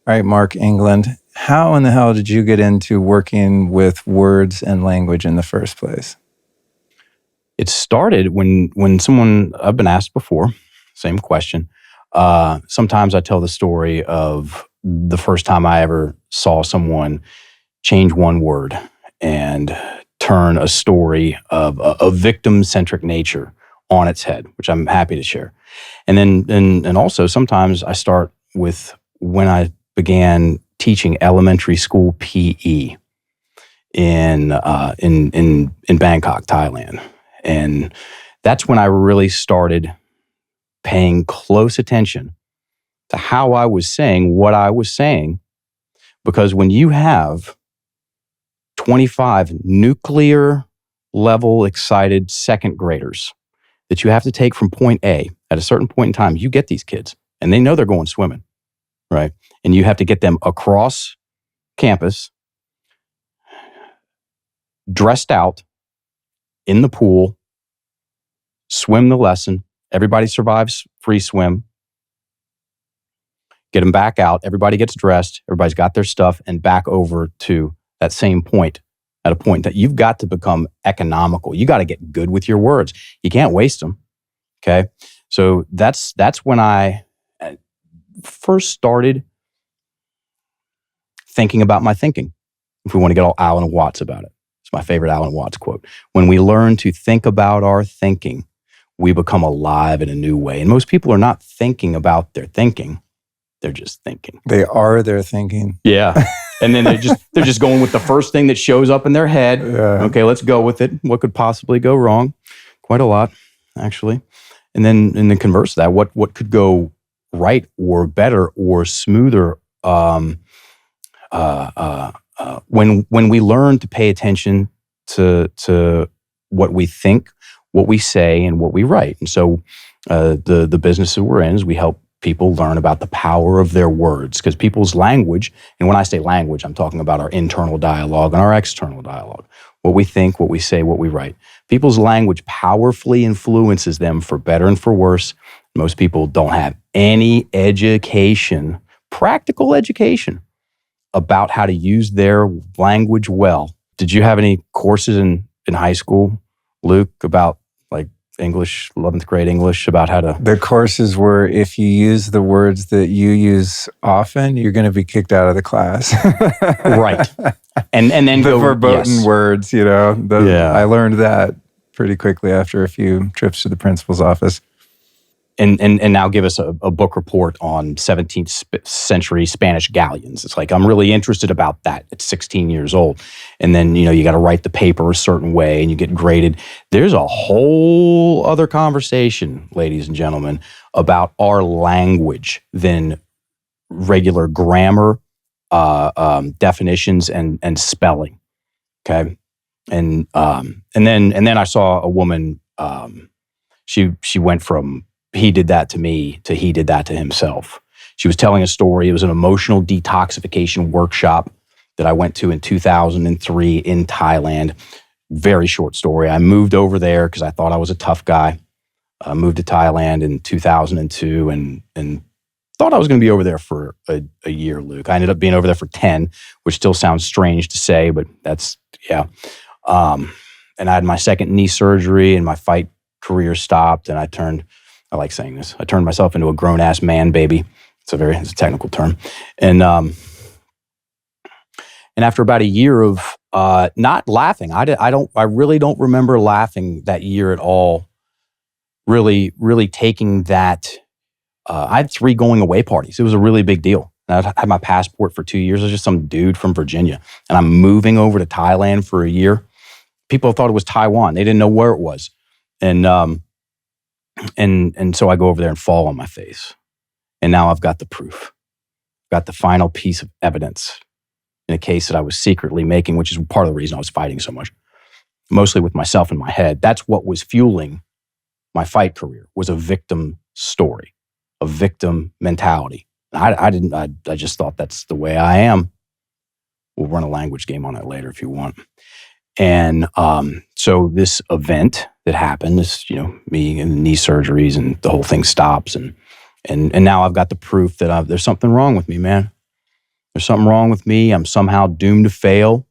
All right, Mark England, how in the hell did you get into working with words and language in the first place? It started when someone, I've been asked before, same question. Sometimes I tell the story of the first time I ever saw someone change one word and turn a story of a victim-centric nature on its head, which I'm happy to share. And then, and also sometimes I start with when I began teaching elementary school PE in Bangkok, Thailand. And that's when I really started paying close attention to how I was saying what I was saying. Because when you have 25 nuclear level excited second graders that you have to take from point A at a certain point in time, you get these kids and they know they're going swimming, right? And you have to get them across campus, dressed out in the pool, swim the lesson. Everybody survives free swim. Get them back out. Everybody gets dressed. Everybody's got their stuff and back over to that same point at a point that you've got to become economical. You got to get good with your words. You can't waste them. Okay. So that's when I first started thinking about my thinking. If we want to get all Alan Watts about it. It's my favorite Alan Watts quote. When we learn to think about our thinking, we become alive in a new way. And most people are not thinking about their thinking. They're just thinking. They are their thinking. Yeah. And then they're just going with the first thing that shows up in their head. Yeah. Okay, let's go with it. What could possibly go wrong? Quite a lot, actually. And then converse that. What could go right or better or smoother? When we learn to pay attention to what we think, what we say, and what we write. And so the business that we're in is we help people learn about the power of their words, because people's language, and when I say language, I'm talking about our internal dialogue and our external dialogue. What we think, what we say, what we write. People's language powerfully influences them for better and for worse. Most people don't have any education, practical education, about how to use their language well. Did you have any courses in high school, Luke, about like English, 11th grade English, about how to... The courses were, if you use the words that you use often, you're going to be kicked out of the class. Right. And then the verboten words, you know. I learned that pretty quickly after a few trips to the principal's office. And now give us a book report on 17th century Spanish galleons. It's like, I'm really interested about that at 16 years old. And then, you got to write the paper a certain way and you get graded. There's a whole other conversation, ladies and gentlemen, about our language than regular grammar, definitions and spelling. Okay. And then I saw a woman, she went from he did that to me to he did that to himself. She was telling a story. It was an emotional detoxification workshop that I went to in 2003 in Thailand. Very short story. I moved over there because I thought I was a tough guy. I moved to Thailand in 2002 and thought I was going to be over there for a year, Luke. I ended up being over there for 10, which still sounds strange to say, but that's, yeah. And I had my second knee surgery and my fight career stopped, and I like saying this, I turned myself into a grown-ass man baby. It's a technical term. And after about a year of not laughing, I really don't remember laughing that year at all. Really taking that. I had 3 going away parties. It was a really big deal. I had my passport for 2 years. I was just some dude from Virginia, and I'm moving over to Thailand for a year. People thought it was Taiwan. They didn't know where it was, and so I go over there and fall on my face, and now I've got the proof, got the final piece of evidence in a case that I was secretly making, which is part of the reason I was fighting so much, mostly with myself in my head. That's what was fueling my fight career, was a victim story, a victim mentality. I just thought that's the way I am. We'll run a language game on that later if you want. And so this event that happened, this, me and the knee surgeries and the whole thing stops. And now I've got the proof that there's something wrong with me, man. There's something wrong with me. I'm somehow doomed to fail.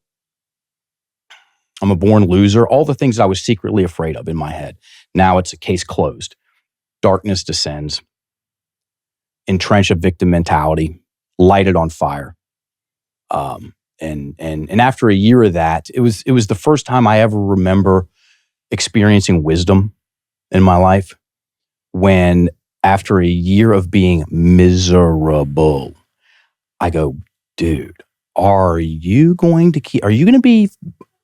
I'm a born loser. All the things I was secretly afraid of in my head. Now it's a case closed. Darkness descends. Entrench a victim mentality. Light it on fire. And after a year of that, it was the first time I ever remember experiencing wisdom in my life. When after a year of being miserable, I go, dude, are you going to be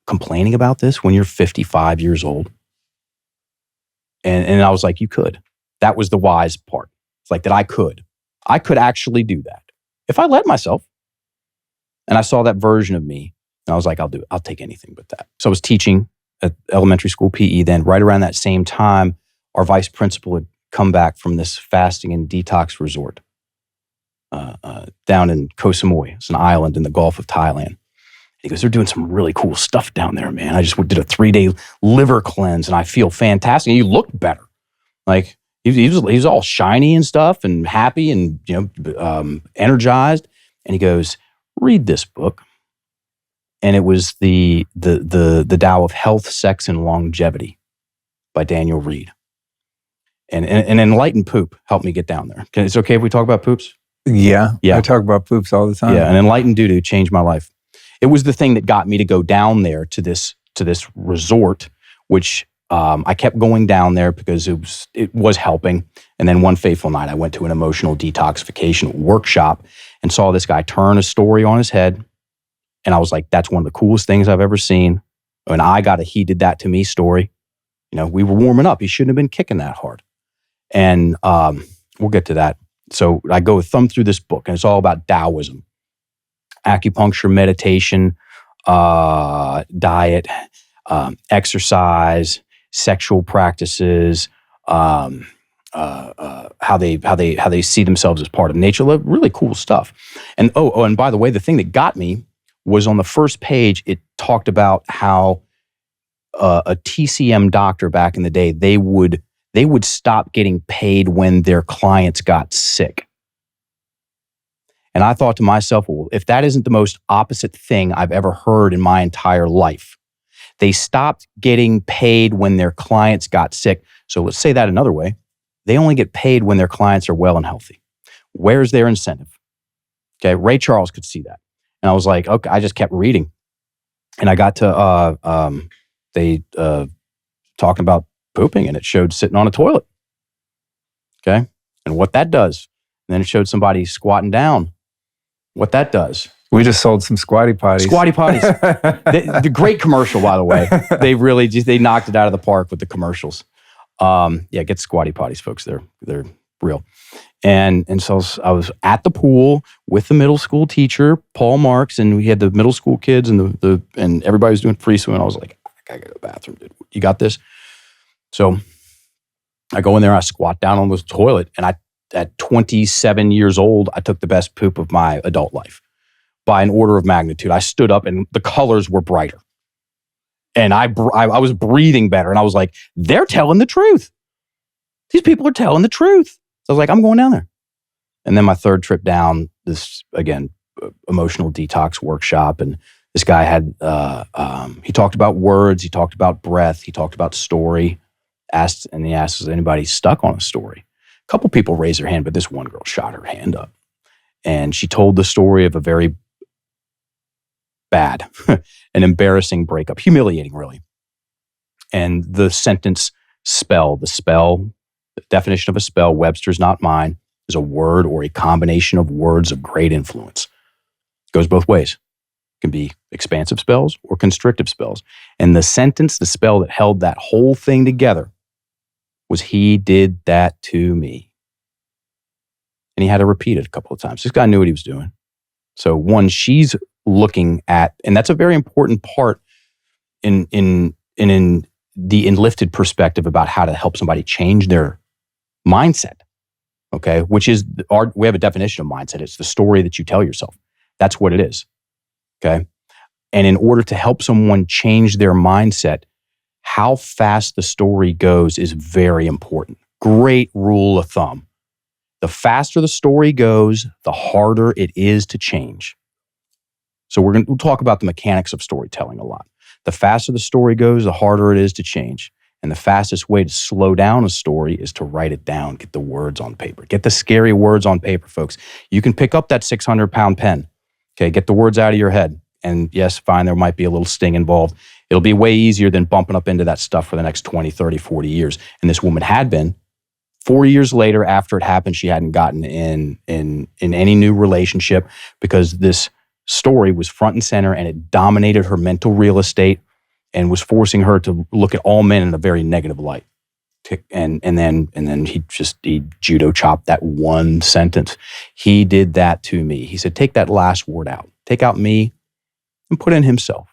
complaining about this when you're 55 years old? And I was like, you could. That was the wise part. It's like that I could actually do that if I let myself. And I saw that version of me and I was like, I'll take anything but that. So I was teaching at elementary school PE then. Right around that same time, our vice principal had come back from this fasting and detox resort down in Koh Samui. It's an island in the Gulf of Thailand. He goes, they're doing some really cool stuff down there, man. I just did a 3-day liver cleanse and I feel fantastic. And you look better. Like he was all shiny and stuff and happy and energized. And he goes, read this book. And it was the Tao of Health, Sex, and Longevity by Daniel Reed. And Enlightened Poop helped me get down there. It's okay if we talk about poops? Yeah. I talk about poops all the time. Yeah, and Enlightened Doo-Doo changed my life. It was the thing that got me to go down there to this resort, which I kept going down there because it was helping. And then one fateful night, I went to an emotional detoxification workshop and saw this guy turn a story on his head. And I was like, that's one of the coolest things I've ever seen. And I got a "he did that to me" story. We were warming up. He shouldn't have been kicking that hard. And we'll get to that. So I go thumb through this book, and it's all about Taoism, acupuncture, meditation, diet, exercise, sexual practices, how they see themselves as part of nature. Really cool stuff. And and by the way, the thing that got me was on the first page. It talked about how a TCM doctor back in the day, they would stop getting paid when their clients got sick. And I thought to myself, well, if that isn't the most opposite thing I've ever heard in my entire life. They stopped getting paid when their clients got sick. So let's say that another way. They only get paid when their clients are well and healthy. Where's their incentive? Okay, Ray Charles could see that. And I was like, okay, I just kept reading. And I got to, talking about pooping, and it showed sitting on a toilet. Okay, and what that does. And then it showed somebody squatting down. What that does. We just sold some squatty potties. Squatty potties. The great commercial, by the way. They knocked it out of the park with the commercials. Get squatty potties, folks. They're real. And so I was at the pool with the middle school teacher, Paul Marks, and we had the middle school kids and and everybody was doing free swim. I was like, I gotta go to the bathroom, dude. You got this? So I go in there, I squat down on the toilet, and at 27 years old, I took the best poop of my adult life. By an order of magnitude. I stood up and the colors were brighter. And I was breathing better. And I was like, they're telling the truth. These people are telling the truth. So I was like, I'm going down there. And then my third trip down, this, again, emotional detox workshop. And this guy had, he talked about words. He talked about breath. He talked about story. He asked, is anybody stuck on a story? A couple people raised their hand, but this one girl shot her hand up. And she told the story of a very bad, an embarrassing breakup, humiliating, really. And the sentence the definition of a spell, Webster's, not mine, is a word or a combination of words of great influence. It goes both ways. It can be expansive spells or constrictive spells. And the spell that held that whole thing together was, he did that to me. And he had to repeat it a couple of times. This guy knew what he was doing. So one, she's looking at, and that's a very important part in the Enlifted perspective about how to help somebody change their mindset. Okay, which is we have a definition of mindset. It's the story that you tell yourself. That's what it is. Okay, and in order to help someone change their mindset, how fast the story goes is very important. Great rule of thumb. The faster the story goes, the harder it is to change. So we'll talk about the mechanics of storytelling a lot. The faster the story goes, the harder it is to change. And the fastest way to slow down a story is to write it down, get the words on paper. Get the scary words on paper, folks. You can pick up that 600-pound pen. Okay, get the words out of your head. And yes, fine, there might be a little sting involved. It'll be way easier than bumping up into that stuff for the next 20, 30, 40 years. And this woman had been. 4 years later, after it happened, she hadn't gotten in any new relationship because this story was front and center and it dominated her mental real estate and was forcing her to look at all men in a very negative light. And then he judo chopped that one sentence. He did that to me. He said, take that last word out. Take out me and put in himself.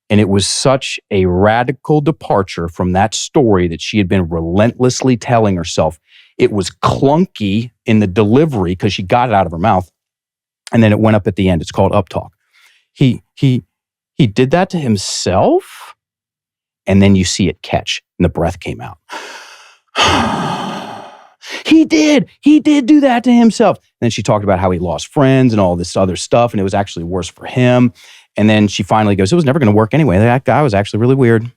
And it was such a radical departure from that story that she had been relentlessly telling herself. It was clunky in the delivery because she got it out of her mouth. And then it went up at the end. It's called uptalk. He did that to himself, and then you see it catch, and the breath came out. He did do that to himself. And then she talked about how he lost friends and all this other stuff, and it was actually worse for him. And then she finally goes, it was never going to work anyway. That guy was actually really weird.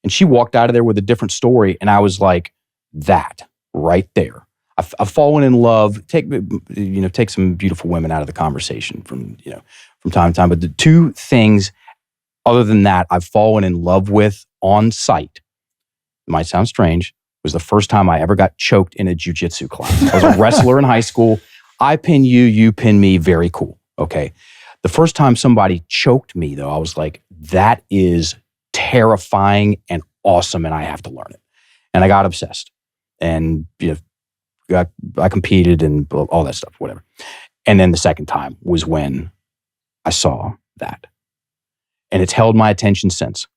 And she walked out of there with a different story, and I was like, that right there. I've fallen in love. Take some beautiful women out of the conversation from time to time. But the two things other than that I've fallen in love with on site, it might sound strange, was the first time I ever got choked in a jiu-jitsu class. I was a wrestler in high school. I pin you, you pin me. Very cool. Okay. The first time somebody choked me, though, I was like, that is terrifying and awesome, and I have to learn it. And I got obsessed. And I competed and all that stuff, whatever. And then the second time was when I saw that. And it's held my attention since.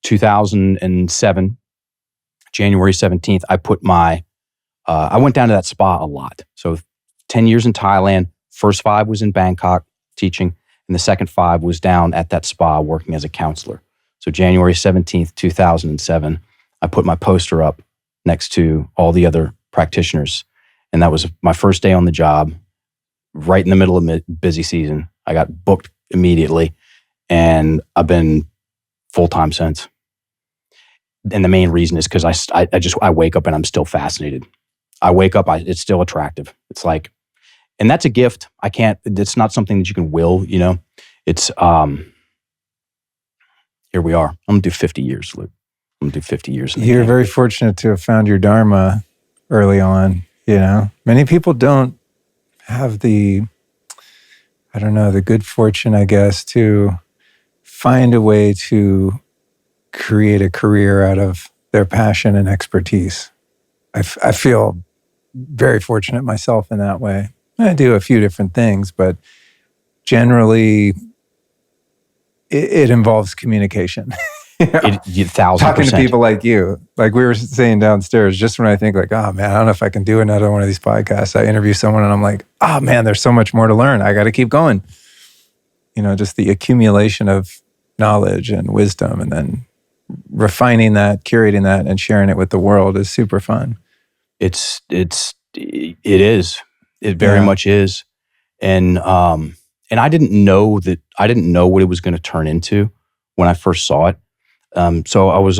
2007, January 17th, I went down to that spa a lot. So 10 years in Thailand, first 5 was in Bangkok teaching, and the second 5 was down at that spa working as a counselor. So January 17th, 2007, I put my poster up next to all the other practitioners. And that was my first day on the job, right in the middle of busy season. I got booked immediately, and I've been full-time since. And the main reason is because I wake up and I'm still fascinated. I wake up, it's still attractive. It's like, and that's a gift. It's not something that you can will, It's, here we are. I'm going to do 50 years, Luke. I'm going to do 50 years. You're very fortunate to have found your Dharma early on, Many people don't have the good fortune, I guess, to find a way to create a career out of their passion and expertise. I feel very fortunate myself in that way. I do a few different things, but generally it involves communication. 1,000%. Talking to people like you, like we were saying downstairs, just when I think like, oh man, I don't know if I can do another one of these podcasts. I interview someone and I'm like, oh man, there's so much more to learn. I got to keep going. Just the accumulation of knowledge and wisdom, and then refining that, curating that, and sharing it with the world is super fun. It is. It very much is. And I didn't know what it was going to turn into when I first saw it. So I was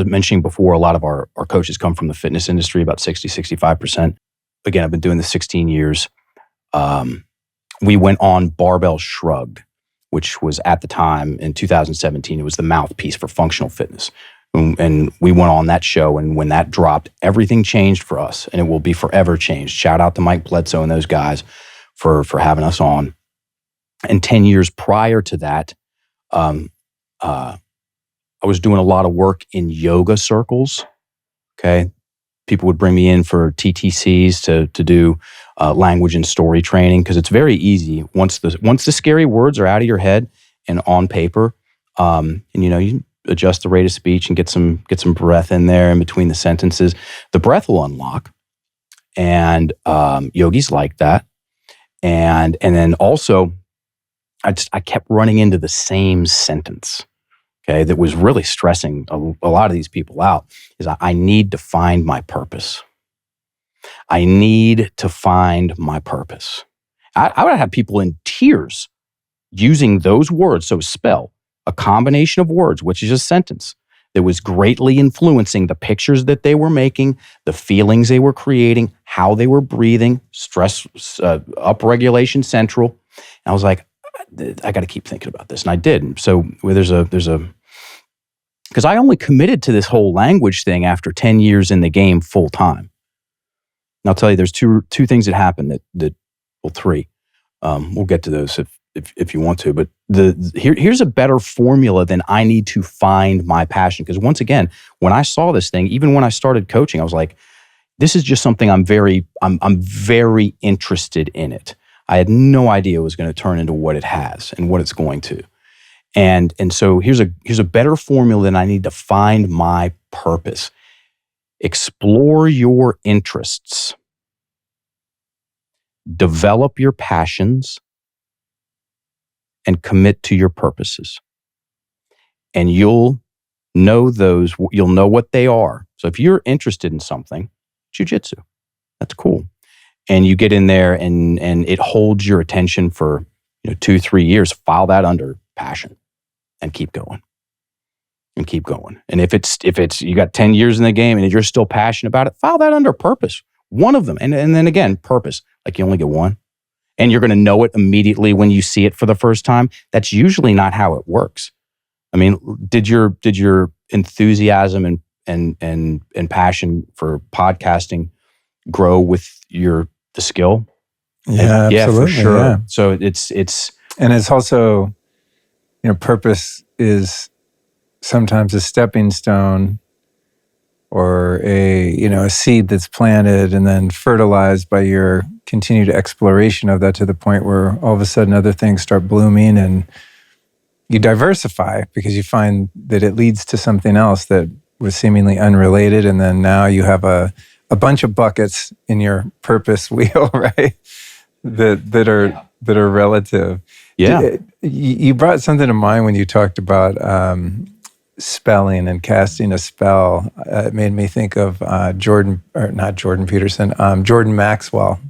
mentioning before, a lot of our coaches come from the fitness industry, about 65%. Again, I've been doing this 16 years. We went on Barbell Shrugged, which was at the time in 2017, it was the mouthpiece for functional fitness. And we went on that show, and when that dropped, everything changed for us, and it will be forever changed. Shout out to Mike Bledsoe and those guys for having us on. And 10 years prior to that, I was doing a lot of work in yoga circles. Okay. People would bring me in for TTCs to do language and story training, because it's very easy. Once the scary words are out of your head and on paper, and you adjust the rate of speech and get some breath in there in between the sentences, the breath will unlock. And yogis like that. And then also, I kept running into the same sentence, okay, that was really stressing a lot of these people out, is I need to find my purpose. I need to find my purpose. I would have people in tears using those words. So spell, a combination of words, which is a sentence that was greatly influencing the pictures that they were making, the feelings they were creating, how they were breathing, stress, upregulation central. And I was like, I got to keep thinking about this. And I did. And so there's a, because I only committed to this whole language thing after 10 years in the game full time. And I'll tell you, there's two things that happened three. We'll get to those if you want to. But here's a better formula than I need to find my passion. Because once again, when I saw this thing, even when I started coaching, I was like, this is just something I'm very interested in it. I had no idea it was going to turn into what it has and what it's going to. And so here's a better formula than I need to find my purpose. Explore your interests. Develop your passions and commit to your purposes. And you'll know what they are. So if you're interested in something, jiu-jitsu, that's cool. And you get in there and it holds your attention for 2-3 years, file that under passion and keep going. And keep going. And if it's you got 10 years in the game and you're still passionate about it, file that under purpose. One of them. And then again, purpose. Like you only get one. And you're going to know it immediately when you see it for the first time. That's usually not how it works. I mean, did your enthusiasm and passion for podcasting grow with the skill? Yeah, absolutely. Yeah, for sure. Yeah. So it's and it's also, purpose is sometimes a stepping stone or a seed that's planted and then fertilized by your continued exploration of that to the point where all of a sudden other things start blooming and you diversify because you find that it leads to something else that was seemingly unrelated. And then now you have a bunch of buckets in your purpose wheel, right? That are relative. Yeah. You brought something to mind when you talked about spelling and casting a spell. It made me think of Jordan Maxwell.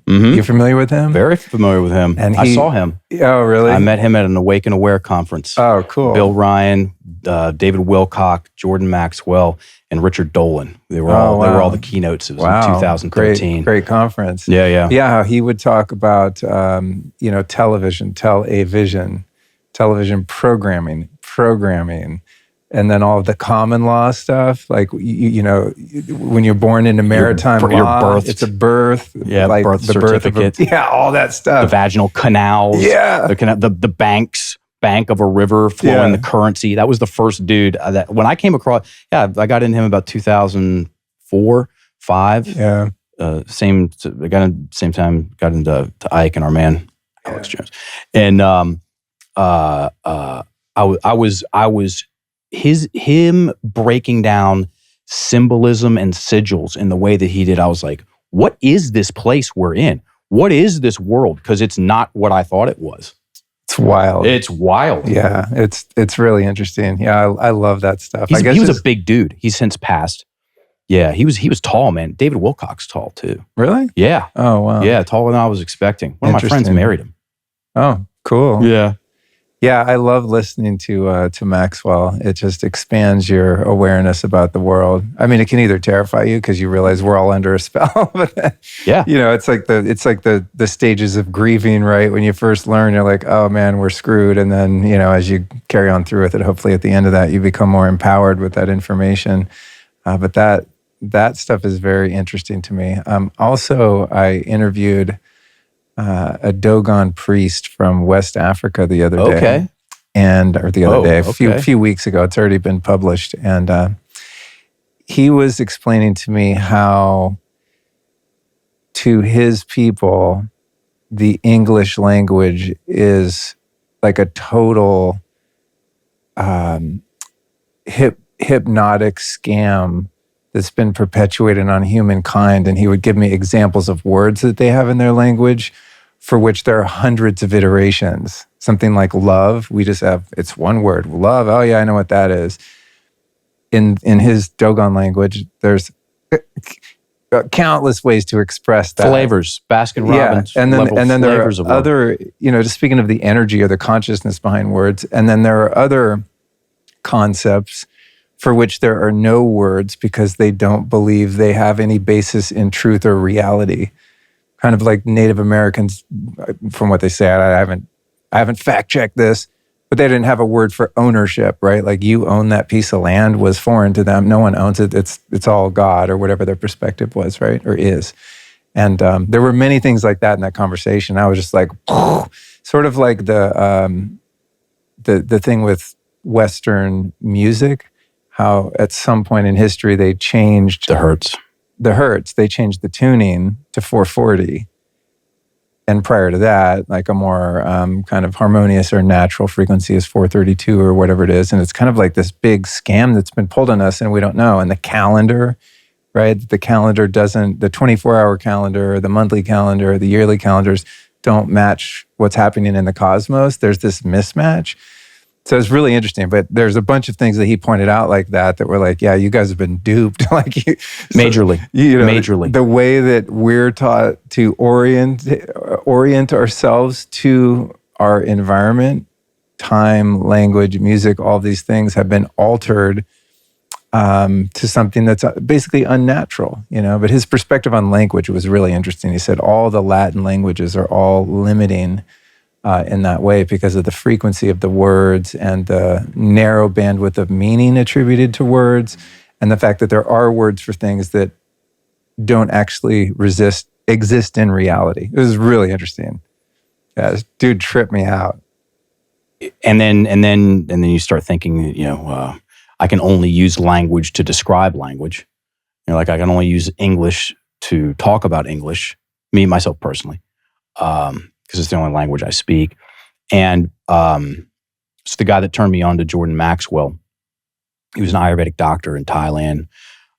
Mm-hmm. You familiar with him? Very familiar with him. And I saw him. Oh, really? I met him at an Awake and Aware conference. Oh, cool. Bill Ryan, David Wilcock, Jordan Maxwell, and Richard Dolan. They were all the keynotes. It was in 2013. Great conference. Yeah. Yeah, how he would talk about television programming, and then all of the common law stuff. Like when you're born into maritime law, it's a birth. Yeah, like birth certificate. All that stuff. The vaginal canals. Yeah, the bank of a river flowing the currency. That was the first dude that when I came across. Yeah, I got into him about 2004, 5. Yeah. Same time got into Ike and our man Alex Jones, and I was him breaking down symbolism and sigils in the way that he did. I was like, what is this place we're in? What is this world? Because it's not what I thought it was. It's wild. It's wild. Yeah, it's really interesting. Yeah, I love that stuff. He was a big dude. He's since passed. Yeah, he was tall, man. David Wilcock's tall too. Really? Yeah. Oh, wow. Yeah, taller than I was expecting. One of my friends married him. Oh, cool. Yeah. Yeah, I love listening to Maxwell. It just expands your awareness about the world. I mean, it can either terrify you because you realize we're all under a spell, but it's like the stages of grieving, right? When you first learn, you're like, oh man, we're screwed, and then as you carry on through with it, hopefully at the end of that, you become more empowered with that information. But that stuff is very interesting to me. Also, I interviewed a Dogon priest from West Africa the other day. A few weeks ago. It's already been published. And he was explaining to me how to his people, the English language is like a total hypnotic scam that's been perpetuated on humankind. And he would give me examples of words that they have in their language for which there are hundreds of iterations. Something like love, we just have, it's one word, love. Oh yeah, I know what that is. In his Dogon language, there's countless ways to express that. Flavors, Baskin Robbins, and then there are flavors of love. other, just speaking of the energy or the consciousness behind words, and then there are other concepts for which there are no words because they don't believe they have any basis in truth or reality. Kind of like Native Americans, from what they say, I haven't fact-checked this, but they didn't have a word for ownership, right? Like, you own that piece of land was foreign to them. No one owns it. It's all God, or whatever their perspective was, right? Or is. And there were many things like that in that conversation. I was just like, sort of like the thing with Western music, how at some point in history they changed the hertz. They changed the tuning to 440. And prior to that, like a more kind of harmonious or natural frequency is 432 or whatever it is. And it's kind of like this big scam that's been pulled on us and we don't know. And the calendar, right? The calendar doesn't, the 24-hour calendar, the monthly calendar, the yearly calendars don't match what's happening in the cosmos. There's this mismatch. So it's really interesting, but there's a bunch of things that he pointed out like that were like, yeah, you guys have been duped. Majorly. Majorly. The way that we're taught to orient ourselves to our environment, time, language, music, all these things have been altered to something that's basically unnatural, But his perspective on language was really interesting. He said all the Latin languages are all limiting in that way because of the frequency of the words and the narrow bandwidth of meaning attributed to words, and the fact that there are words for things that don't actually exist in reality. It was really interesting. Yeah, this dude tripped me out. And then you start thinking, I can only use language to describe language. Like I can only use English to talk about English, me, myself personally. Because it's the only language I speak. And it's the guy that turned me on to Jordan Maxwell. He was an Ayurvedic doctor in Thailand.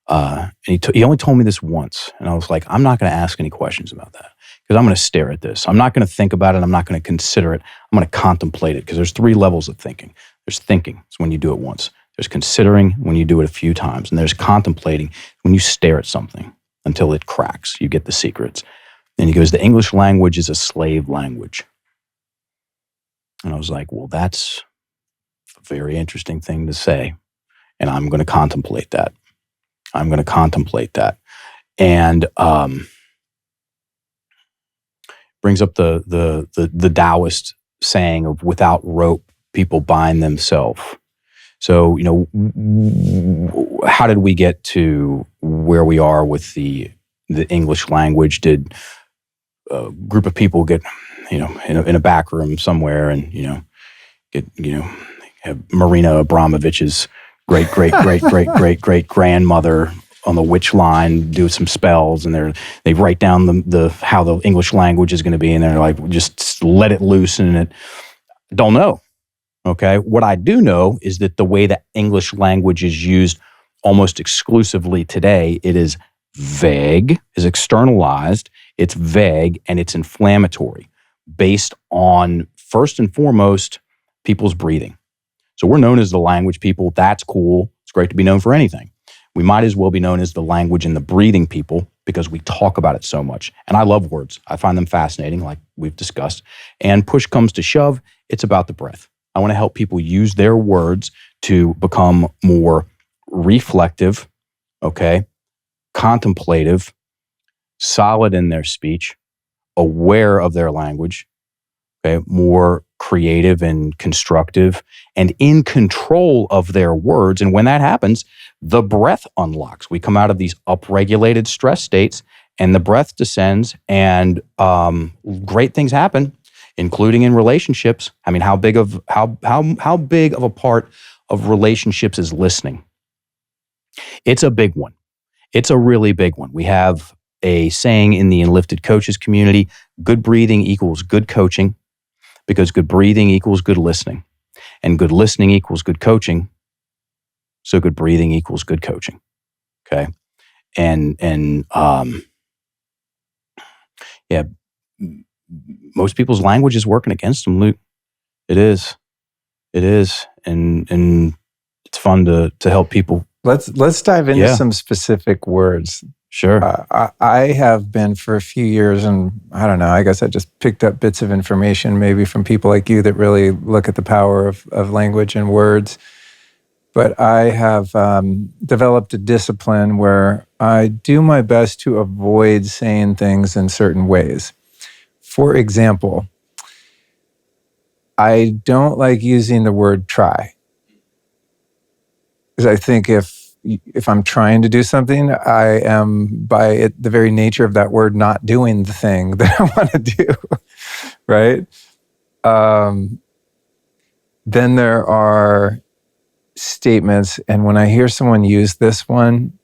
And he only told me this once. And I was like, I'm not going to ask any questions about that because I'm going to stare at this. I'm not going to think about it. I'm not going to consider it. I'm going to contemplate it because there's 3 levels of thinking. There's thinking. It's when you do it once. There's considering when you do it a few times. And there's contemplating when you stare at something until it cracks. You get the secrets. And he goes, the English language is a slave language. And I was like, well, that's a very interesting thing to say. And I'm going to contemplate that. And brings up the Taoist saying of without rope, people bind themselves. So, how did we get to where we are with the English language? Did a group of people get, in a back room somewhere and, have Marina Abramovich's great grandmother on the witch line do some spells, and they write down the how the English language is going to be, and they're like, just let it loose, and it don't know. Okay. What I do know is that the way that English language is used almost exclusively today, it is vague, is externalized, it's vague, and it's inflammatory based on, first and foremost, people's breathing. So we're known as the language people. That's cool. It's great to be known for anything. We might as well be known as the language and the breathing people because we talk about it so much. And I love words. I find them fascinating, like we've discussed. And push comes to shove, it's about the breath. I want to help people use their words to become more reflective, okay, contemplative, solid in their speech, aware of their language, okay, more creative and constructive, and in control of their words. And when that happens, the breath unlocks. We come out of these upregulated stress states, and the breath descends, and great things happen, including in relationships. I mean, how big of a part of relationships is listening? It's a big one. It's a really big one. We have a saying in the Enlifted coaches community: good breathing equals good coaching, because good breathing equals good listening, and good listening equals good coaching. So good breathing equals good coaching. Okay. And yeah, most people's language is working against them, Luke. It is. And it's fun to help people. Let's dive into some specific words. Sure. I have been for a few years, and I don't know, I guess I just picked up bits of information maybe from people like you that really look at the power of language and words. But I have developed a discipline where I do my best to avoid saying things in certain ways. For example, I don't like using the word try. Because I think if I'm trying to do something, I am, by the very nature of that word, not doing the thing that I want to do, right? Then there are statements, and when I hear someone use this one,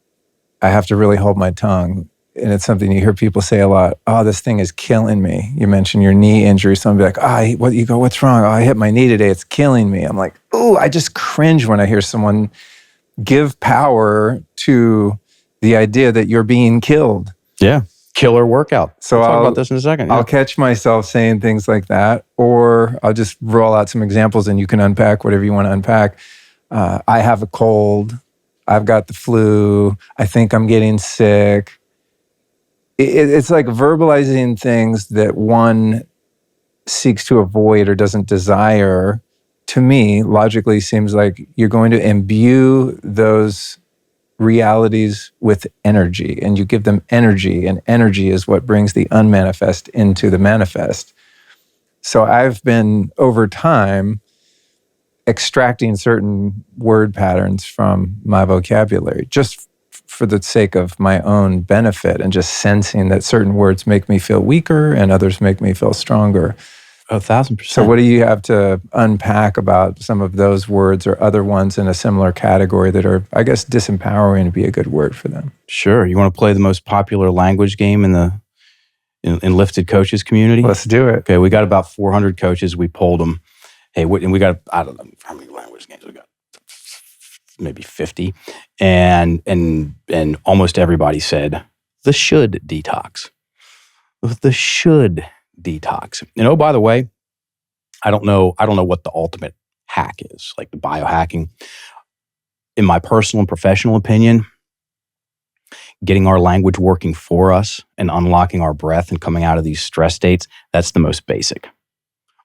I have to really hold my tongue. And it's something you hear people say a lot. Oh, this thing is killing me. You mentioned your knee injury. Someone be like, what? You go, what's wrong? Oh, I hit my knee today. It's killing me. I'm like, oh, I just cringe when I hear someone give power to the idea that you're being killed. Yeah. Killer workout. So We'll talk about this in a second. Yeah. I'll catch myself saying things like that, or I'll just roll out some examples and you can unpack whatever you want to unpack. I have a cold. I've got the flu. I think I'm getting sick. It's like verbalizing things that one seeks to avoid or doesn't desire. To me, logically seems like you're going to imbue those realities with energy, and you give them energy, and energy is what brings the unmanifest into the manifest. So I've been, over time, extracting certain word patterns from my vocabulary, just for the sake of my own benefit, and just sensing that certain words make me feel weaker and others make me feel stronger. 1,000%. So what do you have to unpack about some of those words or other ones in a similar category that are, I guess, disempowering to be a good word for them? Sure. You want to play the most popular language game in the Enlifted coaches community? Let's do it. Okay, we got about 400 coaches. We polled them. Hey, and we got, I don't know how many language games we got. Maybe 50. And almost everybody said the should detox. The should detox. And oh, by the way, I don't know what the ultimate hack is, like the biohacking. In my personal and professional opinion, getting our language working for us and unlocking our breath and coming out of these stress states, that's the most basic.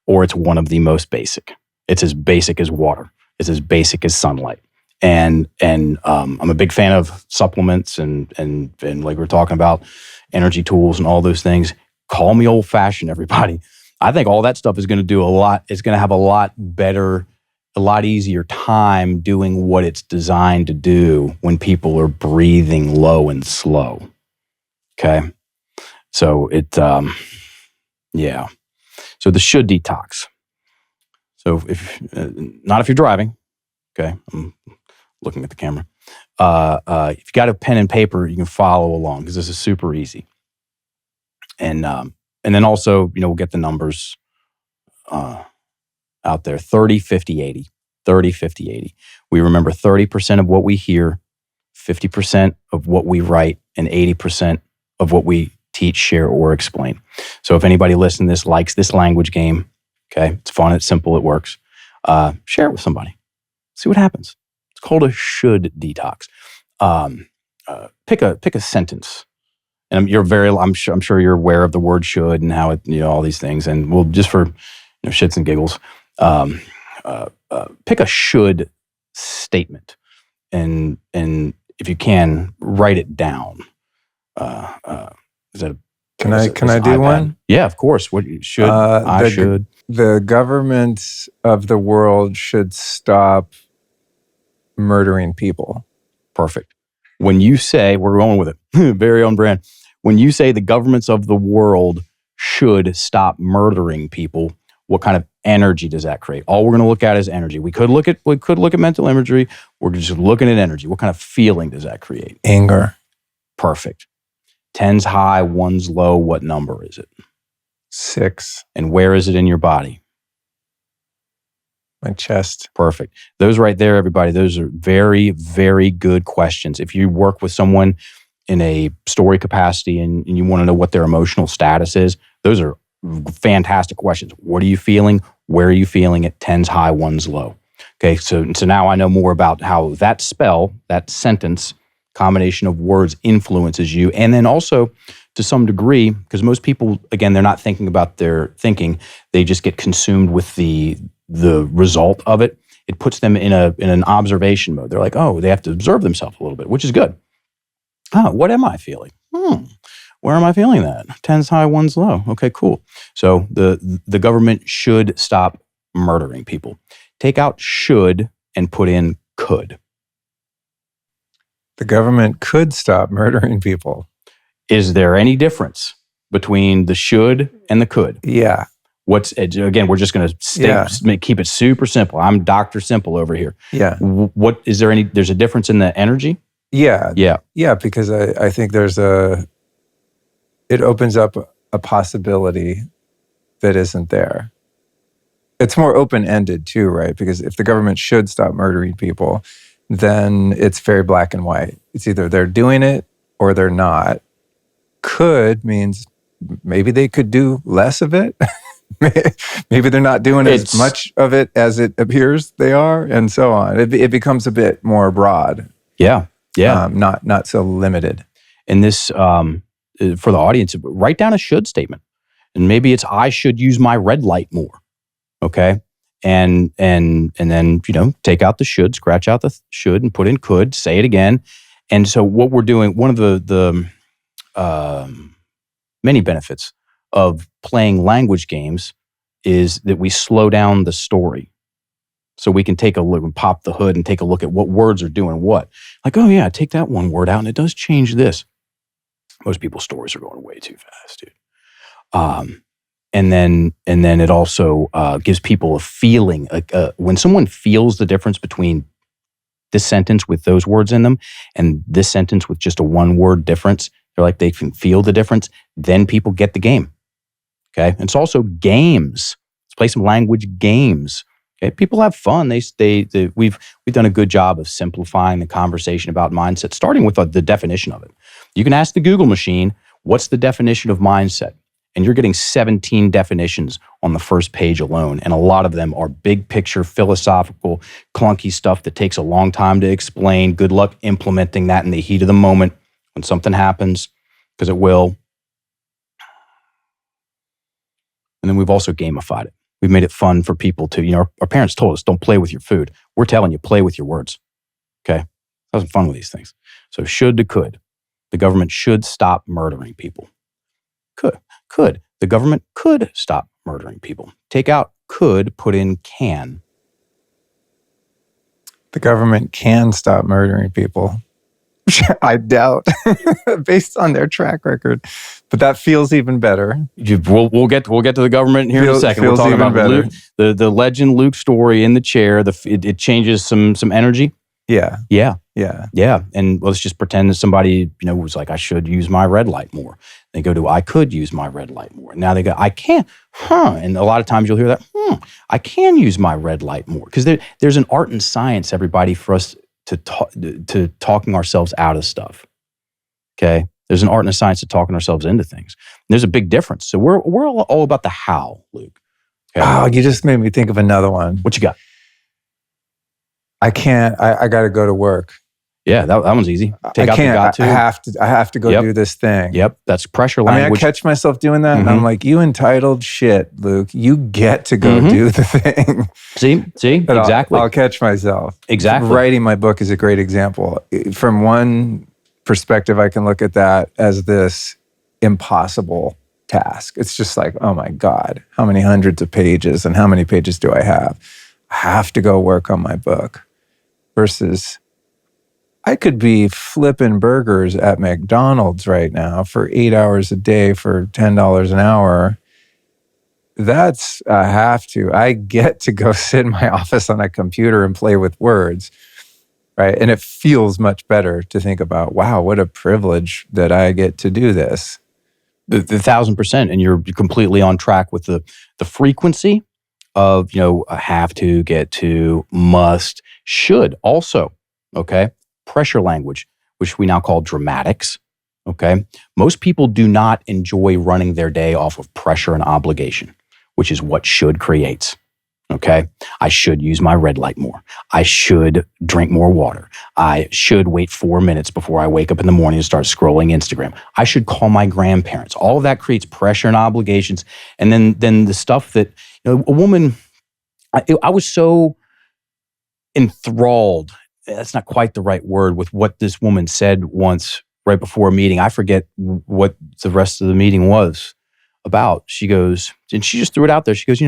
Or it's one of the most basic. It's as basic as water. It's as basic as sunlight. And I'm a big fan of supplements and like we're talking about, energy tools and all those things. Call me old-fashioned, everybody. I think all that stuff is going to do a lot. It's going to have a lot better, a lot easier time doing what it's designed to do when people are breathing low and slow. Okay? So yeah. So the should detox. So not if you're driving. Okay? I'm looking at the camera. If you got a pen and paper, you can follow along because this is super easy. And then also, we'll get the numbers out there. 30, 50, 80. 30, 50, 80. We remember 30% of what we hear, 50% of what we write, and 80% of what we teach, share, or explain. So if anybody listening to this likes this language game, okay, it's fun, it's simple, it works, share it with somebody. See what happens. It's called a should detox. Pick a sentence. And I'm sure you're aware of the word should and how it, all these things. And we'll just for shits and giggles, pick a should statement, and if you can, write it down. Is that can I do one? Yeah, of course. What should should the government of the world should stop murdering people. Perfect. When you say, we're going with it, very on brand. When you say the governments of the world should stop murdering people, what kind of energy does that create? All we're going to look at is energy. We could look at mental imagery. We're just looking at energy. What kind of feeling does that create? Anger. Perfect. 10's high, 1's low. What number is it? 6. And where is it in your body? My chest. Perfect. Those right there, everybody, those are very, very good questions. If you work with someone in a Storey capacity and you want to know what their emotional status is, those are fantastic questions. What are you feeling? Where are you feeling it? 10's high, 1's low. Okay, so now I know more about how that spell, that sentence, combination of words influences you. And then also to some degree, because most people, again, they're not thinking about their thinking. They just get consumed with the result of it. It puts them in an observation mode. They're like, oh, they have to observe themselves a little bit, which is good. Oh, what am I feeling? Where am I feeling that? 10's high, 1's low. Okay, cool. So the government should stop murdering people. Take out should and put in could. The government could stop murdering people. Is there any difference between the should and the could? Yeah. Again, we're just going to keep it super simple. I'm Dr. Simple over here. Yeah. There's a difference in the energy? Yeah. Yeah. Yeah, because I think it opens up a possibility that isn't there. It's more open-ended too, right? Because if the government should stop murdering people, then it's very black and white. It's either they're doing it or they're not. Could means maybe they could do less of it. Maybe they're not doing as much of it as it appears they are, and so on. It becomes a bit more broad. Yeah. Not so limited. And this, for the audience, write down a should statement. And maybe it's, I should use my red light more. Okay. And then, take out the should, scratch out the should and put in could, say it again. And so what we're doing, one of the many benefits of playing language games is that we slow down the story. So we can take a look and pop the hood and take a look at what words are doing what. Like, oh yeah, take that one word out and it does change this. Most people's stories are going way too fast, dude. And then it also gives people a feeling. When someone feels the difference between this sentence with those words in them and this sentence with just a one word difference, they're like, they can feel the difference. Then people get the game. Okay. And it's also games. Let's play some language games. Okay. People have fun. We've done a good job of simplifying the conversation about mindset, starting with the definition of it. You can ask the Google machine, what's the definition of mindset? And you're getting 17 definitions on the first page alone. And a lot of them are big picture, philosophical, clunky stuff that takes a long time to explain. Good luck implementing that in the heat of the moment when something happens, because it will. And then we've also gamified it. We've made it fun for people to, our parents told us, don't play with your food. We're telling you, play with your words. Okay? Have some fun with these things. So should to could. The government should stop murdering people. Could. The government could stop murdering people. Take out could, put in can. The government can stop murdering people. I doubt, based on their track record. But that feels even better. We'll get to the government here in a second. We'll talk about Luke, the legend Luke Storey in the chair. It changes some energy. Yeah. And let's just pretend that somebody was like, I should use my red light more. They go to, I could use my red light more. Now they go, I can't. And a lot of times you'll hear that. I can use my red light more, because there's an art and science, everybody, for us to talking ourselves out of stuff. Okay. There's an art and a science to talking ourselves into things. And there's a big difference. So we're all about the how, Luke. Okay? Oh, you just made me think of another one. What you got? I can't. I got to go to work. Yeah, that one's easy. Take out the got to. I have to go do this thing. Yep, that's pressure language. I catch myself doing that, and I'm like, you entitled shit, Luke. You get to go do the thing. See, exactly. I'll catch myself. Exactly. Writing my book is a great example. From one perspective, I can look at that as this impossible task. It's just like, oh my God, how many hundreds of pages and how many pages do I have? I have to go work on my book. Versus, I could be flipping burgers at McDonald's right now for 8 hours a day for $10 an hour. That's a have to. I get to go sit in my office on a computer and play with words, right? And it feels much better to think about, wow, what a privilege that I get to do this. The 1,000%, and you're completely on track with the frequency of, have to, get to, must, should also, okay? Pressure language, which we now call dramatics, okay? Most people do not enjoy running their day off of pressure and obligation, which is what should creates, Okay. I should use my red light more. I should drink more water. I should wait 4 minutes before I wake up in the morning and start scrolling Instagram. I should call my grandparents. All of that creates pressure and obligations. And then the stuff that, a woman, I was so enthralled. That's not quite the right word, with what this woman said once right before a meeting. I forget what the rest of the meeting was about. She goes, and she just threw it out there. She goes,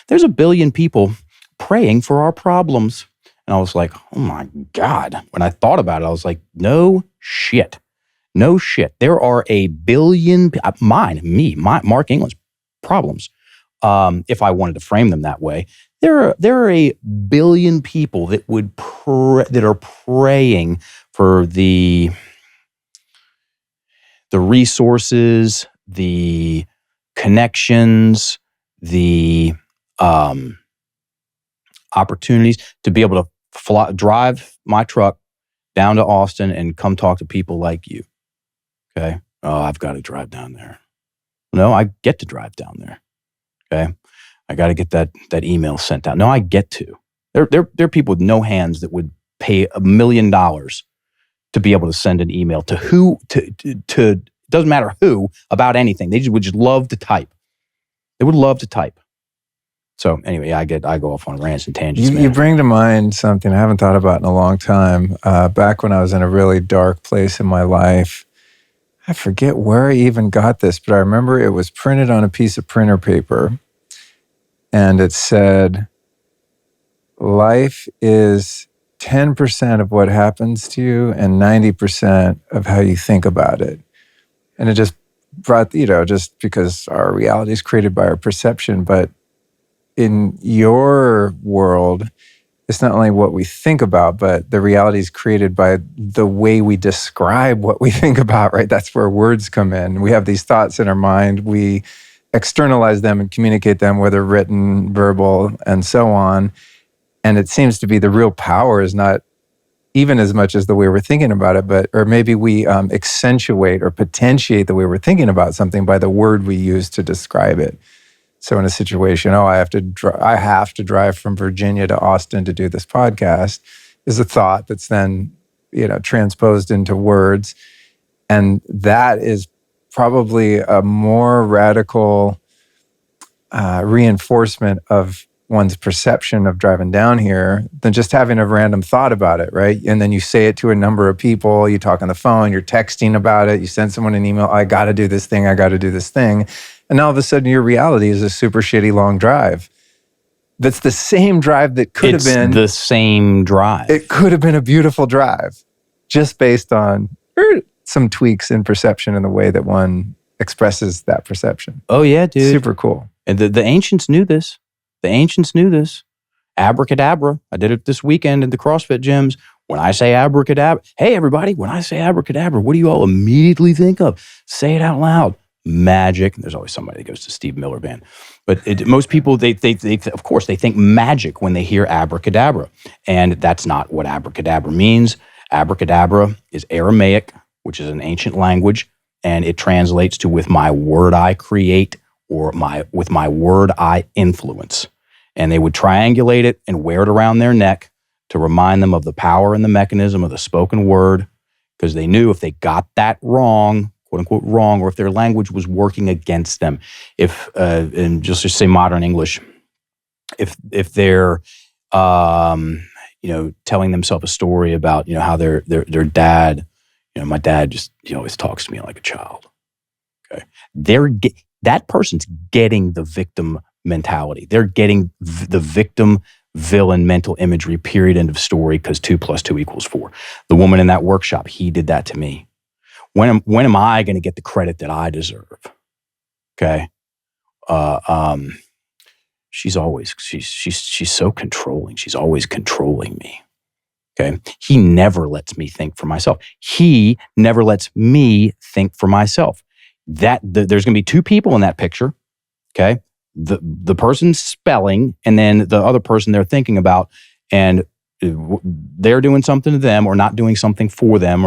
there's a billion people praying for our problems. And I was like, oh my God. When I thought about it, I was like, no shit. No shit. There are a billion, Mark England's problems. If I wanted to frame them that way, there are a billion people that that are praying for the resources, the connections, the opportunities to be able to drive my truck down to Austin and come talk to people like you. Okay. Oh, I've got to drive down there. No, I get to drive down there. Okay. I got to get that email sent out. No, I get to. There are people with no hands that would pay $1 million to be able to send an email to who, to doesn't matter who, about anything. They would just love to type. They would love to type. So anyway, I go off on rants and tangents. You bring to mind something I haven't thought about in a long time. Back when I was in a really dark place in my life, I forget where I even got this, but I remember it was printed on a piece of printer paper, and it said, life is 10% of what happens to you and 90% of how you think about it. And it just brought, just because our reality is created by our perception, but in your world, it's not only what we think about, but the reality is created by the way we describe what we think about, right? That's where words come in. We have these thoughts in our mind. We externalize them and communicate them, whether written, verbal, and so on. And it seems to be the real power is not even as much as the way we're thinking about it, or maybe we accentuate or potentiate the way we're thinking about something by the word we use to describe it. So in a situation, I have to drive from Virginia to Austin to do this podcast, is a thought that's then, transposed into words. And that is probably a more radical reinforcement of one's perception of driving down here than just having a random thought about it, right? And then you say it to a number of people, you talk on the phone, you're texting about it, you send someone an email, I got to do this thing. And all of a sudden your reality is a super shitty long drive. That's the same drive that could have been. It's the same drive. It could have been a beautiful drive just based on some tweaks in perception and the way that one expresses that perception. Oh yeah, dude. Super cool. And the ancients knew this. The ancients knew this. Abracadabra. I did it this weekend at the CrossFit gyms. When I say abracadabra, hey everybody, when I say abracadabra, what do you all immediately think of? Say it out loud. Magic. There's always somebody that goes to Steve Miller Band. But most people, they of course, they think magic when they hear abracadabra. And that's not what abracadabra means. Abracadabra is Aramaic, which is an ancient language, and it translates to with my word I create, or with my word I influence. And they would triangulate it and wear it around their neck to remind them of the power and the mechanism of the spoken word, because they knew if they got that wrong, quote unquote wrong, or if their language was working against them, if and just to say modern English, if they're telling themselves a story about how their dad, my dad just always talks to me like a child. Okay, that person's getting the victim mentality. They're getting the victim villain mental imagery, period, end of story, because 2 + 2 = 4. The woman in that workshop, he did that to me. When am I going to get the credit that I deserve? Okay. She's so controlling. She's always controlling me. Okay. He never lets me think for myself. He never lets me think for myself. There's going to be 2 people in that picture. Okay. The person spelling, and then the other person they're thinking about. And they're doing something to them or not doing something for them,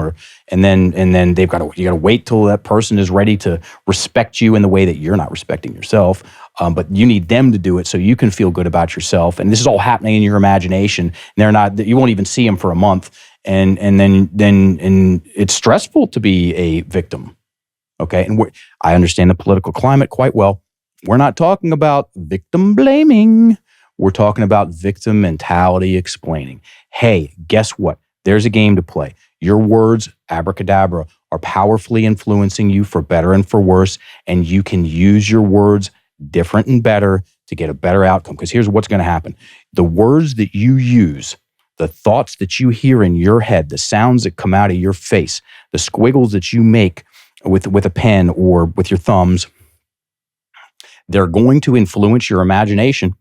and then you got to wait till that person is ready to respect you in the way that you're not respecting yourself. But you need them to do it so you can feel good about yourself. And this is all happening in your imagination. And they're not. You won't even see them for a month, and then it's stressful to be a victim. Okay, and I understand the political climate quite well. We're not talking about victim blaming. We're talking about victim mentality explaining. Hey, guess what? There's a game to play. Your words, abracadabra, are powerfully influencing you for better and for worse, and you can use your words different and better to get a better outcome. Because here's what's going to happen. The words that you use, the thoughts that you hear in your head, the sounds that come out of your face, the squiggles that you make with a pen or with your thumbs, they're going to influence your imagination.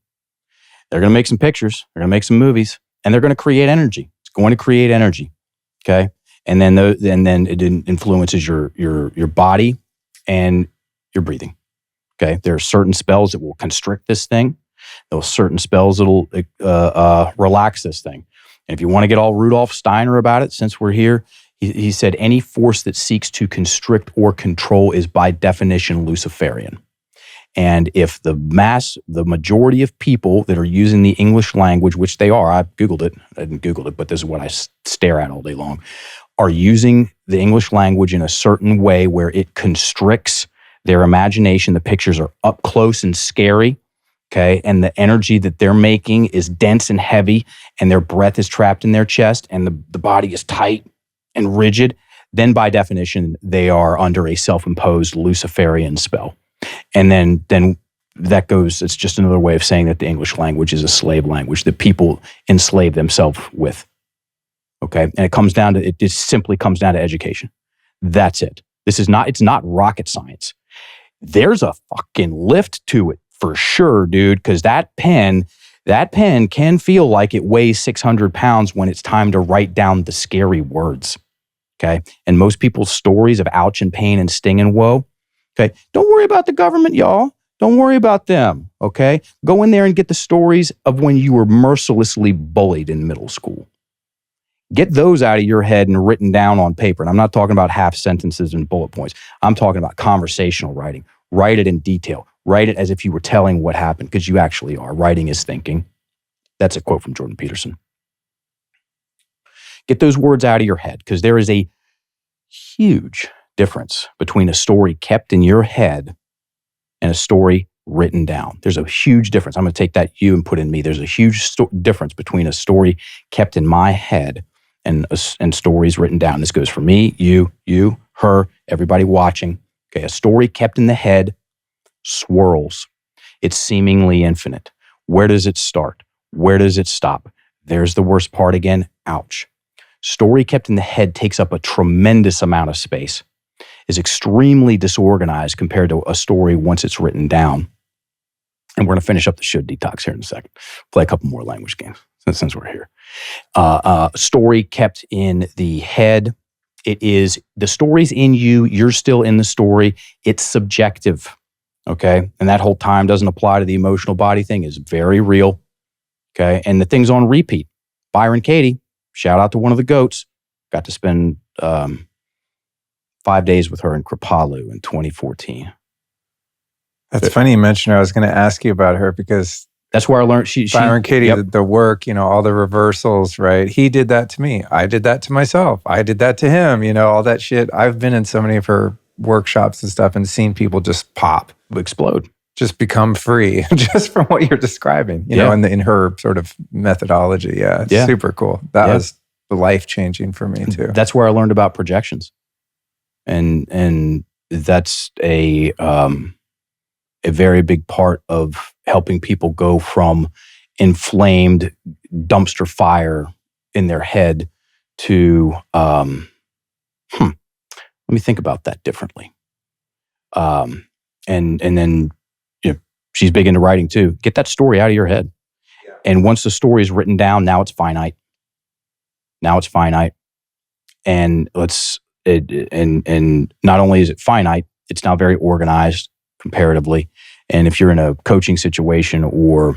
They're going to make some pictures. They're going to make some movies, and they're going to create energy. It's going to create energy, okay? And then it influences your body and your breathing, okay? There are certain spells that will constrict this thing. There are certain spells that will relax this thing. And if you want to get all Rudolf Steiner about it, since we're here, he said any force that seeks to constrict or control is by definition Luciferian. And if the majority of people that are using the English language, which they are, I Googled it, I didn't Google it, but this is what I stare at all day long, are using the English language in a certain way where it constricts their imagination. The pictures are up close and scary, okay? And the energy that they're making is dense and heavy, and their breath is trapped in their chest, and the body is tight and rigid. Then by definition, they are under a self-imposed Luciferian spell. And then that goes, it's just another way of saying that the English language is a slave language that people enslave themselves with. Okay. And it just simply comes down to education. That's it. It's not rocket science. There's a fucking lift to it for sure, dude. Cause that pen can feel like it weighs 600 pounds when it's time to write down the scary words. Okay. And most people's stories of ouch and pain and sting and woe. Okay. Don't worry about the government, y'all. Don't worry about them. Okay. Go in there and get the stories of when you were mercilessly bullied in middle school. Get those out of your head and written down on paper. And I'm not talking about half sentences and bullet points. I'm talking about conversational writing. Write it in detail. Write it as if you were telling what happened, because you actually are. Writing is thinking. That's a quote from Jordan Peterson. Get those words out of your head, because there is a huge difference between a story kept in your head and a story written down. There's a huge difference. I'm going to take that you and put in me. There's a huge difference between a story kept in my head and stories written down. This goes for me, you, her, everybody watching. Okay, a story kept in the head swirls. It's seemingly infinite. Where does it start? Where does it stop? There's the worst part again. Ouch. Story kept in the head takes up a tremendous amount of space, is extremely disorganized compared to a story once it's written down. And we're going to finish up the should detox here in a second. Play a couple more language games since we're here. Story kept in the head. It is, the story's in you. You're still in the story. It's subjective. Okay. And that whole time doesn't apply to the emotional body thing, is very real. Okay. And the thing's on repeat. Byron Katie, shout out to one of the goats. Got to spend 5 days with her in Kripalu in 2014. That's funny you mentioned her. I was going to ask you about her, because that's where I learned. Byron Katie, yep. the work, all the reversals, right? He did that to me. I did that to myself. I did that to him, all that shit. I've been in so many of her workshops and stuff and seen people just pop. Explode. Just become free, just from what you're describing, in her sort of methodology. Yeah, it's super cool. That was life-changing for me too. That's where I learned about projections. And that's a very big part of helping people go from inflamed dumpster fire in their head to, let me think about that differently. And then, she's big into writing too. Get that story out of your head. Yeah. And once the story is written down, now it's finite. And and not only is it finite, it's now very organized comparatively. And if you're in a coaching situation, or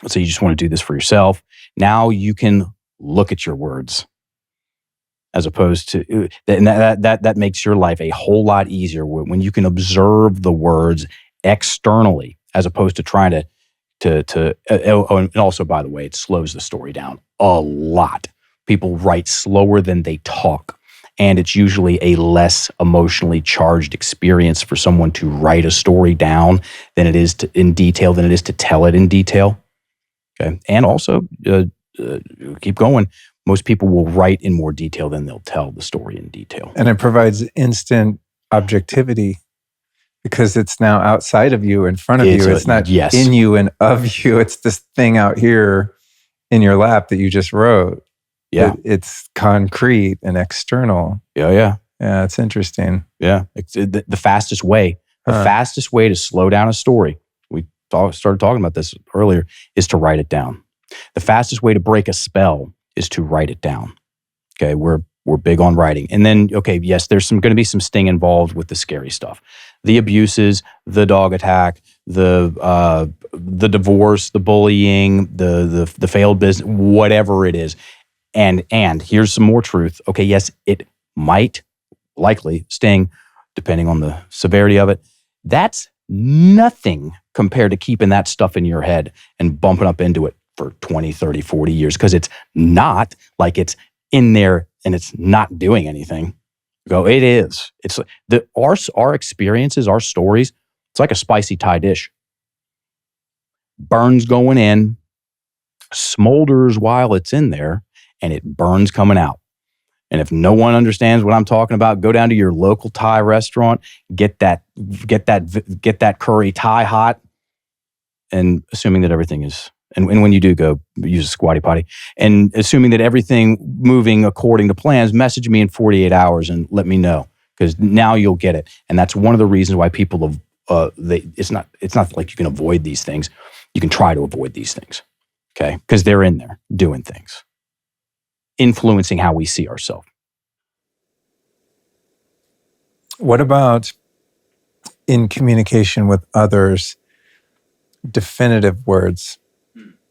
let's say you just want to do this for yourself, Now you can look at your words, as opposed to, and that makes your life a whole lot easier when you can observe the words externally, as opposed to trying and also, by the way, it slows the story down a lot. People write slower than they talk, and it's usually a less emotionally charged experience for someone to write a story down than it is in detail than it is to tell it in detail. Okay, and also keep going. Most people will write in more detail than they'll tell the story in detail. And it provides instant objectivity because it's now outside of you, in front of you. It's not in you and of you. It's this thing out here in your lap that you just wrote. Yeah. It's concrete and external. Yeah, it's interesting. Yeah. It's the fastest way. The fastest way to slow down a story, we started talking about this earlier, is to write it down. The fastest way to break a spell is to write it down. Okay, we're big on writing. And then, okay, yes, there's going to be some sting involved with the scary stuff. The abuses, the dog attack, the divorce, the bullying, the failed business, whatever it is. And here's some more truth. Okay, yes, it might likely sting, depending on the severity of it. That's nothing compared to keeping that stuff in your head and bumping up into it for 20, 30, 40 years, because it's not like it's in there and it's not doing anything. It is. It's our experiences, our stories, it's like a spicy Thai dish. Burns going in, smolders while it's in there, and it burns coming out. And if no one understands what I'm talking about, go down to your local Thai restaurant, get that curry Thai hot, and assuming that everything is, and when you do go use a squatty potty, and assuming that everything moving according to plans, message me in 48 hours and let me know, because now you'll get it. And that's one of the reasons why people it's not like you can avoid these things. You can try to avoid these things, okay? Because they're in there doing things, influencing how we see ourselves. What about in communication with others, definitive words?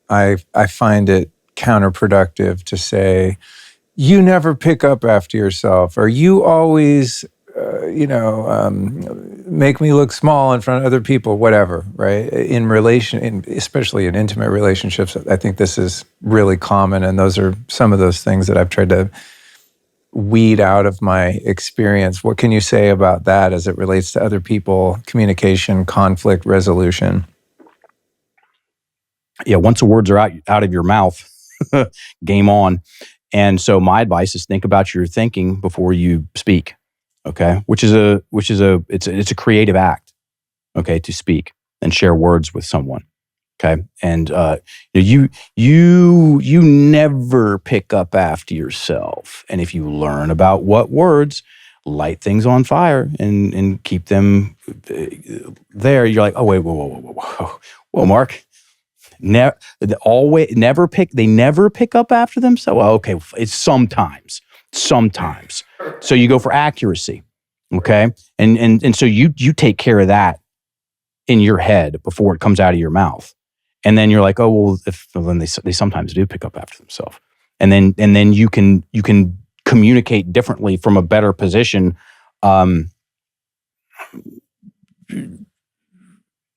I find it counterproductive to say, you never pick up after yourself, or you always, make me look small in front of other people, whatever, right? Especially in intimate relationships, I think this is really common. And those are some of those things that I've tried to weed out of my experience. What can you say about that as it relates to other people, communication, conflict resolution? Yeah, once the words are out of your mouth, game on. And so my advice is think about your thinking before you speak. Okay, it's a creative act. Okay, to speak and share words with someone. Okay, and you never pick up after yourself. And if you learn about what words light things on fire and keep them there, you're like, oh wait, whoa, Mark. They never pick up after themselves. Well, okay, it's sometimes. So you go for accuracy, okay, and so you take care of that in your head before it comes out of your mouth, and then you're like, oh well, then they sometimes do pick up after themselves, and then you can communicate differently from a better position.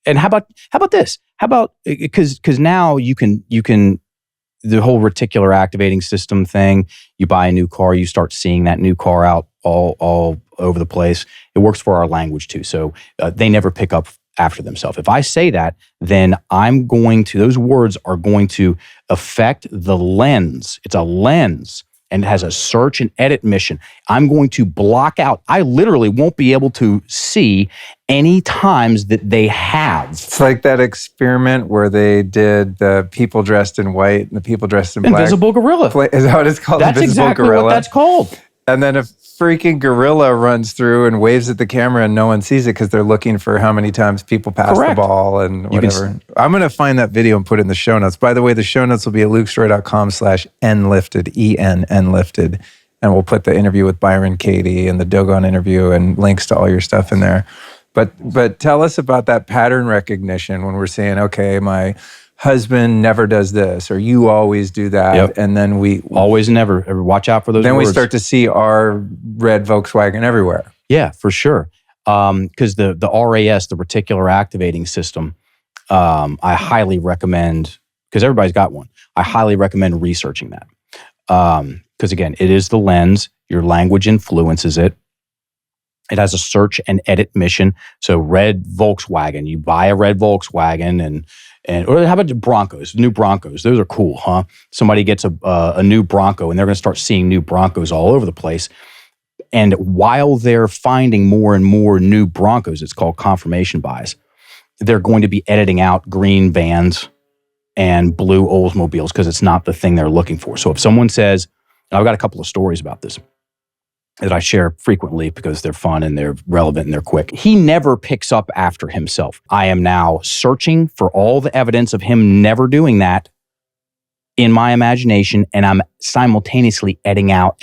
And how about this? How about, because now you can the whole reticular activating system thing. You buy a new car, you start seeing that new car out all over the place. It works for our language too. So they never pick up after themselves. If I say that, then those words are going to affect the lens. It's a lens. And it has a search and edit mission. I'm going to block out. I literally won't be able to see any times that they have. It's like that experiment where they did the people dressed in white and the people dressed in black. Invisible gorilla. Is that what it's called? That's Invisible exactly gorilla? What that's called. And then a freaking gorilla runs through and waves at the camera and no one sees it because they're looking for how many times people pass the ball and whatever. I'm going to find that video and put it in the show notes. By the way, the show notes will be at lukestorey.com/Enlifted, Enlifted. And we'll put the interview with Byron Katie and the Dogon interview and links to all your stuff in there. But tell us about that pattern recognition when we're saying, okay, my husband never does this, or you always do that, Yep. and then we Always and never. Watch out for those then words. we start to see our red Volkswagen everywhere. Yeah, for sure. Because the RAS, the reticular activating system, I highly recommend, because everybody's got one. I highly recommend researching that. Because again, it is the lens. Your language influences it. It has a search and edit mission. So red Volkswagen, you buy a red Volkswagen or how about the Broncos, new Broncos? Those are cool, huh? Somebody gets a new Bronco and they're going to start seeing new Broncos all over the place. And while they're finding more and more new Broncos, it's called confirmation bias, they're going to be editing out green vans and blue Oldsmobiles because it's not the thing they're looking for. So if someone says, and I've got a couple of stories about this that I share frequently because they're fun and they're relevant and they're quick. He never picks up after himself. I am now searching for all the evidence of him never doing that in my imagination, and I'm simultaneously editing out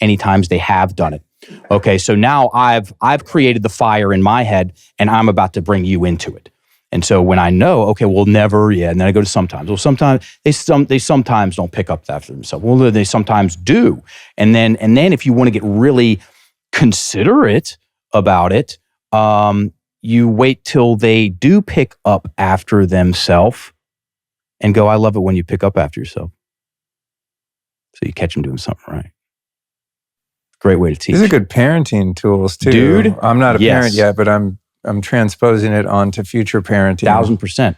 any times they have done it. Okay, so now I've created the fire in my head, and I'm about to bring you into it. And so when I know, okay, well, never, yeah, and then I go to sometimes. Well, sometimes they sometimes don't pick up after themselves. Well, they sometimes do. And then if you want to get really considerate about it, you wait till they do pick up after themselves, and go, I love it when you pick up after yourself. So you catch them doing something right. Great way to teach. These are good parenting tools too. Dude, I'm not a yes. parent yet, but I'm transposing it onto future parenting. 1,000%.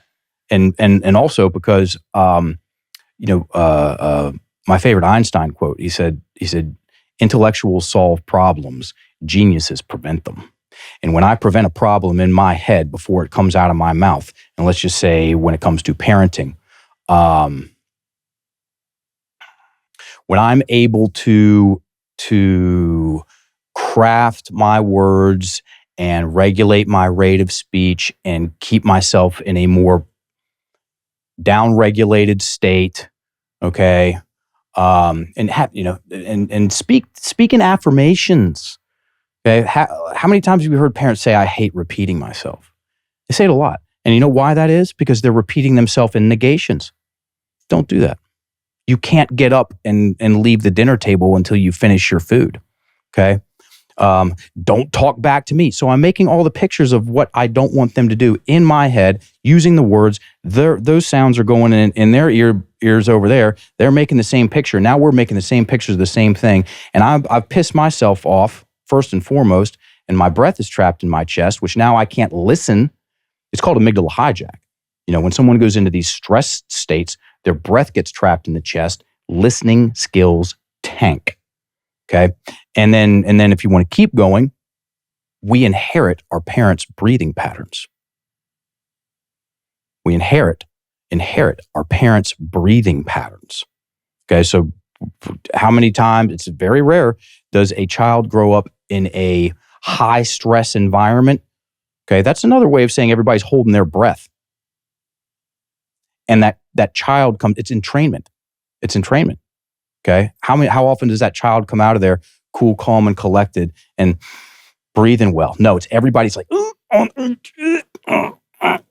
And also because, my favorite Einstein quote, he said, intellectuals solve problems, geniuses prevent them. And when I prevent a problem in my head before it comes out of my mouth, and let's just say when it comes to parenting, when I'm able to craft my words and regulate my rate of speech and keep myself in a more down-regulated state, okay, and have and speak in affirmations. Okay, how many times have you heard parents say, "I hate repeating myself"? They say it a lot, and you know why that is? Because they're repeating themselves in negations. Don't do that. You can't get up and leave the dinner table until you finish your food. Okay. Don't talk back to me. So I'm making all the pictures of what I don't want them to do in my head, using the words. Those sounds are going in their ears over there. They're making the same picture. Now we're making the same pictures of the same thing. And I've pissed myself off first and foremost, and my breath is trapped in my chest, which now I can't listen. It's called amygdala hijack. When someone goes into these stress states, their breath gets trapped in the chest, listening skills tank. Okay. And then if you want to keep going, we inherit our parents' breathing patterns. We inherit our parents' breathing patterns. Okay. So how many times, it's very rare, does a child grow up in a high stress environment? Okay. That's another way of saying everybody's holding their breath. And that child it's entrainment. It's entrainment. Okay. How often does that child come out of there cool, calm, and collected and breathing well? No, it's everybody's like,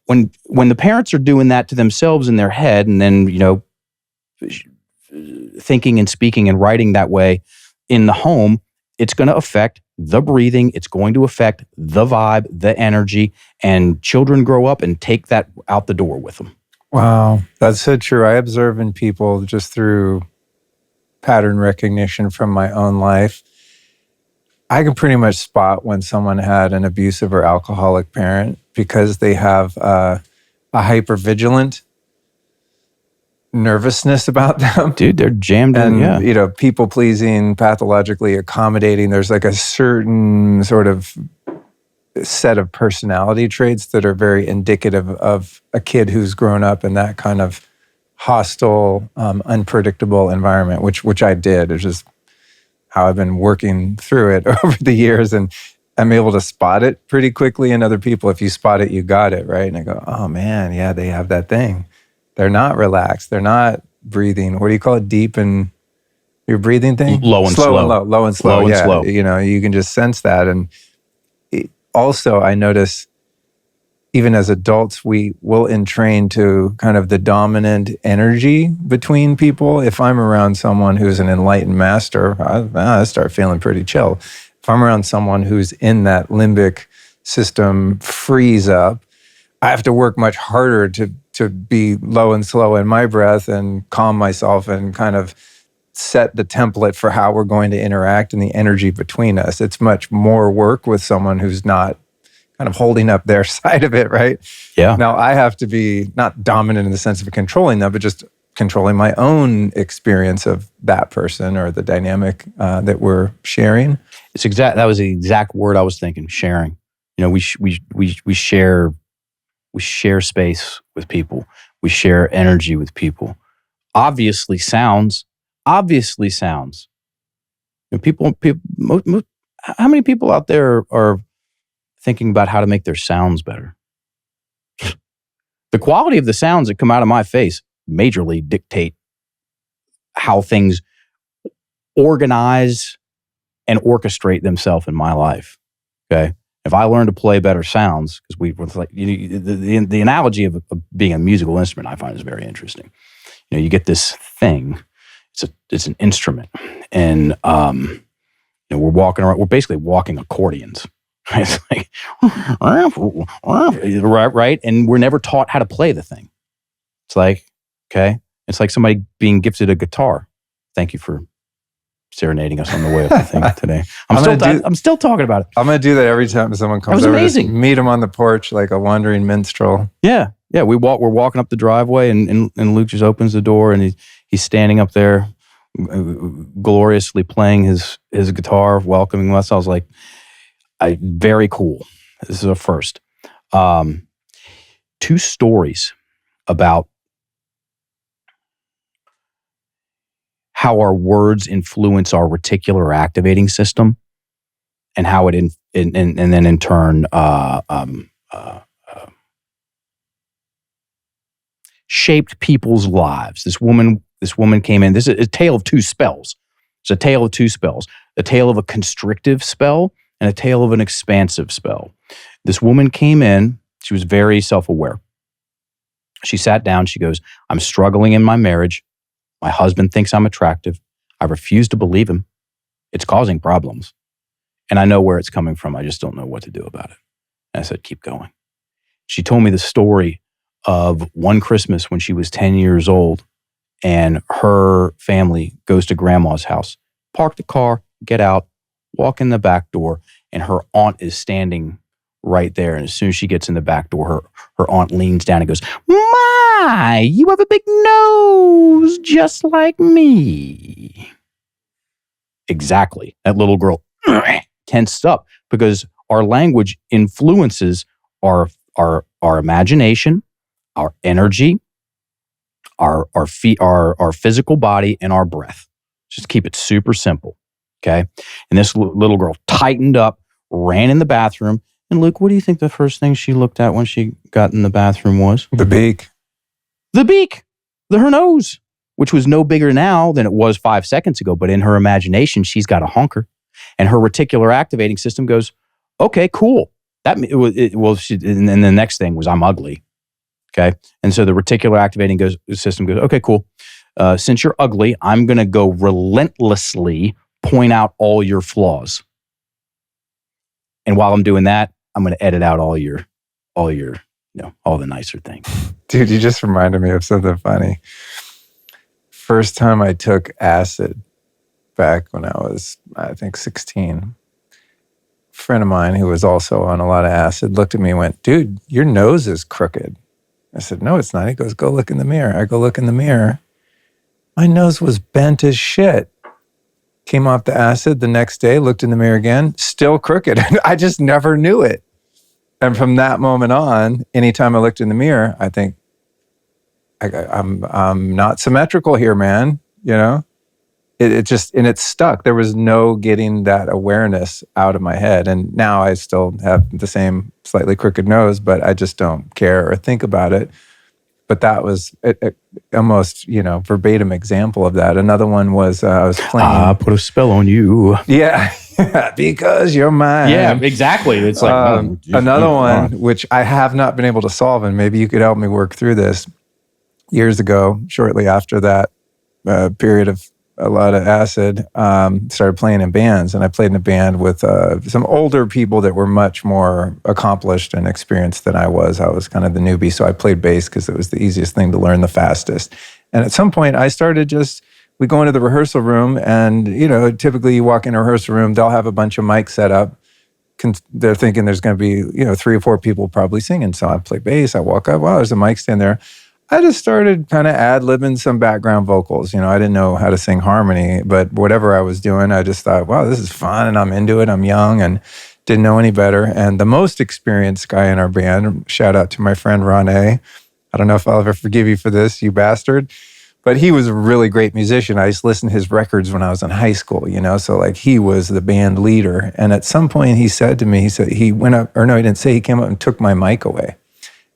when the parents are doing that to themselves in their head, and then, thinking and speaking and writing that way in the home, it's going to affect the breathing. It's going to affect the vibe, the energy, and children grow up and take that out the door with them. Wow, that's so true. I observe in people just through pattern recognition from my own life. I can pretty much spot when someone had an abusive or alcoholic parent because they have a hypervigilant nervousness about them. Dude, they're jammed in, and, people pleasing, pathologically accommodating. There's like a certain sort of set of personality traits that are very indicative of a kid who's grown up in that kind of hostile, unpredictable environment, which I did. It's just how I've been working through it over the years, and I'm able to spot it pretty quickly in other people. If you spot it, you got it, right? And I go, oh man, yeah, they have that thing. They're not relaxed. They're not breathing. What do you call it? Deep and your breathing thing? Low and slow. Low and slow. Low and yeah. slow. You can just sense that. And also, I notice even as adults, we will entrain to kind of the dominant energy between people. If I'm around someone who's an enlightened master, I start feeling pretty chill. If I'm around someone who's in that limbic system freeze up, I have to work much harder to be low and slow in my breath and calm myself and kind of set the template for how we're going to interact and the energy between us. It's much more work with someone who's not kind of holding up their side of it, right? Yeah. Now I have to be not dominant in the sense of controlling them, but just controlling my own experience of that person or the dynamic that we're sharing. That was the exact word I was thinking. Sharing. We share space with people. We share energy with people. Obviously sounds. People. How many people out there are thinking about how to make their sounds better? The quality of the sounds that come out of my face majorly dictate how things organize and orchestrate themselves in my life. Okay. If I learn to play better sounds, because the analogy of being a musical instrument, I find is very interesting. You get this thing. It's an instrument, and we're walking around. We're basically walking accordions. It's like right, and we're never taught how to play the thing. It's like, okay, it's like somebody being gifted a guitar. Thank you for serenading us on the way up the thing today. I'm still talking about it. I'm going to do that every time someone comes over. Amazing. Just meet them on the porch like a wandering minstrel. Yeah. We're walking up the driveway, and Luke just opens the door, and he's standing up there, gloriously playing his guitar, welcoming us. I was like, very cool. This is a first. 2 stories about how our words influence our reticular activating system, and how it and then in turn shaped people's lives. This woman came in. This is a tale of 2 spells. It's a tale of 2 spells. A tale of a constrictive spell and a tale of an expansive spell. This woman came in. She was very self-aware. She sat down. She goes, "I'm struggling in my marriage. My husband thinks I'm attractive. I refuse to believe him. It's causing problems. And I know where it's coming from. I just don't know what to do about it." And I said, "Keep going." She told me the story of one Christmas when she was 10 years old, and her family goes to grandma's house, park the car, get out, walk in the back door, and her aunt is standing right there. And as soon as she gets in the back door, her aunt leans down and goes, "My, you have a big nose, just like me." Exactly. That little girl tensed up, because our language influences our imagination, our energy, our physical body, and our breath. Just keep it super simple. Okay. And this little girl tightened up, ran in the bathroom. And Luke, what do you think the first thing she looked at when she got in the bathroom was? The beak. Her nose, which was no bigger now than it was 5 seconds ago. But in her imagination, she's got a honker. And her reticular activating system goes, "Okay, cool." And then the next thing was, "I'm ugly." Okay. And so the reticular activating system goes, "Okay, cool. Since you're ugly, I'm going to go relentlessly point out all your flaws. And while I'm doing that, I'm going to edit out all the nicer things." Dude, you just reminded me of something funny. First time I took acid back when I was, I think, 16. A friend of mine who was also on a lot of acid looked at me and went, "Dude, your nose is crooked." I said, "No, it's not." He goes, "Go look in the mirror." I go look in the mirror. My nose was bent as shit. Came off the acid the next day, looked in the mirror again, still crooked. I just never knew it. And from that moment on, anytime I looked in the mirror, I think, I'm not symmetrical here, man. It stuck. There was no getting that awareness out of my head. And now I still have the same slightly crooked nose, but I just don't care or think about it. But that was almost, verbatim example of that. Another one was I was playing. Put a spell on you. Yeah. Because you're mine. Yeah, exactly. It's like another one, which I have not been able to solve, and maybe you could help me work through this. Years ago, shortly after that period of a lot of acid, started playing in bands, and I played in a band with some older people that were much more accomplished and experienced than I was. I was kind of the newbie, so I played bass because it was the easiest thing to learn the fastest. And at some point, I started we go into the rehearsal room, and typically you walk in a rehearsal room, they'll have a bunch of mics set up. They're thinking there's going to be 3 or 4 people probably singing. So I play bass. I walk up. Wow, there's a mic stand there. I just started kind of ad-libbing some background vocals. I didn't know how to sing harmony, but whatever I was doing, I just thought, wow, this is fun, and I'm into it. I'm young and didn't know any better. And the most experienced guy in our band, shout out to my friend Ron A. I don't know if I'll ever forgive you for this, you bastard. But he was a really great musician. I used to listen to his records when I was in high school, so like he was the band leader. And at some point he said to me, he went up, or no, he didn't say, he came up and took my mic away.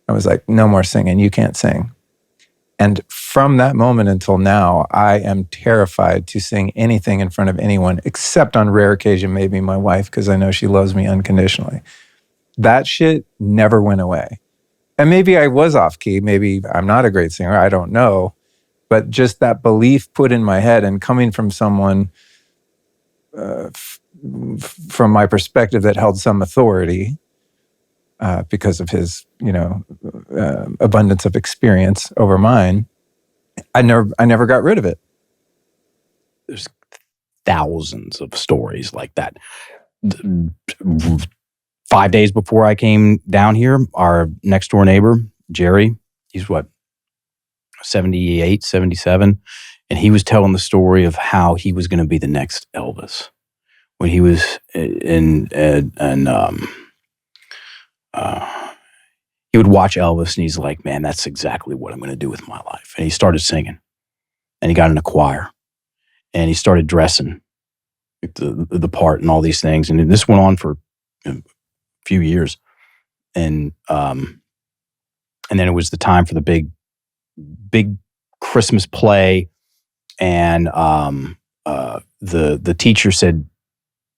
I was like, no more singing, you can't sing. And from that moment until now, I am terrified to sing anything in front of anyone, except on rare occasion, maybe my wife, because I know she loves me unconditionally. That shit never went away. And maybe I was off key. Maybe I'm not a great singer. I don't know. But just that belief put in my head, and coming from someone, from my perspective, that held some authority, because of his, abundance of experience over mine, I never got rid of it. There's thousands of stories like that. 5 days before I came down here, our next door neighbor, Jerry, he's 78, 77. And he was telling the story of how he was going to be the next Elvis when he was he would watch Elvis, and he's like, man, that's exactly what I'm going to do with my life. And he started singing, and he got in a choir, and he started dressing the part and all these things. And this went on for a few years. And then it was the time for the big Christmas play. And the teacher said,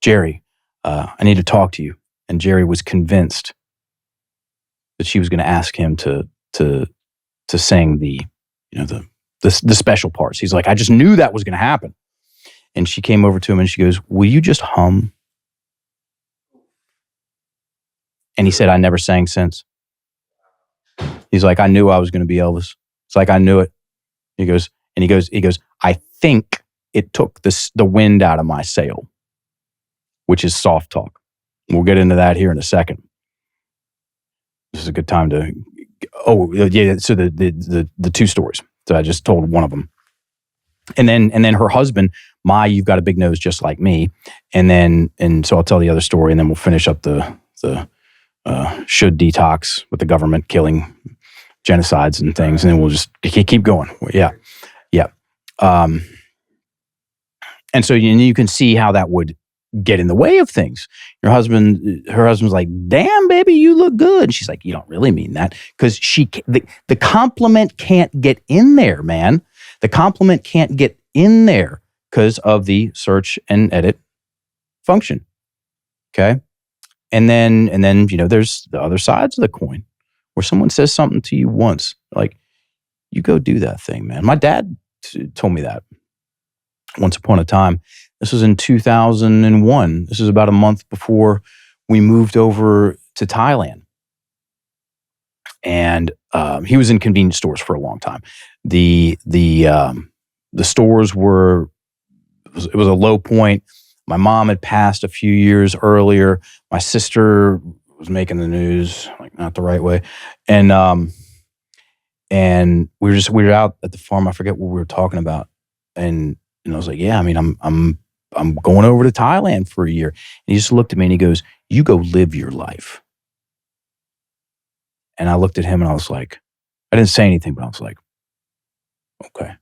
Jerry, I need to talk to you. And Jerry was convinced that she was going to ask him to sing the special parts. He's like, I just knew that was going to happen. And she came over to him and she goes, will you just hum? And he said, I never sang since. He's like, I knew I was going to be Elvis. It's like, I knew it. He goes, I think it took the wind out of my sail, which is soft talk. We'll get into that here in a second. This is a good time to, so the 2 stories. So I just told one of them. And then her husband, you've got a big nose just like me. And so I'll tell the other story, and then we'll finish up the should detox with the government killing genocides and things, and then we'll just keep going. Yeah. And so you can see how that would get in the way of things. Her husband's like, damn, baby, you look good. And she's like, you don't really mean that, because the compliment can't get in there, man. The compliment can't get in there because of the search and edit function. Okay. And then, there's the other sides of the coin where someone says something to you once, like, you go do that thing, man. My dad told me that once upon a time. This was in 2001. This was about a month before we moved over to Thailand. And he was in convenience stores for a long time. The stores it was a low point. My mom had passed a few years earlier. My sister was making the news, like not the right way. And we were out at the farm. I forget what we were talking about. And I was like, yeah, I mean, I'm going over to Thailand for a year. And he just looked at me and he goes, you go live your life. And I looked at him and I was like, I didn't say anything, but I was like, okay,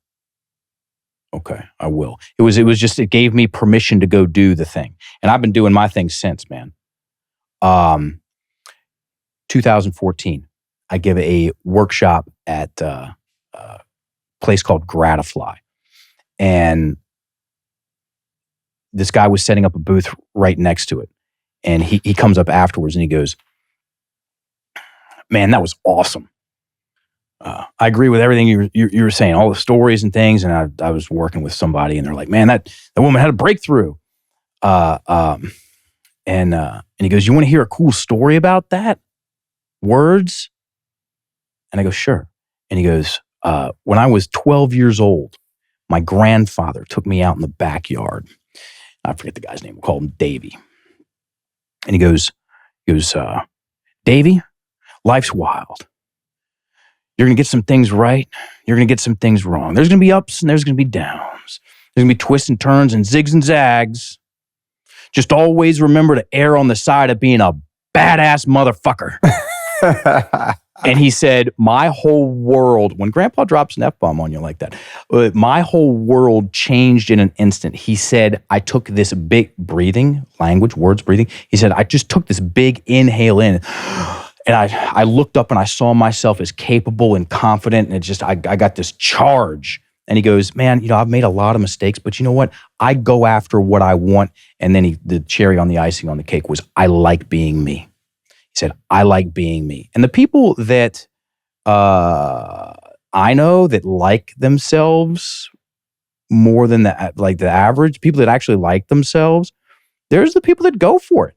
I will. It gave me permission to go do the thing. And I've been doing my thing since, man. 2014, I give a workshop at a place called Gratifly. And this guy was setting up a booth right next to it. And he comes up afterwards and he goes, man, that was awesome. I agree with everything you were saying, all the stories and things. And I was working with somebody and they're like, man, that woman had a breakthrough. And he goes, you want to hear a cool story about that? Words? And I go, sure. And he goes, when I was 12 years old, my grandfather took me out in the backyard. I forget the guy's name. We'll call him Davy. And he goes, Davy, life's wild. You're going to get some things right. You're going to get some things wrong. There's going to be ups and there's going to be downs. There's going to be twists and turns and zigs and zags. Just always remember to err on the side of being a badass motherfucker. And he said, my whole world, when Grandpa drops an F-bomb on you like that, my whole world changed in an instant. He said, I took this big breathing, language, words, breathing. He said, I just took this big inhale in. And I looked up and I saw myself as capable and confident. And it just, I got this charge. And he goes, man, I've made a lot of mistakes, but you know what? I go after what I want. And then the cherry on the icing on the cake was, I like being me. He said, I like being me. And the people that I know that like themselves more than the average, people that actually like themselves, there's the people that go for it.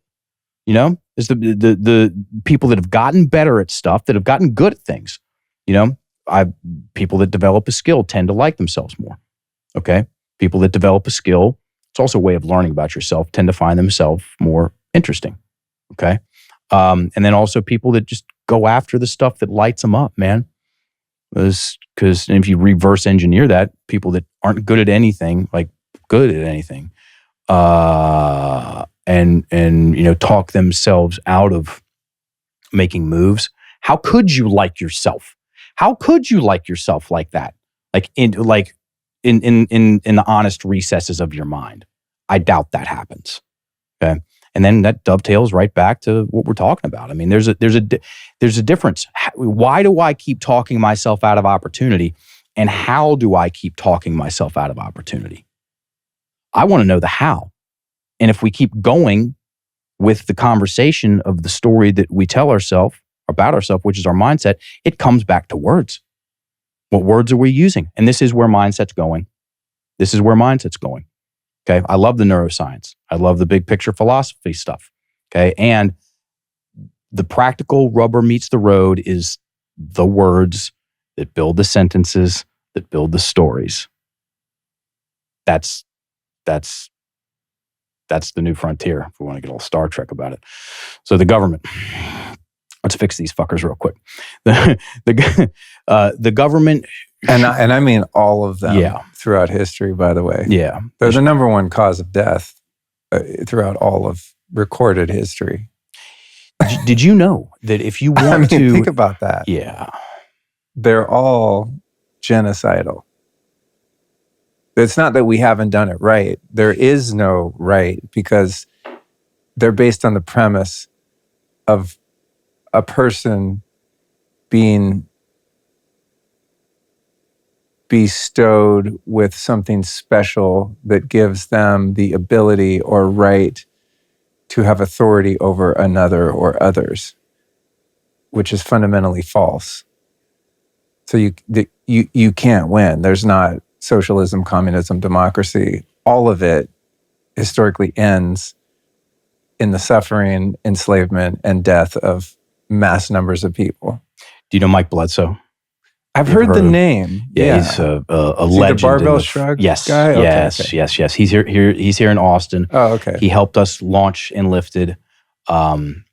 There's the people that have gotten better at stuff, that have gotten good at things. People that develop a skill tend to like themselves more. Okay. People that develop a skill, it's also a way of learning about yourself, tend to find themselves more interesting. Okay. And then also people that just go after the stuff that lights them up, man. Because if you reverse engineer that, people that aren't good at anything, and talk themselves out of making moves. How could you like yourself? How could you like yourself like that? In the honest recesses of your mind. I doubt that happens. Okay. And then that dovetails right back to what we're talking about. I mean, there's a difference. Why do I keep talking myself out of opportunity? And how do I keep talking myself out of opportunity? I want to know the how. And if we keep going with the conversation of the story that we tell ourselves about ourselves, which is our mindset, it comes back to words. What words are we using? And this is where mindset's going. Okay. I love the neuroscience. I love the big picture philosophy stuff. Okay. And the practical rubber meets the road is the words that build the sentences, that build the stories. That's the new frontier, if we want to get a little Star Trek about it. So the government, let's fix these fuckers real quick. The government, and I mean all of them throughout history, by the way. Yeah. They're the number one cause of death throughout all of recorded history. Did you know that if you want to think about that? Yeah. They're all genocidal. It's not that we haven't done it right. There is no right, because they're based on the premise of a person being bestowed with something special that gives them the ability or right to have authority over another or others, which is fundamentally false. So you can't win. There's not socialism, communism, democracy. All of it historically ends in the suffering, enslavement, and death of mass numbers of people. Do you know Mike Bledsoe? I've heard the name. Yeah, he's a Is legend. He the barbell shrug guy? Yes. He's here in Austin. Oh, okay. He helped us launch Enlifted. We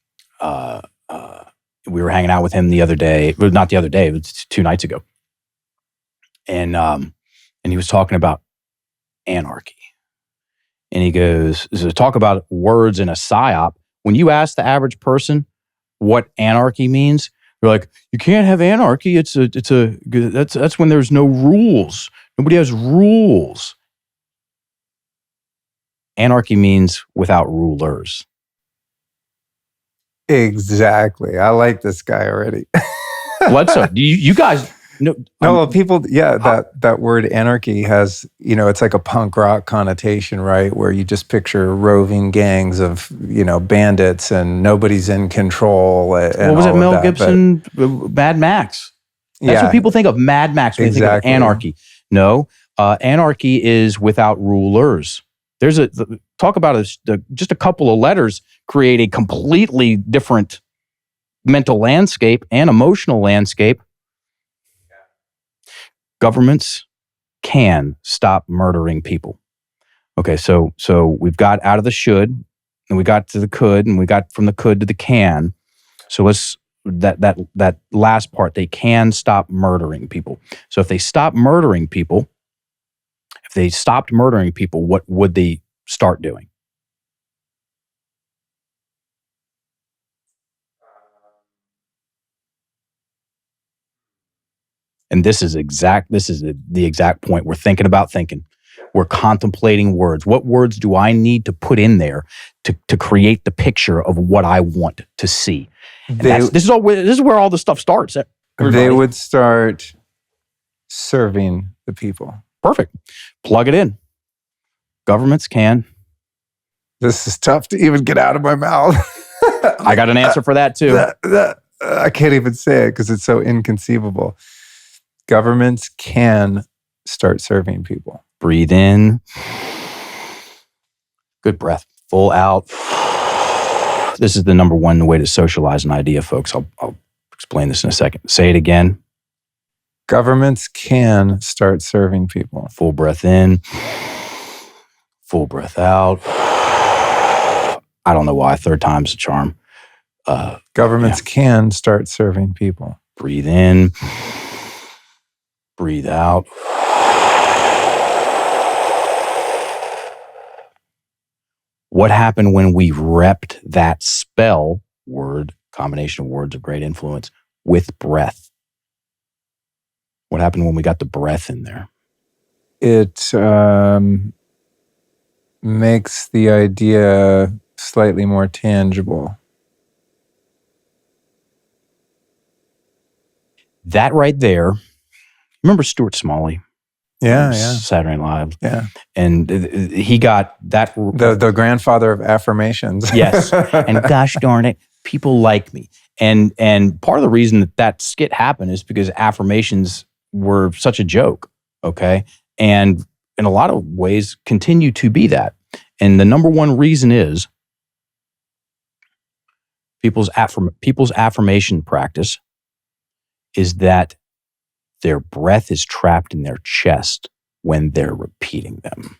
were hanging out with him the other day. Well, not the other day, it was 2 nights ago. And he was talking about anarchy. And he goes, talk about words in a psyop. When you ask the average person what anarchy means, you're like, you can't have anarchy. That's when there's no rules. Nobody has rules. Anarchy means without rulers. Exactly. I like this guy already. Bledsoe, you guys, No, No, well, people, that word anarchy has, it's like a punk rock connotation, right? Where you just picture roving gangs of, bandits and nobody's in control and what was it, all of Mel that. Gibson, Mad Max? That's what people think of Mad Max when they think of anarchy. No, anarchy is without rulers. Talk about just a couple of letters create a completely different mental landscape and emotional landscape. Governments can stop murdering people. Okay, so we've got out of the should, and we got to the could, and we got from the could to the can. So let's that last part. They can stop murdering people. So if they stopped murdering people, what would they start doing? And this is the exact point. We're thinking about thinking. We're contemplating words. What words do I need to put in there to create the picture of what I want to see? And this is where all the stuff starts. Everybody. They would start serving the people. Perfect. Plug it in. Governments can. This is tough to even get out of my mouth. I got an answer for that too. I can't even say it because it's so inconceivable. Governments can start serving people. Breathe in. Good breath. Full out. This is the number one way to socialize an idea, folks. I'll explain this in a second. Say it again. Governments can start serving people. Full breath in. Full breath out. I don't know why. Third time's a charm. Governments can start serving people. Breathe in. Breathe out. What happened when we repped that spell, combination of words of great influence, with breath? What happened when we got the breath in there? It makes the idea slightly more tangible. That right there. Remember Stuart Smalley? Yeah. Saturday Night Live. Yeah. And he got that. The grandfather of affirmations. Yes. And gosh darn it, people like me. And part of the reason that skit happened is because affirmations were such a joke. Okay. And in a lot of ways continue to be that. And the number one reason is people's affirmation practice is that their breath is trapped in their chest when they're repeating them.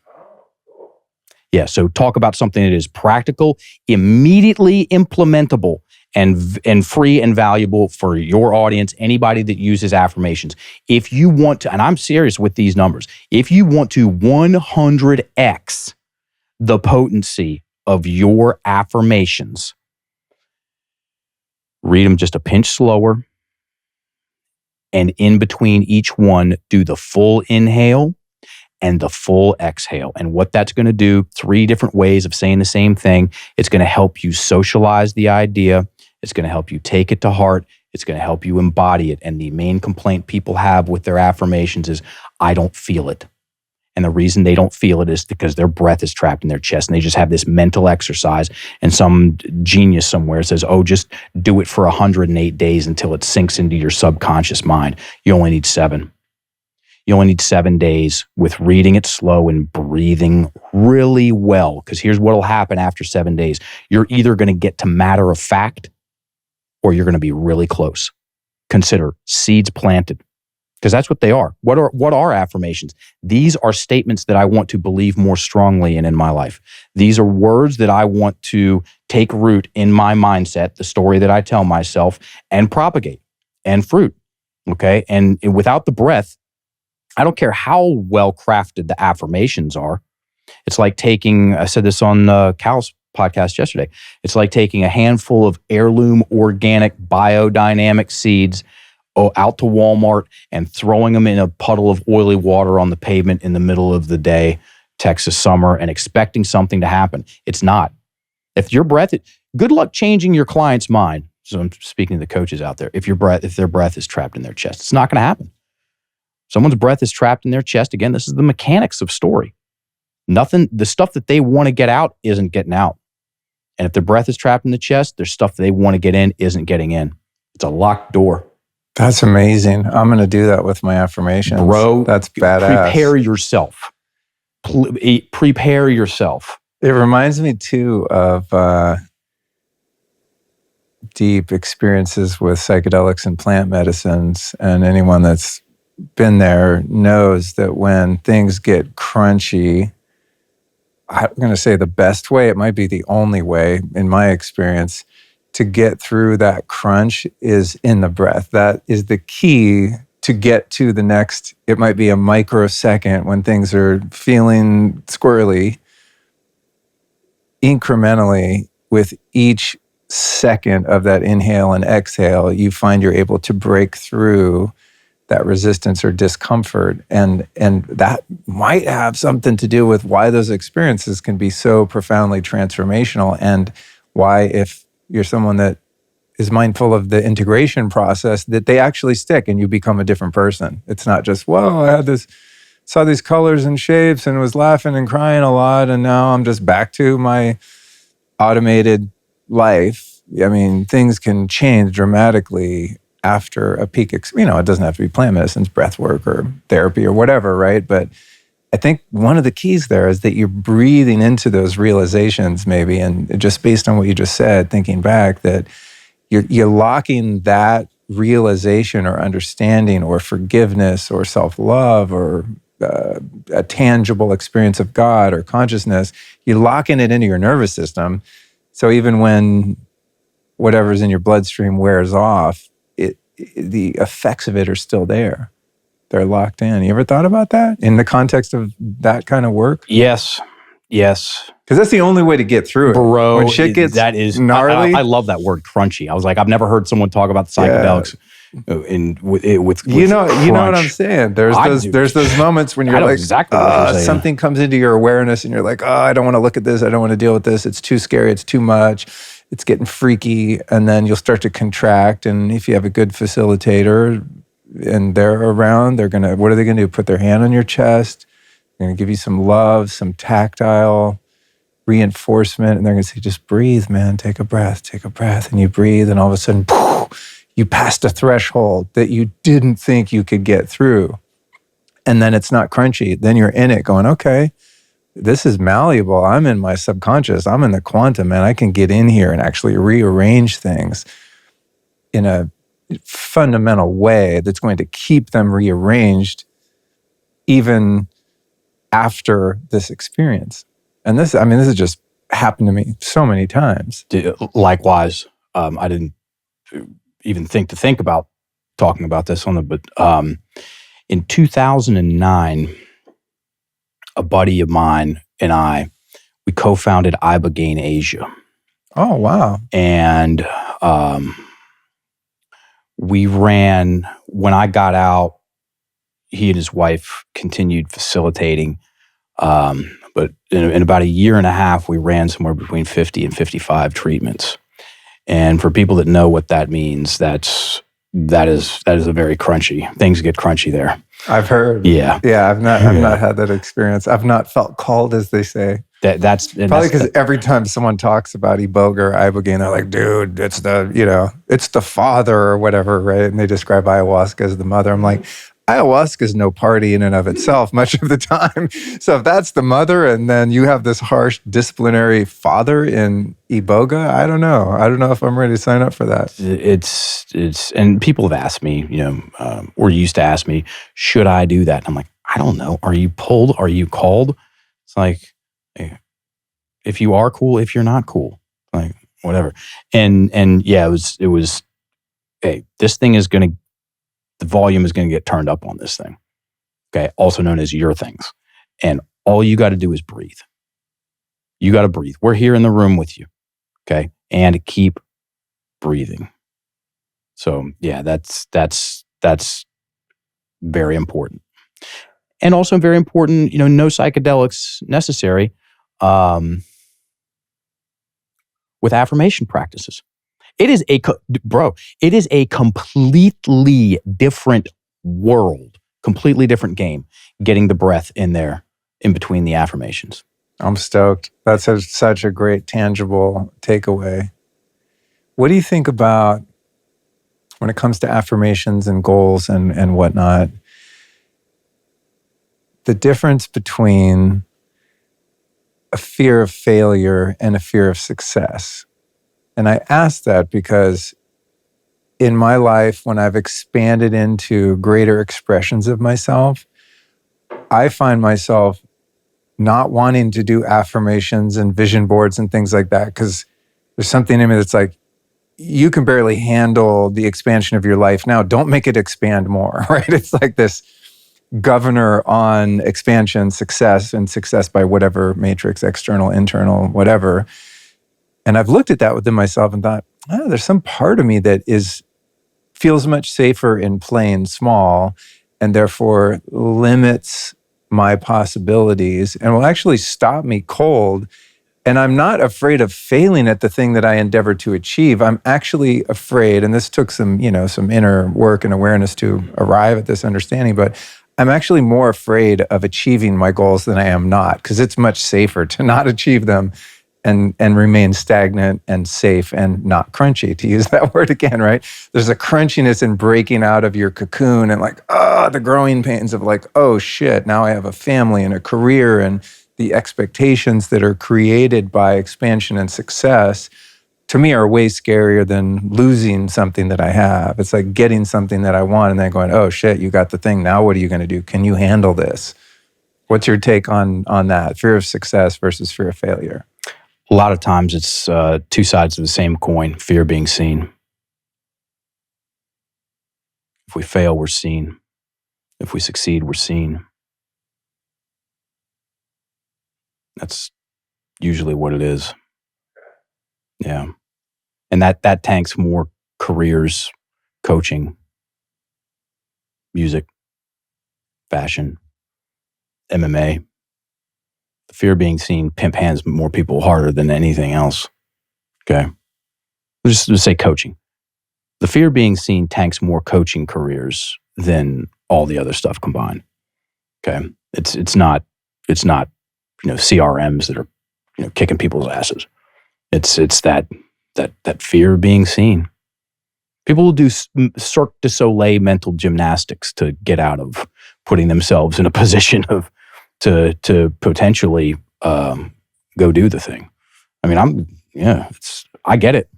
Yeah, so talk about something that is practical, immediately implementable, and free and valuable for your audience, anybody that uses affirmations. If you want to, and I'm serious with these numbers, if you want to 100x the potency of your affirmations, read them just a pinch slower, and in between each one, do the full inhale and the full exhale. And what that's going to do, 3 different ways of saying the same thing. It's going to help you socialize the idea. It's going to help you take it to heart. It's going to help you embody it. And the main complaint people have with their affirmations is, I don't feel it. And the reason they don't feel it is because their breath is trapped in their chest, and they just have this mental exercise, and some genius somewhere says, oh, just do it for 108 days until it sinks into your subconscious mind. You only need 7. You only need 7 days with reading it slow and breathing really well. Because here's what will happen after 7 days. You're either going to get to matter of fact, or you're going to be really close. Consider seeds planted. Because that's what they are. What are affirmations? These are statements that I want to believe more strongly in my life. These are words that I want to take root in my mindset, the story that I tell myself, and propagate and fruit. Okay? And without the breath, I don't care how well crafted the affirmations are. It's like taking, I said this on Cal's podcast yesterday, it's like taking a handful of heirloom organic biodynamic seeds out to Walmart and throwing them in a puddle of oily water on the pavement in the middle of the day, Texas summer, and expecting something to happen. It's not. If your breath, good luck changing your client's mind. So I'm speaking to the coaches out there. If their breath is trapped in their chest, it's not going to happen. Someone's breath is trapped in their chest. Again, this is the mechanics of Storey. The stuff that they want to get out isn't getting out. And if their breath is trapped in the chest, there's stuff they want to get in isn't getting in. It's a locked door. That's amazing. I'm going to do that with my affirmations. Bro, that's badass. Prepare yourself. Prepare yourself. It reminds me too of deep experiences with psychedelics and plant medicines. And anyone that's been there knows that when things get crunchy, I'm going to say the best way, it might be the only way in my experience, to get through that crunch is in the breath. That is the key to get to the next. It might be a microsecond when things are feeling squirrely. Incrementally, with each second of that inhale and exhale, you find you're able to break through that resistance or discomfort. And that might have something to do with why those experiences can be so profoundly transformational, and why, if you're someone that is mindful of the integration process, that they actually stick and you become a different person. It's not just, whoa, saw these colors and shapes and was laughing and crying a lot, and now I'm just back to my automated life. I mean, things can change dramatically after a peak. It doesn't have to be plant medicines, breath work or therapy or whatever, right? But I think one of the keys there is that you're breathing into those realizations maybe, and just based on what you just said, thinking back, that you're locking that realization or understanding or forgiveness or self-love or a tangible experience of God or consciousness, you're locking it into your nervous system. So even when whatever's in your bloodstream wears off, the effects of it are still there. They're locked in. You ever thought about that in the context of that kind of work? Yes. Because that's the only way to get through it. Bro, when shit gets that is gnarly. I love that word, crunchy. I was like, I've never heard someone talk about the psychedelics with you know what I'm saying. There's those moments when you're like, exactly what you're saying. Something comes into your awareness and you're like, I don't want to look at this. I don't want to deal with this. It's too scary. It's too much. It's getting freaky. And then you'll start to contract. And if you have a good facilitator and they're around, what are they going to do? Put their hand on your chest. They're going to give you some love, some tactile reinforcement. And they're going to say, just breathe, man. Take a breath. And you breathe. And all of a sudden, you passed a threshold that you didn't think you could get through. And then it's not crunchy. Then you're in it going, okay, this is malleable. I'm in my subconscious. I'm in the quantum, man. I can get in here and actually rearrange things in a fundamental way that's going to keep them rearranged even after this experience. And this has just happened to me so many times. Likewise, I didn't even think about talking about this but in 2009, a buddy of mine and we co-founded Ibogaine Asia. Oh, wow. And we ran, when I got out, he and his wife continued facilitating. But in about a year and a half, we ran somewhere between 50 and 55 treatments. And for people that know what that means, that is a very crunchy. Things get crunchy there. I've heard. Yeah. I've not had that experience. I've not felt called, as they say. That's probably because every time someone talks about Iboga or Ibogaine, they're like, dude, it's the father or whatever, right? And they describe ayahuasca as the mother. I'm like, ayahuasca is no party in and of itself much of the time. So if that's the mother and then you have this harsh disciplinary father in Iboga, I don't know. I don't know if I'm ready to sign up for that. It's and people have asked me, or used to ask me, should I do that? And I'm like, I don't know. Are you pulled? Are you called? It's like, if you are cool, if you're not cool, like whatever. And yeah, it was, hey, this thing is the volume is going to get turned up on this thing. Okay. Also known as your things. And all you got to do is breathe. You got to breathe. We're here in the room with you. Okay. And keep breathing. So yeah, that's very important. And also very important, no psychedelics necessary with affirmation practices. It is a completely different world. completely different game, getting the breath in there in between the affirmations. I'm stoked. That's such a great tangible takeaway. What do you think about when it comes to affirmations and goals and whatnot, the difference between a fear of failure and a fear of success? And I ask that because in my life, when I've expanded into greater expressions of myself, I find myself not wanting to do affirmations and vision boards and things like that, because there's something in me that's like, you can barely handle the expansion of your life now. Don't make it expand more, right? It's like this governor on expansion, success, and success by whatever matrix, external, internal, whatever. And I've looked at that within myself and thought, there's some part of me that feels much safer in playing small, and therefore limits my possibilities and will actually stop me cold. And I'm not afraid of failing at the thing that I endeavor to achieve. I'm actually afraid, and this took some inner work and awareness to arrive at this understanding, but I'm actually more afraid of achieving my goals than I am not, because it's much safer to not achieve them and remain stagnant and safe and not crunchy, to use that word again, right? There's a crunchiness in breaking out of your cocoon and the growing pains of oh shit, now I have a family and a career, and the expectations that are created by expansion and success, to me, are way scarier than losing something that I have. It's like getting something that I want and then going, oh shit, you got the thing. Now what are you going to do? Can you handle this? What's your take on that? Fear of success versus fear of failure? A lot of times it's two sides of the same coin, fear being seen. If we fail, we're seen. If we succeed, we're seen. That's usually what it is. Yeah. And that tanks more careers, coaching, music, fashion, MMA. The fear of being seen pimp hands more people harder than anything else. Okay. Let's just say coaching. The fear of being seen tanks more coaching careers than all the other stuff combined. Okay. It's not CRMs that are kicking people's asses. It's that fear of being seen. People will do Cirque du Soleil mental gymnastics to get out of putting themselves in a position of to potentially go do the thing. I mean, I get it.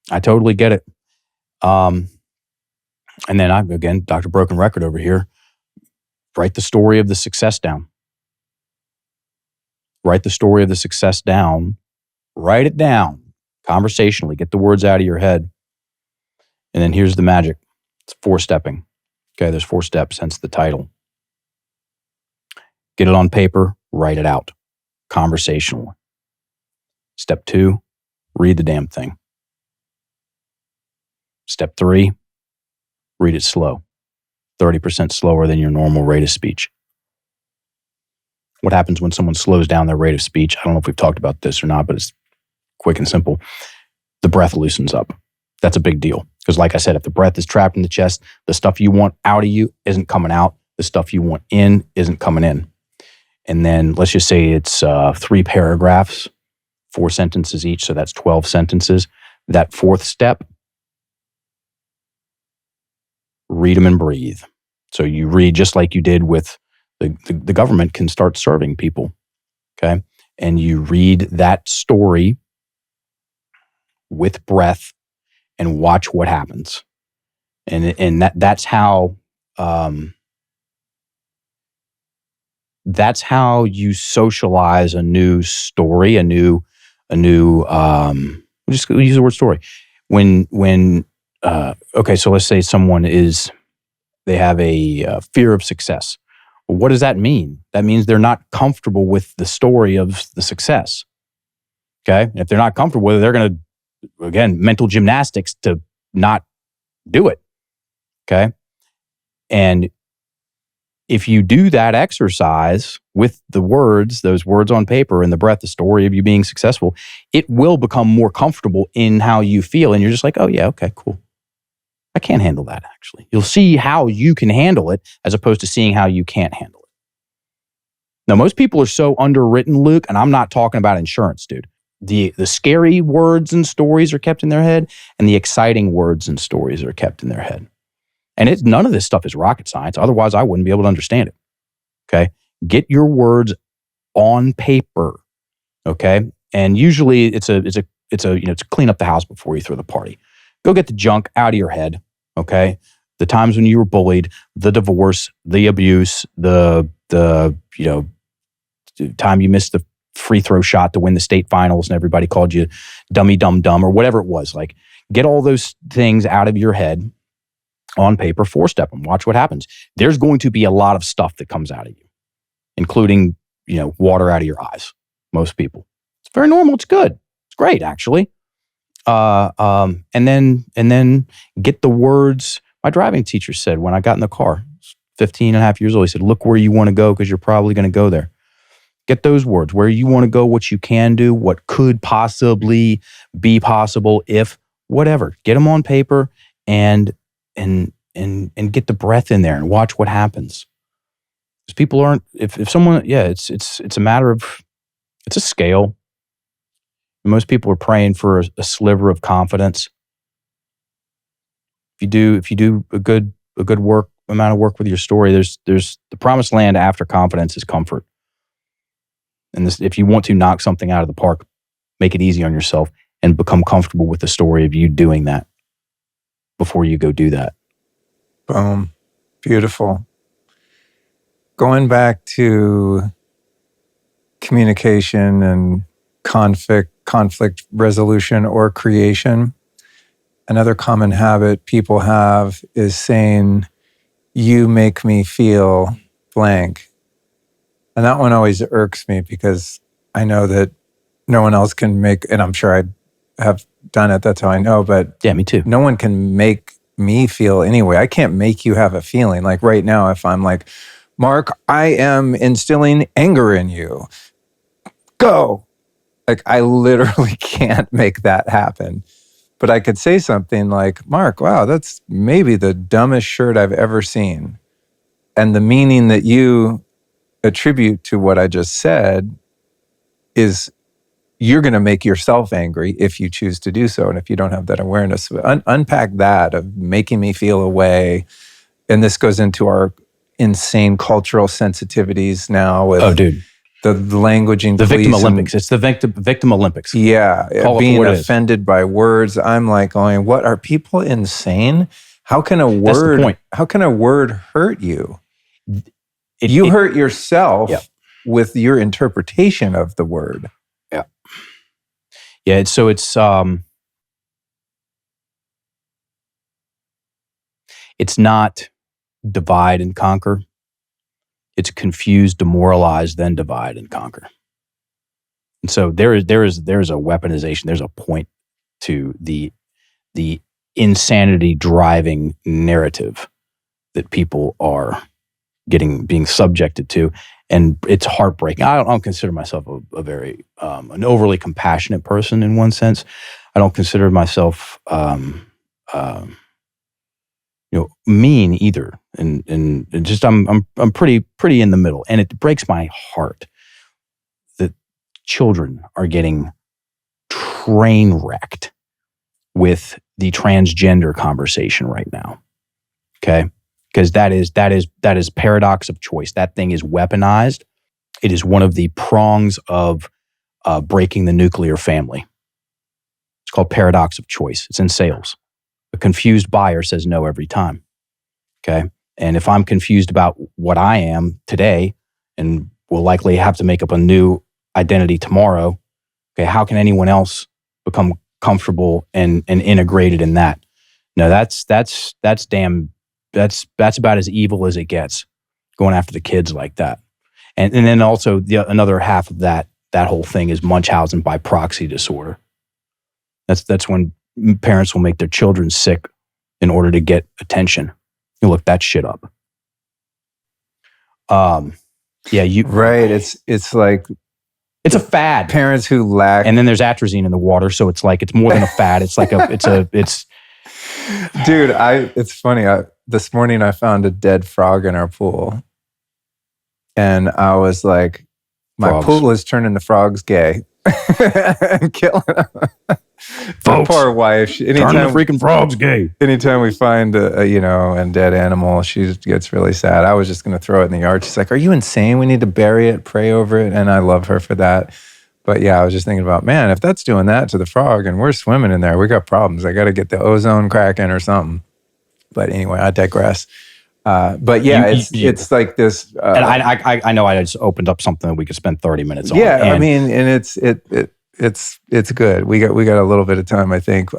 I totally get it. And then again, Dr. Broken Record over here, write the story of the success down. Write the story of the success down. Write it down conversationally. Get the words out of your head. And then here's the magic. It's 4-stepping. Okay, there's 4 steps, hence the title. Get it on paper, write it out. Conversationally. Step 2, read the damn thing. Step 3, read it slow. 30% slower than your normal rate of speech. What happens when someone slows down their rate of speech? I don't know if we've talked about this or not, but it's quick and simple. The breath loosens up. That's a big deal. Because like I said, if the breath is trapped in the chest, the stuff you want out of you isn't coming out. The stuff you want in isn't coming in. And then let's just say it's 3 paragraphs, 4 sentences each. So that's 12 sentences. That 4th step, read them and breathe. So you read just like you did with the government can start serving people. Okay. And you read that story with breath and watch what happens. And that's how you socialize a new story, a new we'll just use the word story. Okay, so let's say they have a fear of success. Well, what does that mean? That means they're not comfortable with the story of the success. Okay, and if they're not comfortable with it, they're going to, again, mental gymnastics to not do it. Okay, and if you do that exercise with those words on paper and the breath, the story of you being successful, it will become more comfortable in how you feel. And you're just like, oh yeah, okay, cool. I can't handle that, actually. You'll see how you can handle it as opposed to seeing how you can't handle it. Now, most people are so underwritten, Luke, and I'm not talking about insurance, dude. The scary words and stories are kept in their head, and the exciting words and stories are kept in their head. And none of this stuff is rocket science. Otherwise, I wouldn't be able to understand it. Okay? Get your words on paper. Okay? And usually it's to clean up the house before you throw the party. Go get the junk out of your head. Okay? The times when you were bullied, the divorce, the abuse, the time you missed the free throw shot to win the state finals and everybody called you dummy dumb dumb or whatever it was. Like, get all those things out of your head on paper, 4-step them, watch what happens. There's going to be a lot of stuff that comes out of you, including, water out of your eyes. Most people. It's very normal. It's good. It's great, actually. And then get the words. My driving teacher said when I got in the car, 15 and a half years old, he said, look where you want to go because you're probably going to go there. Get those words, where you want to go, what you can do, what could possibly be possible if, whatever. Get them on paper and get the breath in there and watch what happens. Because people aren't, if someone, it's a matter of, it's a scale. Most people are praying for a sliver of confidence. If you do a good amount of work with your story, there's the promised land after confidence is comfort. And if you want to knock something out of the park, make it easy on yourself and become comfortable with the story of you doing that before you go do that. Boom. Beautiful. Going back to communication and conflict resolution or creation, another common habit people have is saying, you make me feel blank. And that one always irks me because I know that no one else can make, and I'm sure I have done it, that's how I know, but yeah, me too. No one can make me feel anyway. I can't make you have a feeling. Like right now, if I'm like, Mark, I am instilling anger in you. Go. Like I literally can't make that happen. But I could say something like, Mark, wow, that's maybe the dumbest shirt I've ever seen. And the meaning that you attribute to what I just said is you're going to make yourself angry if you choose to do so. And if you don't have that awareness, unpack that of making me feel a way. And this goes into our insane cultural sensitivities now with the languaging, the victim Olympics. It's the victim Olympics. Yeah. Being offended by words. I'm like going, what, are people insane? How can a word hurt you? You hurt yourself with your interpretation of the word. Yeah. Yeah. So it's not divide and conquer. It's confuse, demoralize, then divide and conquer. And so there's a weaponization. There's a point to the insanity driving narrative that people are being subjected to, and it's heartbreaking. I don't consider myself a very an overly compassionate person in one sense. I don't consider myself mean either, and just I'm pretty in the middle, and it breaks my heart that children are getting train wrecked with the transgender conversation right now. Okay. Because that is paradox of choice. That thing is weaponized. It is one of the prongs of breaking the nuclear family. It's called paradox of choice. It's in sales. A confused buyer says no every time. Okay, and if I'm confused about what I am today, and will likely have to make up a new identity tomorrow, okay, how can anyone else become comfortable and integrated in that? No, that's about as evil as it gets, going after the kids like that. And then also another half of that whole thing is Munchausen by proxy disorder. That's when parents will make their children sick in order to get attention. You look that shit up. Right. It's like it's a fad. Parents who lack, and then there's atrazine in the water, so it's like it's more than a fad. It's like it's Dude, it's funny. This morning I found a dead frog in our pool. And I was like, my Frogs. pool is turning the frogs gay and killing them. My Folks, poor wife. turn the freaking frogs gay. Anytime we find a dead animal, she gets really sad. I was just going to throw it in the yard. She's like, "Are you insane? We need to bury it, pray over it." And I love her for that. But yeah, I was just thinking about, man, if that's doing that to the frog and we're swimming in there, we got problems. I got to get the ozone cracking or something. But anyway, I digress. But yeah, it's like this. And I know I just opened up something that we could spend 30 minutes on. Yeah, I mean, and it's good. We got a little bit of time, I think.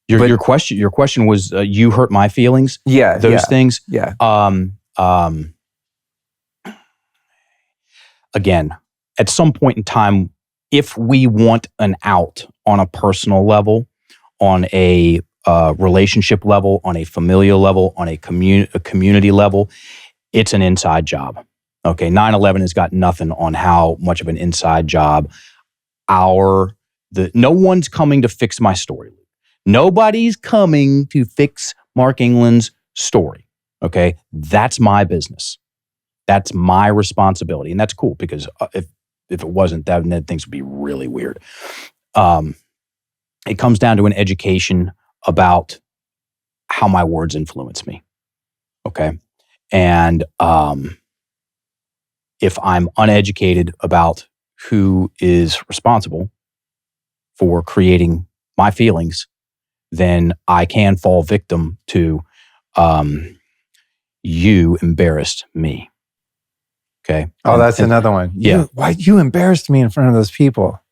Your question was you hurt my feelings. Yeah, those things. Yeah. Again, at some point in time, if we want an out on a personal level, on a relationship level, on a familial level, on a community level, it's an inside job. Okay, 9/11 has got nothing on how much of an inside job no one's coming to fix my story. Nobody's coming to fix Mark England's story. Okay, that's my business. That's my responsibility, and that's cool because if it wasn't, then things would be really weird. It comes down to an education about how my words influence me. Okay, and if I'm uneducated about who is responsible for creating my feelings, then I can fall victim to you embarrassed me. Okay. Oh, that's another one. Why you embarrassed me in front of those people?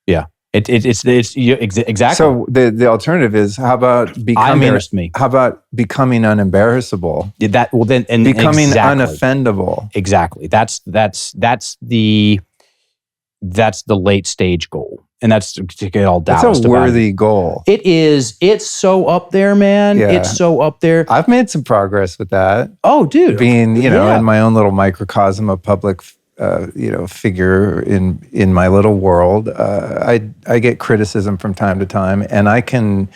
Yeah. It's exactly. So the alternative is, how about becoming unembarrassable? Becoming unoffendable. Exactly. That's the late stage goal. And that's to get all Taoist. It's a worthy goal. It is. It's so up there, man. Yeah. It's so up there. I've made some progress with that. Oh, dude. Being, in my own little microcosm of public, figure in my little world, I get criticism from time to time, and I can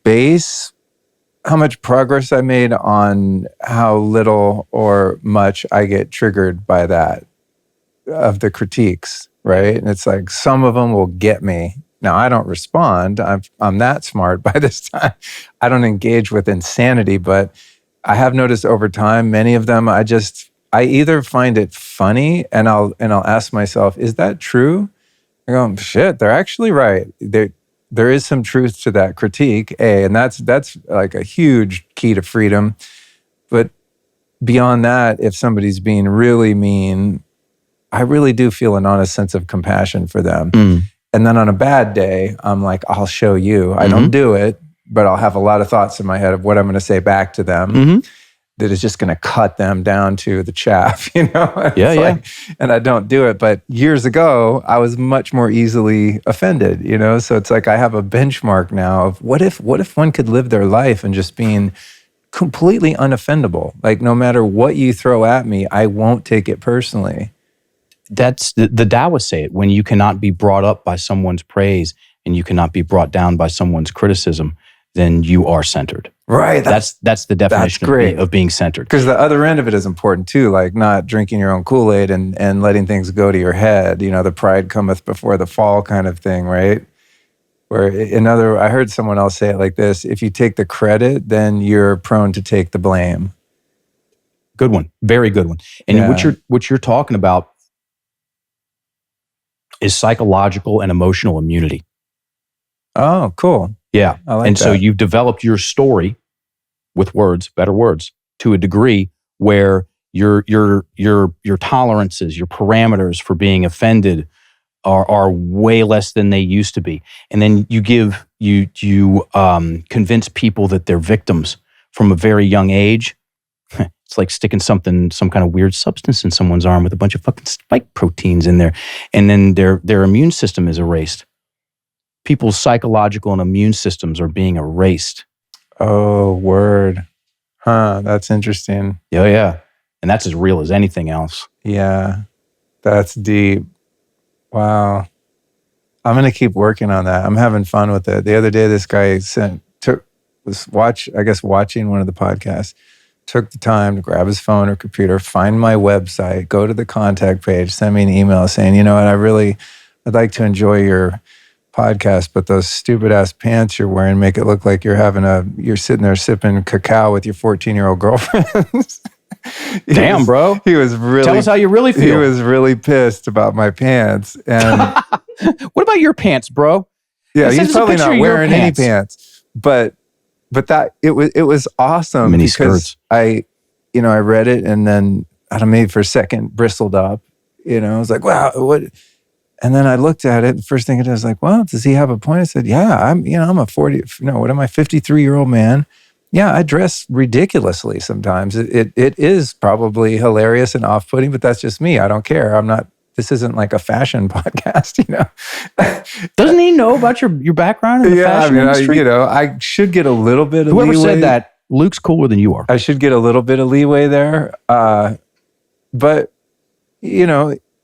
base how much progress I made on how little or much I get triggered by that, of the critiques. Right. And it's like, some of them will get me. Now, I don't respond. I'm that smart by this time. I don't engage with insanity, but I have noticed over time, many of them, I either find it funny and I'll ask myself, is that true? I go, shit, they're actually right. There is some truth to that critique, and that's like a huge key to freedom. But beyond that, if somebody's being really mean, I really do feel an honest sense of compassion for them. And then on a bad day, I'm like, I'll show you. I don't do it, but I'll have a lot of thoughts in my head of what I'm going to say back to them that is just going to cut them down to the chaff, Yeah. And I don't do it. But years ago, I was much more easily offended, So it's like I have a benchmark now of what if one could live their life and just being completely unoffendable? Like, no matter what you throw at me, I won't take it personally. That's the Taoists say it: when you cannot be brought up by someone's praise and you cannot be brought down by someone's criticism, then you are centered. Right. That's the definition of being centered. Because the other end of it is important too, like not drinking your own Kool-Aid and letting things go to your head. The pride cometh before the fall kind of thing, right? Where I heard someone else say it like this: if you take the credit, then you're prone to take the blame. Good one. Very good one. And what you're talking about is psychological and emotional immunity. Oh, cool. Yeah. I like and that. So you've developed your story with better words, to a degree where your tolerances, your parameters for being offended are way less than they used to be. And then you convince people that they're victims from a very young age. It's like sticking some kind of weird substance in someone's arm with a bunch of fucking spike proteins in there. And then their immune system is erased. People's psychological and immune systems are being erased. Oh, word. Huh, that's interesting. Yeah. And that's as real as anything else. Yeah, that's deep. Wow. I'm going to keep working on that. I'm having fun with it. The other day, this guy sent was watching one of the podcasts, took the time to grab his phone or computer, find my website, go to the contact page, send me an email saying, you know what, I'd like to enjoy your podcast, but those stupid ass pants you're wearing make it look like you're sitting there sipping cacao with your 14-year-old girlfriend. Damn, bro. He was really, tell us how you really feel. He was really pissed about my pants. And what about your pants, bro? Yeah, he's probably not wearing any pants, but that it was awesome. Mini because skirts. I read it, and then I don't know, maybe for a second bristled up. I was like, wow, what? And then I looked at it. The first thing I did was like, well, does he have a point? I said, yeah, I'm a 53-year-old man. Yeah, I dress ridiculously sometimes. It is probably hilarious and off-putting, but that's just me. I don't care. I'm not. This isn't like a fashion podcast, Doesn't he know about your background in the fashion industry? I should get a little bit of Whoever leeway. said that, Luke's cooler than you are. I should get a little bit of leeway there. But,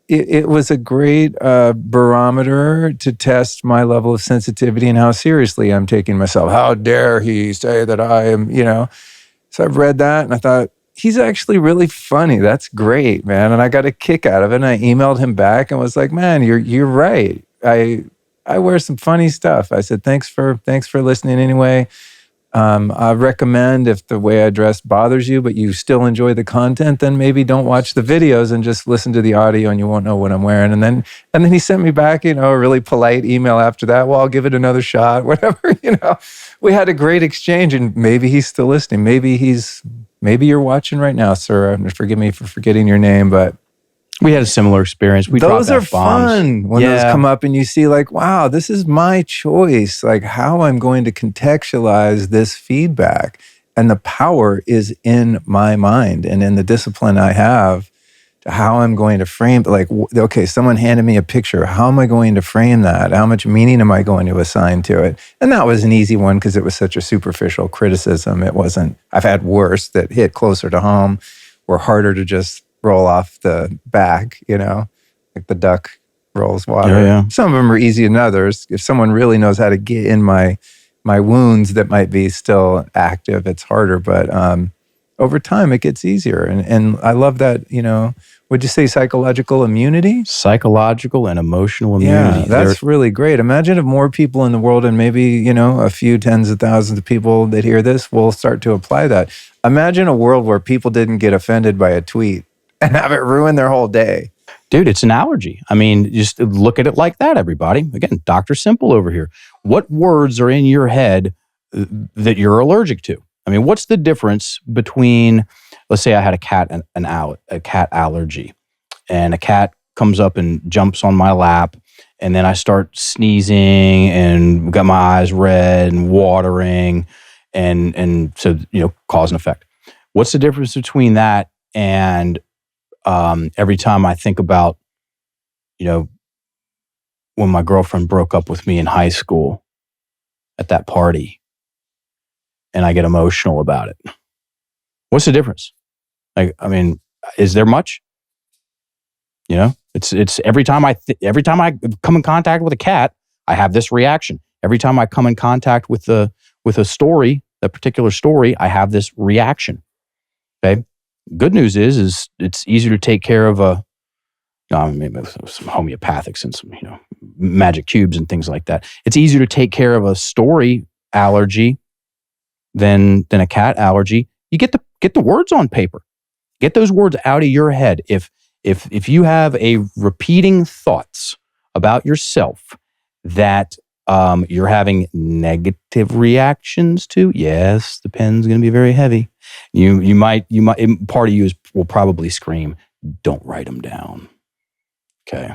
it was a great barometer to test my level of sensitivity and how seriously I'm taking myself. How dare he say that I am, So I've read that and I thought, he's actually really funny. That's great, man. And I got a kick out of it. And I emailed him back and was like, man, you're right. I wear some funny stuff. I said, thanks for listening anyway. I recommend, if the way I dress bothers you, but you still enjoy the content, then maybe don't watch the videos and just listen to the audio and you won't know what I'm wearing. And then he sent me back, a really polite email after that. Well, I'll give it another shot, whatever, We had a great exchange, and maybe he's still listening. Maybe you're watching right now, sir. Forgive me for forgetting your name, but we had a similar experience. Those are fun when those come up and you see like, wow, this is my choice. Like how I'm going to contextualize this feedback, and the power is in my mind and in the discipline I have to how I'm going to frame. Like, okay, someone handed me a picture. How am I going to frame that? How much meaning am I going to assign to it? And that was an easy one because it was such a superficial criticism. It wasn't, I've had worse that hit closer to home, were harder to just roll off the back, like the duck rolls water. Yeah. Some of them are easier than others. If someone really knows how to get in my wounds that might be still active, it's harder. But over time, it gets easier. And I love that, would you say psychological immunity? Psychological and emotional immunity. Yeah, that's really great. Imagine if more people in the world, and maybe, a few tens of thousands of people that hear this will start to apply that. Imagine a world where people didn't get offended by a tweet and have it ruin their whole day. Dude, it's an allergy. I mean, just look at it like that, everybody. Again, Dr. Simple over here. What words are in your head that you're allergic to? I mean, what's the difference between, let's say I had a cat allergy, and a cat comes up and jumps on my lap, and then I start sneezing and got my eyes red and watering, and so, cause and effect. What's the difference between that and every time I think about, when my girlfriend broke up with me in high school at that party, and I get emotional about it? What's the difference? Like, I mean, is there much? It's every time I come in contact with a cat, I have this reaction. Every time I come in contact with a story, that particular story, I have this reaction. Okay. Good news is it's easier to take care of maybe some homeopathics and some magic cubes and things like that. It's easier to take care of a story allergy than a cat allergy. You get the words on paper. Get those words out of your head. If you have a repeating thoughts about yourself that you're having negative reactions to, yes, the pen's going to be very heavy. You might part of you will probably scream, don't write them down. Okay.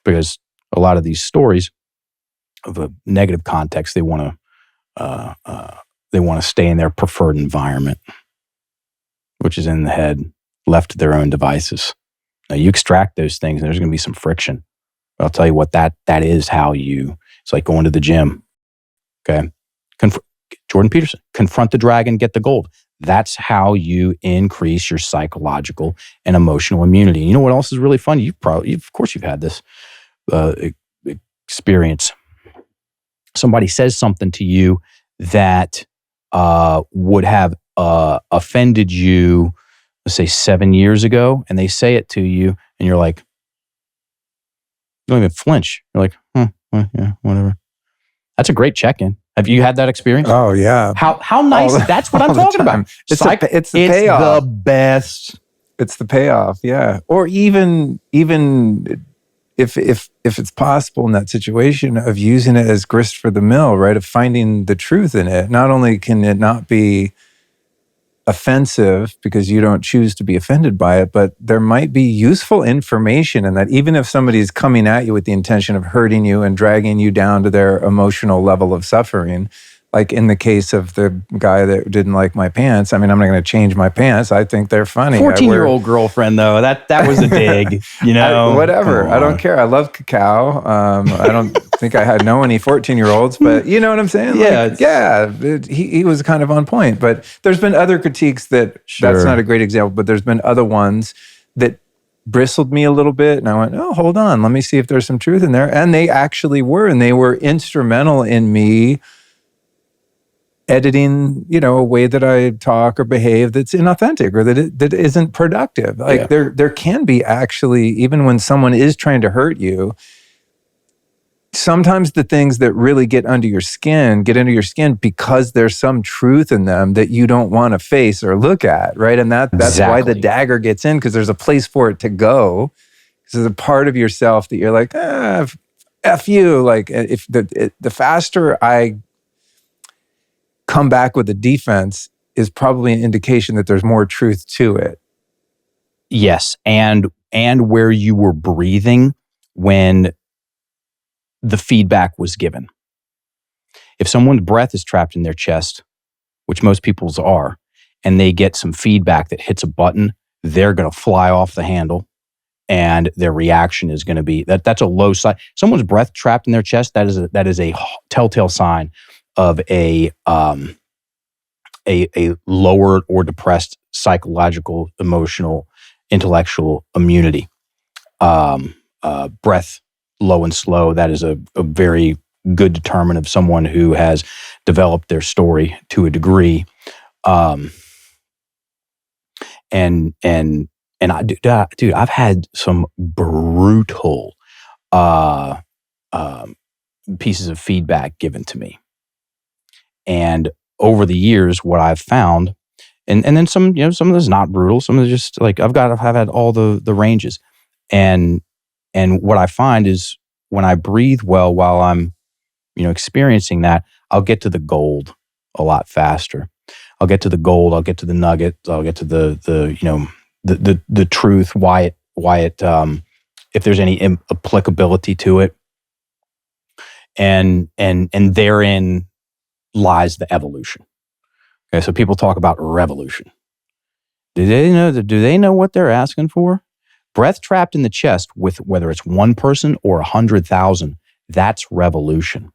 Because a lot of these stories of a negative context, they want to stay in their preferred environment, which is in the head, left to their own devices. Now you extract those things and there's going to be some friction. But I'll tell you what, that is how it's like going to the gym. Okay. Jordan Peterson, confront the dragon, get the gold. That's how you increase your psychological and emotional immunity. And you know what else is really fun? Of course you've had this experience. Somebody says something to you that would have offended you, let's say 7 years ago, and they say it to you, and you're like, you don't even flinch. You're like, well, yeah, whatever. That's a great check-in. Have you had that experience? Oh yeah. How nice? That's what I'm talking about. It's the payoff. The best. It's the payoff. Yeah. Or even if it's possible in that situation of using it as grist for the mill, right? Of finding the truth in it. Not only can it not be offensive because you don't choose to be offended by it, but there might be useful information in that, even if somebody's coming at you with the intention of hurting you and dragging you down to their emotional level of suffering. Like in the case of the guy that didn't like my pants. I mean, I'm not going to change my pants. I think they're funny. 14-year-old girlfriend, though. That was a dig. You know, whatever. I don't care. I love cacao. I don't think I know any 14-year-olds, but you know what I'm saying? He was kind of on point. But there's been other critiques that's not a great example, but there's been other ones that bristled me a little bit. And I went, oh, hold on. Let me see if there's some truth in there. And they actually were. And they were instrumental in me editing, a way that I talk or behave that's inauthentic or that isn't productive. Like there can be actually, even when someone is trying to hurt you, sometimes the things that really get under your skin because there's some truth in them that you don't want to face or look at, right? And that's why the dagger gets in, because there's a place for it to go. Because there's a part of yourself that you're like, F you. Like if the faster I come back with a defense is probably an indication that there's more truth to it. Yes, and where you were breathing when the feedback was given. If someone's breath is trapped in their chest, which most people's are, and they get some feedback that hits a button, they're going to fly off the handle, and their reaction is going to be that's a low sign. Someone's breath trapped in their chest, that is a telltale sign of a lowered or depressed psychological, emotional, intellectual immunity. Breath low and slow, that is a very good determinant of someone who has developed their story to a degree. And dude, I've had some brutal pieces of feedback given to me. And over the years, what I've found, and then some of this is not brutal, some of it just like I've had all the ranges. And what I find is when I breathe well while I'm, experiencing that, I'll get to the gold a lot faster. I'll get to the gold, I'll get to the nugget, I'll get to the truth, why it if there's any applicability to it. And therein lies the evolution. Okay, so people talk about revolution. Do they know what they're asking for? Breath trapped in the chest with whether it's one person or 100,000, that's revolution.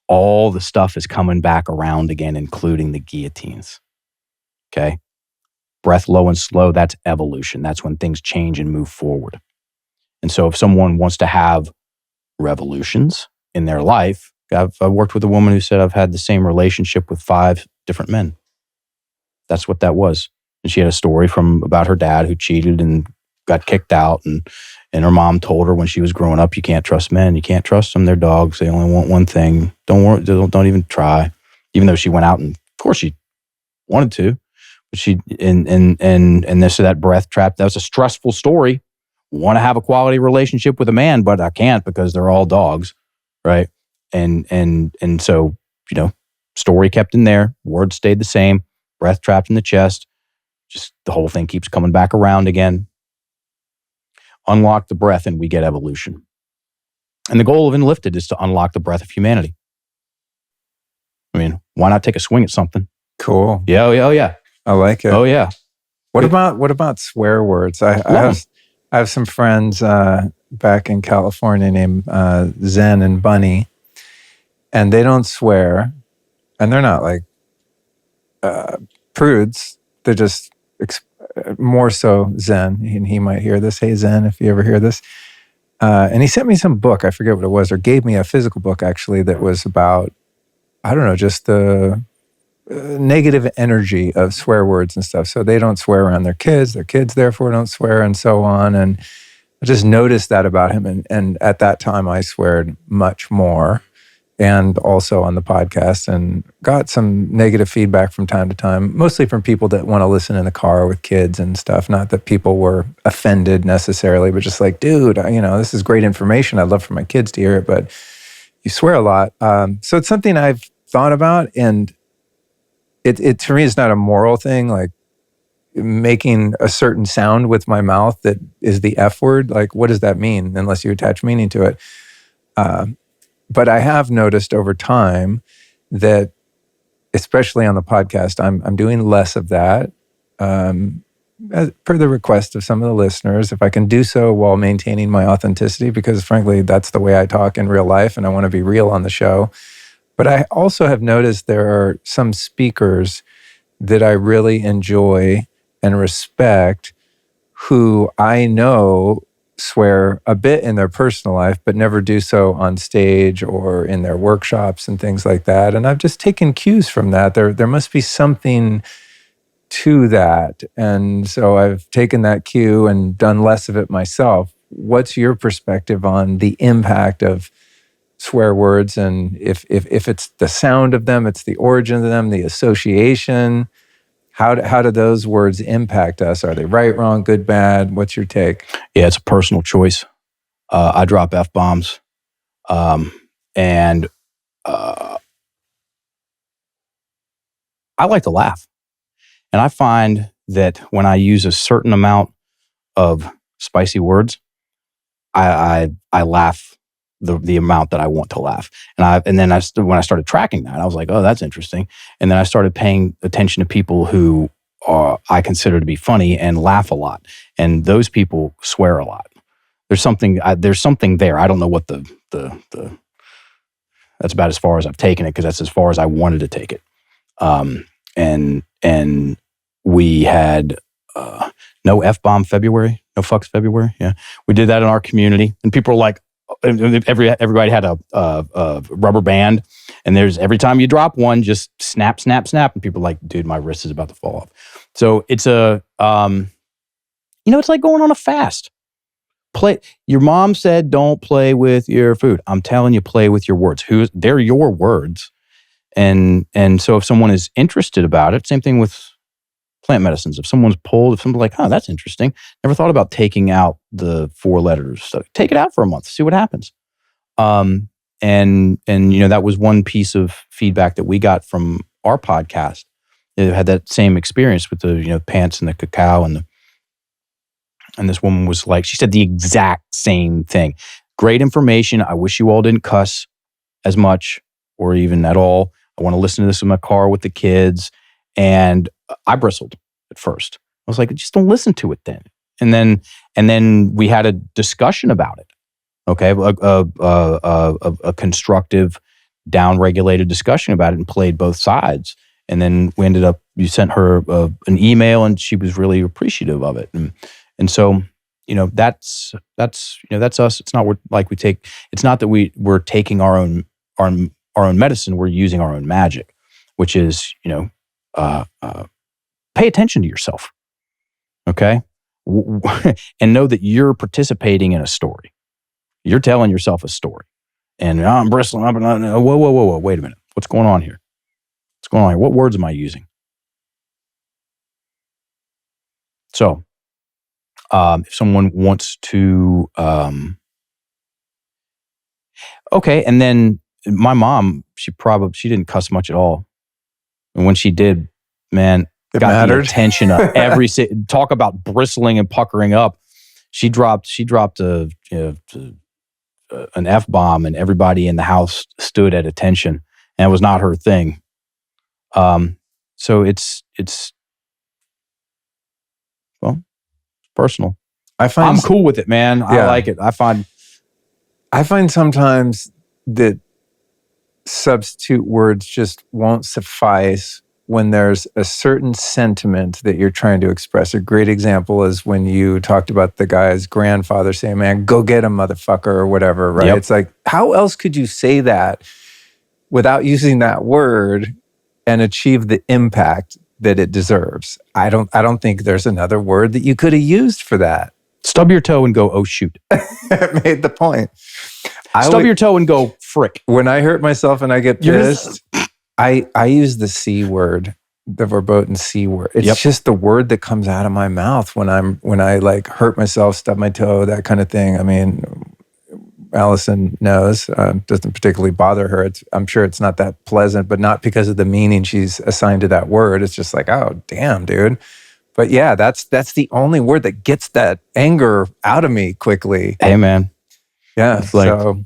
All the stuff is coming back around again, including the guillotines. Okay? Breath low and slow, that's evolution. That's when things change and move forward. And so if someone wants to have revolutions in their life, I've worked with a woman who said, I've had the same relationship with 5 different men. That's what that was. And she had a story about her dad who cheated and got kicked out. And her mom told her when she was growing up, you can't trust men. You can't trust them. They're dogs. They only want one thing. Don't worry. Don't even try. Even though she went out and of course she wanted to, but she, and this, so that breath trap, that was a stressful story. Want to have a quality relationship with a man, but I can't because they're all dogs. Right. And so, story kept in there, words stayed the same, breath trapped in the chest, just the whole thing keeps coming back around again. Unlock the breath and we get evolution. And the goal of Enlifted is to unlock the breath of humanity. I mean, why not take a swing at something? Cool. Yeah, oh yeah. I like it. Oh yeah. What about swear words? I have some friends back in California named Zen and Bunny, and they don't swear, and they're not like prudes. They're just more so Zen. And he might hear this. Hey, Zen, if you ever hear this. And he sent me some book. I forget what it was, or gave me a physical book, actually, that was about I don't know, just the negative energy of swear words and stuff. So they don't swear around their kids therefore don't swear, and so on. And I just noticed that about him. And at that time, I sweared much more, and also on the podcast, and got some negative feedback from time to time, mostly from people that want to listen in the car with kids and stuff. Not that people were offended necessarily, but just like, dude, this is great information. I'd love for my kids to hear it, but you swear a lot. So it's something I've thought about, and it to me is not a moral thing, like making a certain sound with my mouth that is the F word. Like, what does that mean unless you attach meaning to it? But I have noticed over time that, especially on the podcast, I'm doing less of that, as per the request of some of the listeners, if I can do so while maintaining my authenticity, because frankly, that's the way I talk in real life, and I want to be real on the show. But I also have noticed there are some speakers that I really enjoy and respect who I know swear a bit in their personal life, but never do so on stage or in their workshops and things like that. And I've just taken cues from that. There must be something to that. And so I've taken that cue and done less of it myself. What's your perspective on the impact of swear words? And if it's the sound of them, it's the origin of them, the association, how do those words impact us? Are they right, wrong, good, bad? What's your take? Yeah, it's a personal choice. I drop F-bombs. And I like to laugh. And I find that when I use a certain amount of spicy words, I laugh the amount that I want to laugh. And then when I started tracking that, I was like, oh, that's interesting. And then I started paying attention to people who I consider to be funny and laugh a lot. And those people swear a lot. There's something there. I don't know what the that's about as far as I've taken it, because that's as far as I wanted to take it. And we had no F-bomb February, no fucks February. Yeah, we did that in our community, and people were like, everybody had a rubber band, and there's every time you drop one, just snap, snap, snap, and people are like, dude, my wrist is about to fall off. So it's it's like going on a fast. Your mom said don't play with your food. I'm telling you, play with your words. They're your words. And so if someone is interested about it, same thing with plant medicines. If someone's like, oh, that's interesting. Never thought about taking out the 4 letters. So take it out for a month, see what happens. And that was one piece of feedback that we got from our podcast. It had that same experience with the pants and the cacao, and this woman was like, she said the exact same thing. Great information. I wish you all didn't cuss as much or even at all. I want to listen to this in my car with the kids. And I bristled at first. I was like, just don't listen to it then. And then we had a discussion about it. Okay, a constructive, down-regulated discussion about it, and played both sides. And then we ended up, you sent her an email, and she was really appreciative of it. And so, that's us. It's not it's not that we're taking our own medicine. We're using our own magic, which is, pay attention to yourself. Okay. And know that you're participating in a story. You're telling yourself a story. And I'm bristling up and whoa, wait a minute. What's going on here? What's going on here? What words am I using? So, if someone wants to, okay. And then my mom, she didn't cuss much at all. And when she did, man, it got mattered. The attention of every, talk about bristling and puckering up. She dropped an F-bomb, and everybody in the house stood at attention, and it was not her thing. So it's personal. I'm cool with it, man. Yeah. I like it. I find sometimes that substitute words just won't suffice when there's a certain sentiment that you're trying to express. A great example is when you talked about the guy's grandfather saying, man, go get him, motherfucker, or whatever, right? Yep. It's like, how else could you say that without using that word and achieve the impact that it deserves. I don't think there's another word that you could have used for that. Stub your toe and go, oh, shoot. It made the point. Stub your toe and go, frick. When I hurt myself and I get pissed, I use the C word, the verboten C word. It's just the word that comes out of my mouth when I like hurt myself, stub my toe, that kind of thing. I mean, Allison knows, doesn't particularly bother her. I'm sure it's not that pleasant, but not because of the meaning she's assigned to that word. It's just like, oh, damn, dude. But yeah, that's the only word that gets that anger out of me quickly. Hey, man. Yeah. So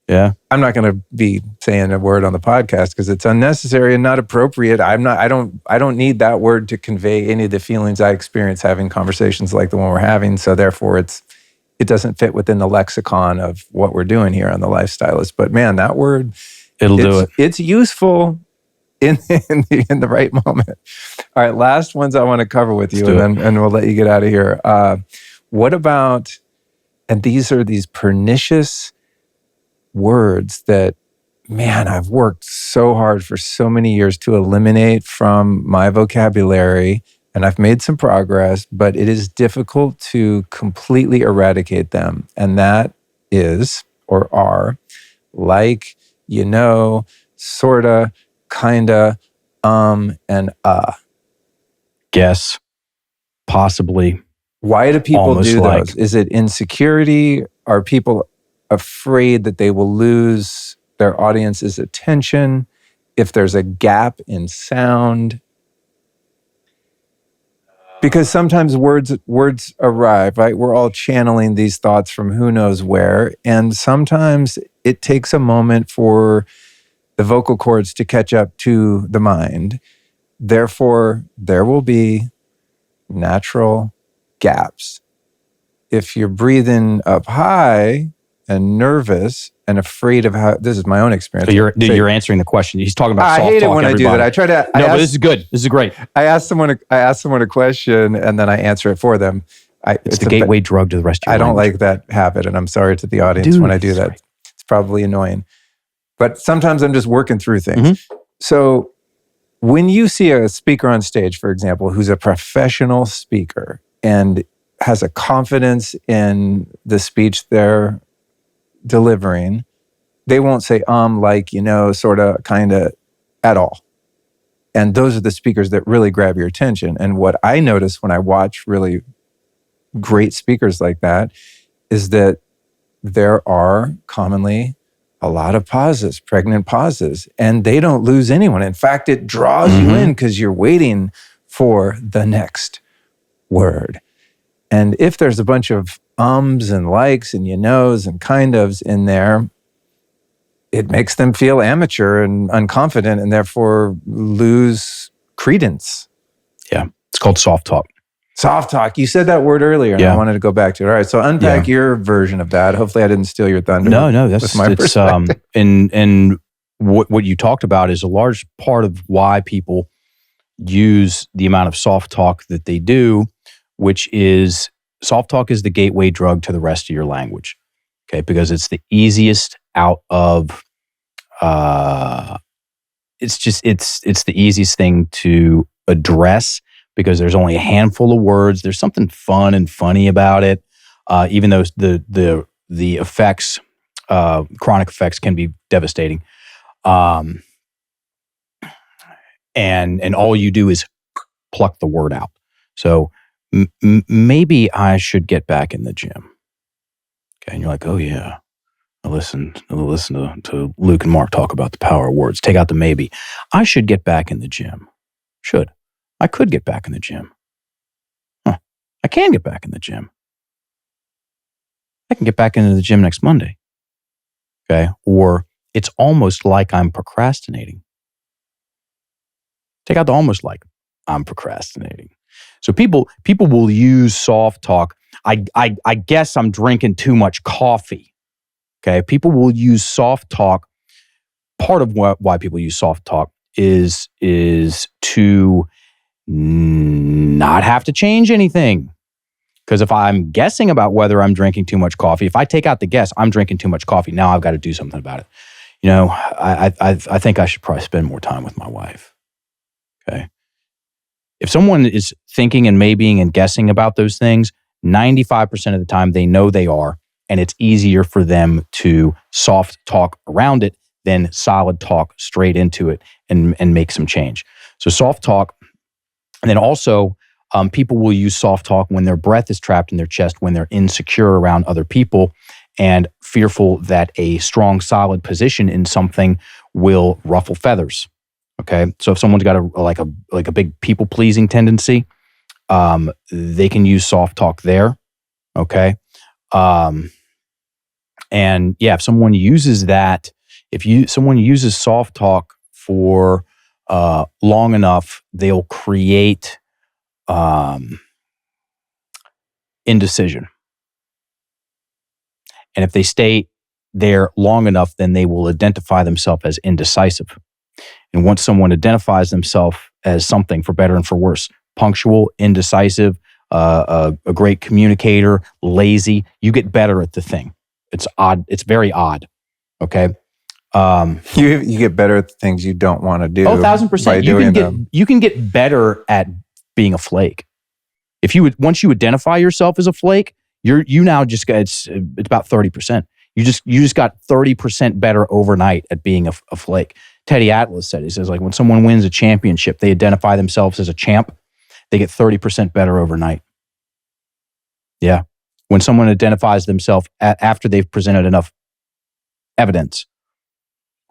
yeah, I'm not going to be saying a word on the podcast because it's unnecessary and not appropriate. I don't need that word to convey any of the feelings I experience having conversations like the one we're having. So therefore it doesn't fit within the lexicon of what we're doing here on The Lifestylist. But man, that word, it'll do it. It's useful in the right moment. All right, last ones I want to cover with you, and we'll let you get out of here. What about, and these are these pernicious words that, man, I've worked so hard for so many years to eliminate from my vocabulary, and I've made some progress, but it is difficult to completely eradicate them. And that is, or are, like, sorta, kinda, and Guess, possibly. Why do people do like those? Is it insecurity? Are people afraid that they will lose their audience's attention if there's a gap in sound? Because sometimes words arrive, right? We're all channeling these thoughts from who knows where. And sometimes it takes a moment for the vocal cords to catch up to the mind. Therefore, there will be natural gaps. If you're breathing up high and nervous and afraid of how, this is my own experience. So you're answering the question. He's talking about soft talk. I hate it when I do that. I try to. But this is good. This is great. I ask someone a question and then I answer it for them. It's the gateway drug to the rest of your life. I don't language. like that habit, and I'm sorry to the audience when I do that. Right. It's probably annoying. But sometimes I'm just working through things. Mm-hmm. So when you see a speaker on stage, for example, who's a professional speaker and has a confidence in the speech they're delivering, they won't say like, sort of, kind of, at all. And those are the speakers that really grab your attention. And what I notice when I watch really great speakers like that is that there are commonly a lot of pauses, pregnant pauses, and they don't lose anyone. In fact, it draws you in because you're waiting for the next word. And if there's a bunch of ums and likes and and kind ofs in there, it makes them feel amateur and unconfident and therefore lose credence. Yeah, it's called soft talk. Soft talk. You said that word earlier, and I wanted to go back to it. All right, so unpack your version of that. Hopefully, I didn't steal your thunder. No, that's my perspective. And what you talked about is a large part of why people use the amount of soft talk that they do, which is soft talk is the gateway drug to the rest of your language. Okay, because it's the easiest out of. It's the easiest thing to address. Because there's only a handful of words. There's something fun and funny about it, even though the effects, chronic effects, can be devastating. And all you do is pluck the word out. So maybe I should get back in the gym. Okay, and you're like, oh yeah, I listen to Luke and Mark talk about the power of words. Take out the maybe. I should get back in the gym. Should. I could get back in the gym. I can get back in the gym. I can get back into the gym next Monday. Okay? Or it's almost like I'm procrastinating. Take out the almost like I'm procrastinating. So people will use soft talk. I guess I'm drinking too much coffee. Okay? People will use soft talk. Part of why people use soft talk is to not have to change anything. Because if I'm guessing about whether I'm drinking too much coffee, if I take out the guess, I'm drinking too much coffee, now I've got to do something about it. I think I should probably spend more time with my wife. Okay. If someone is thinking and maybeing and guessing about those things, 95% of the time they know they are, and it's easier for them to soft talk around it than solid talk straight into it and make some change. So soft talk, and then also people will use soft talk when their breath is trapped in their chest, when they're insecure around other people and fearful that a strong, solid position in something will ruffle feathers. Okay, so if someone's got a big people pleasing tendency, they can use soft talk there. Okay, and yeah, if someone uses that, someone uses soft talk for long enough, they'll create indecision. And if they stay there long enough, then they will identify themselves as indecisive. And once someone identifies themselves as something, for better and for worse, punctual, indecisive, a great communicator, lazy, you get better at the thing. It's odd. It's very odd. Okay. You get better at the things you don't want to do. 1,000%. You can get better at being a flake. Once you identify yourself as a flake, you now just got it's about 30%. You just got 30% better overnight at being a flake. Teddy Atlas said, he says, like, when someone wins a championship, they identify themselves as a champ, they get 30% better overnight. Yeah. When someone identifies themselves after they've presented enough evidence,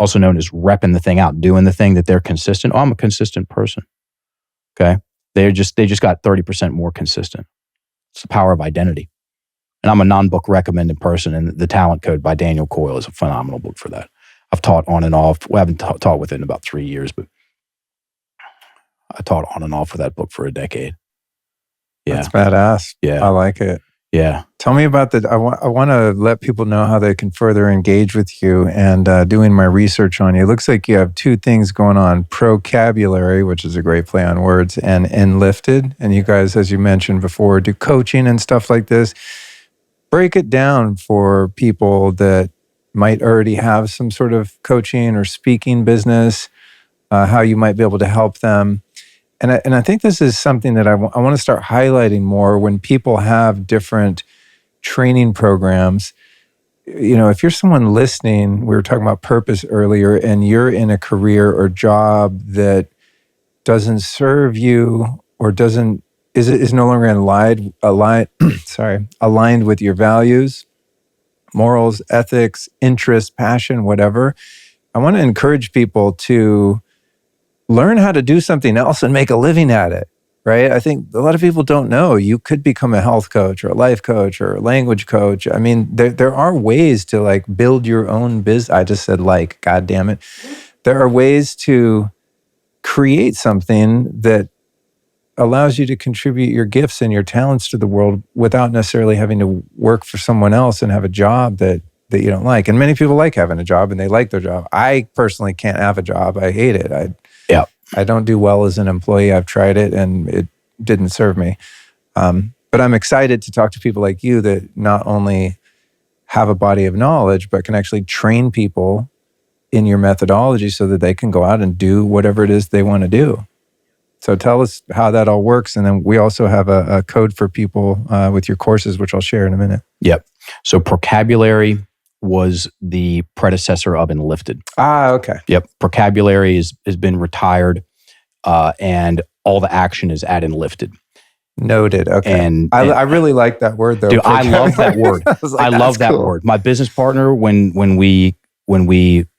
also known as repping the thing out, doing the thing, that they're consistent. Oh, I'm a consistent person. Okay. They just got 30% more consistent. It's the power of identity. And I'm a non-book recommended person, and The Talent Code by Daniel Coyle is a phenomenal book for that. I've taught on and off. I haven't taught with it in about 3 years, but I taught on and off with that book for a decade. Yeah. That's badass. Yeah. I like it. Yeah. Tell me about I want to let people know how they can further engage with you. And doing my research on you, it looks like you have two things going on: Procabulary, which is a great play on words, and Enlifted. And you guys, as you mentioned before, do coaching and stuff like this. Break it down for people that might already have some sort of coaching or speaking business, how you might be able to help them. And I think this is something that I want to start highlighting more when people have different training programs. If you're someone listening, we were talking about purpose earlier, and you're in a career or job that doesn't serve you or is no longer aligned with your values, morals, ethics, interests, passion, whatever. I want to encourage people to learn how to do something else and make a living at it, right? I think a lot of people don't know you could become a health coach or a life coach or a language coach. I mean, there are ways to build your own business. I just said God damn it. There are ways to create something that allows you to contribute your gifts and your talents to the world without necessarily having to work for someone else and have a job that you don't like. And many people like having a job and they like their job. I personally can't have a job. I hate it. I don't do well as an employee. I've tried it and it didn't serve me. But I'm excited to talk to people like you that not only have a body of knowledge, but can actually train people in your methodology so that they can go out and do whatever it is they want to do. So tell us how that all works. And then we also have a code for people with your courses, which I'll share in a minute. Yep. So Procabulary was the predecessor of Enlifted. Okay. Yep. Procabulary has been retired, and all the action is at Enlifted. Noted. Okay. And I really like that word, though. Dude, I love that word. I love that word. My business partner, when we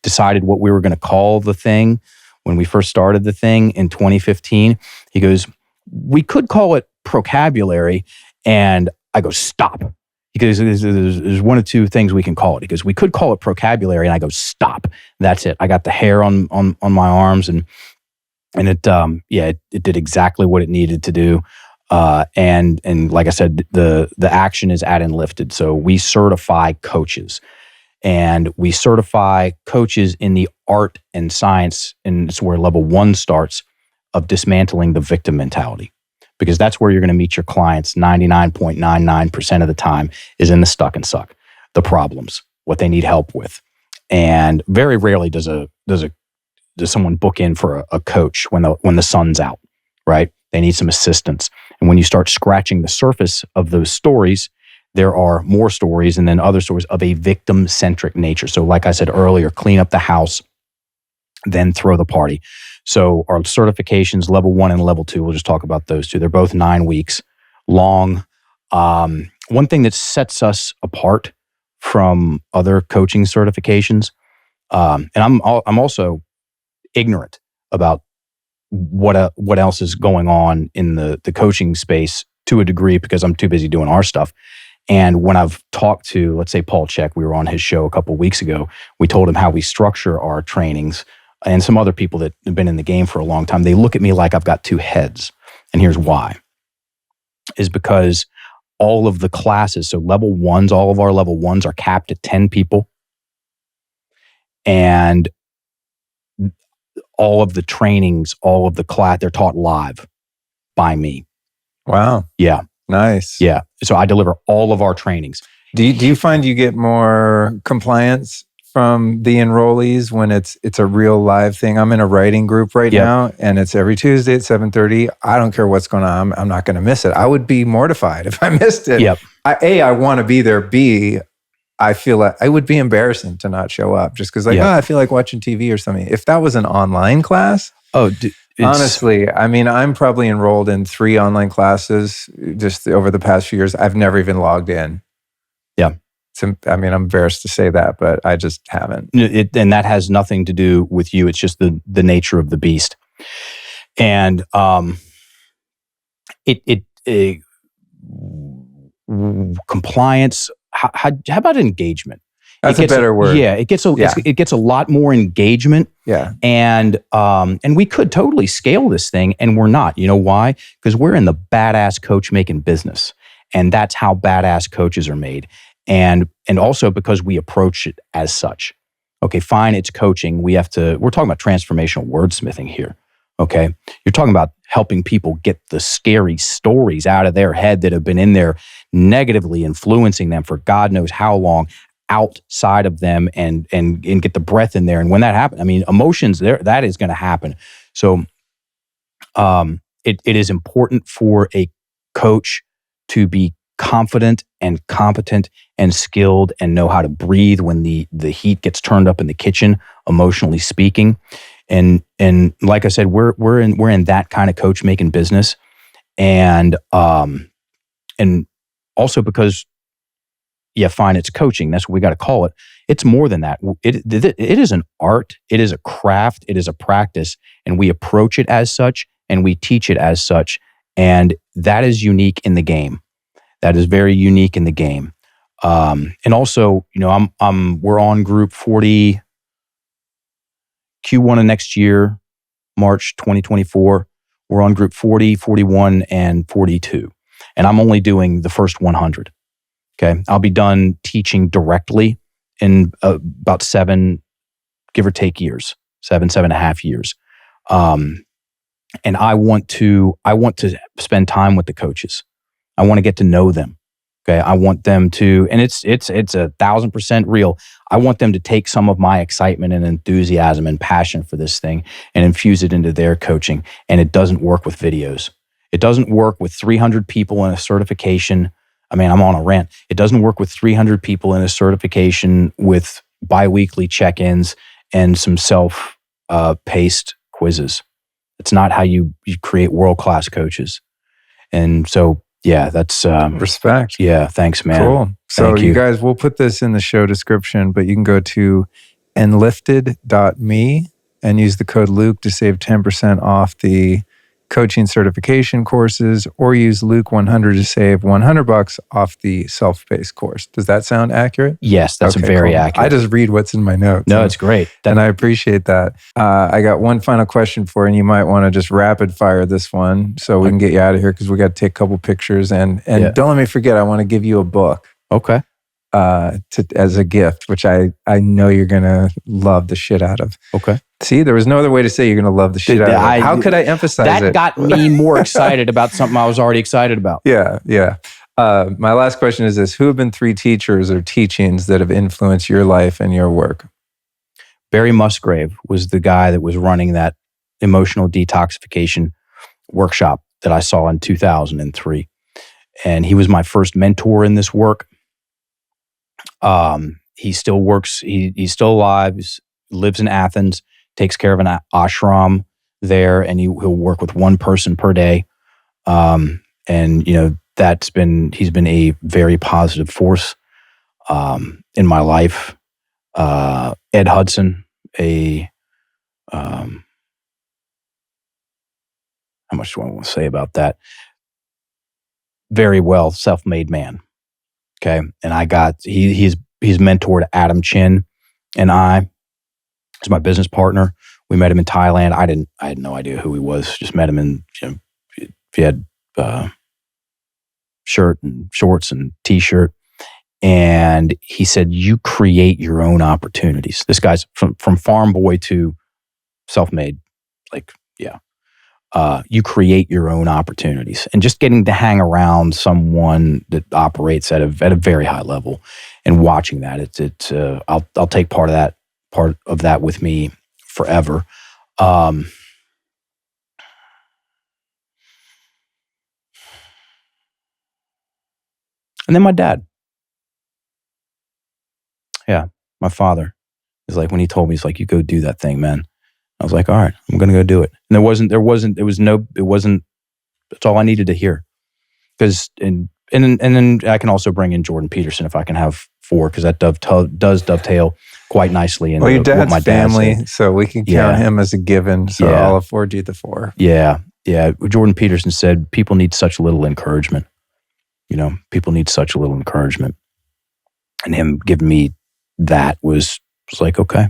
decided what we were going to call the thing, when we first started the thing in 2015, he goes, "We could call it Procabulary," and I go, "Stop." He goes, "There's one of two things we can call it." He goes, "We could call it Procabulary," and I go, "Stop." That's it. I got the hair on my arms, and it it did exactly what it needed to do. And like I said, the action is at Enlifted. So we certify coaches, and we certify coaches in the art and science, and it's where level 1 starts, of dismantling the victim mentality. Because that's where you're going to meet your clients 99.99% of the time, is in the stuck and suck, the problems, what they need help with. And very rarely does someone book in for a coach when the sun's out, right? They need some assistance. And when you start scratching the surface of those stories, there are more stories and then other stories of a victim-centric nature. So like I said earlier, clean up the house, then throw the party. So our certifications, level 1 and level 2, we'll just talk about those two. They're both 9 weeks long. One thing that sets us apart from other coaching certifications, and I'm also ignorant about what else is going on in the coaching space to a degree because I'm too busy doing our stuff. And when I've talked to, let's say, Paul Check, we were on his show a couple of weeks ago, we told him how we structure our trainings, and some other people that have been in the game for a long time, they look at me like I've got two heads. And here's why. Is because all of the classes, so level 1s, all of our level 1s are capped at 10 people. And all of the trainings, all of the class, they're taught live by me. Wow. Yeah. Nice. Yeah. So I deliver all of our trainings. Do you find you get more compliance from the enrollees when it's a real live thing? I'm in a writing group right now, and it's every Tuesday at 7:30. I don't care what's going on. I'm not going to miss it. I would be mortified if I missed it. Yep. I want to be there. B, I feel like it would be embarrassing to not show up just because I feel like watching TV or something. If that was an online class, honestly, I mean, I'm probably enrolled in 3 online classes just over the past few years. I've never even logged in. Yeah. I mean, I'm embarrassed to say that, but I just haven't. And that has nothing to do with you. It's just the nature of the beast. And compliance. How about engagement? That's a better word. Yeah, it gets a lot more engagement. Yeah, and we could totally scale this thing, and we're not. You know why? Because we're in the badass coach making business, and that's how badass coaches are made. And also because we approach it as such. Okay, fine, it's coaching. We're talking about transformational wordsmithing here. Okay, you're talking about helping people get the scary stories out of their head that have been in there negatively influencing them for God knows how long, outside of them, and get the breath in there. And when that happens, I mean, emotions there, that is going to happen. So it is important for a coach to be confident and competent and skilled and know how to breathe when the heat gets turned up in the kitchen, emotionally speaking. And like I said, we're in that kind of coach making business. And also because, yeah, fine, it's coaching. That's what we got to call it. It's more than that. It is an art. It is a craft. It is a practice. And we approach it as such, and we teach it as such. And that is unique in the game. That is very unique in the game. And also, you know, we're on group 40, Q1 of next year, March 2024. We're on group 40, 41, and 42. And I'm only doing the first 100. Okay. I'll be done teaching directly in about 7, give or take years, 7.5 years. And I want to spend time with the coaches. I want to get to know them. Okay. I want them to, and it's 1,000% real. I want them to take some of my excitement and enthusiasm and passion for this thing and infuse it into their coaching. And it doesn't work with videos. It doesn't work with 300 people in a certification. I mean, I'm on a rant. It doesn't work with 300 people in a certification with biweekly check-ins and some self-paced quizzes. It's not how you create world-class coaches. And so, yeah, that's respect. Yeah, thanks, man. Cool. So you guys, we'll put this in the show description, but you can go to enlifted.me and use the code Luke to save 10% off the coaching certification courses, or use Luke100 to save $100 off the self-paced course. Does that sound accurate? Yes, that's very accurate. I just read what's in my notes. No, it's great. And I appreciate that. I got one final question for you, and you might want to just rapid fire this one so we can get you out of here because we got to take a couple pictures. And don't let me forget, I want to give you a book. Okay. As a gift, which I know you're going to love the shit out of. Okay. See, there was no other way to say you're going to love the shit out of it. How could I emphasize that? That got me more excited about something I was already excited about. Yeah. My last question is this. Who have been 3 teachers or teachings that have influenced your life and your work? Barry Musgrave was the guy that was running that emotional detoxification workshop that I saw in 2003. And he was my first mentor in this work. He still works. He's still alive. He lives in Athens, takes care of an ashram there, and he'll work with one person per day. And he's been a very positive force in my life. Ed Hudson, how much do I want to say about that? Very well self-made man. Okay. And he's mentored Adam Chin and I as my business partner. We met him in Thailand. I had no idea who he was. Just met him in, he had shirt and shorts and t-shirt. And he said, you create your own opportunities. This guy's from farm boy to self-made. You create your own opportunities, and just getting to hang around someone that operates at a very high level and watching that, I'll take part of that with me forever. And then my dad. Yeah, my father is like, when he told me, he's like, you go do that thing, man. I was like, all right, I'm going to go do it. And that's all I needed to hear. And then I can also bring in Jordan Peterson if I can have 4, because that does dovetail quite nicely. Well, your dad's my family, dad so we can count him as a given. So I'll afford you the 4. Yeah. Jordan Peterson said, people need such little encouragement. People need such little encouragement. And him giving me that was like, okay,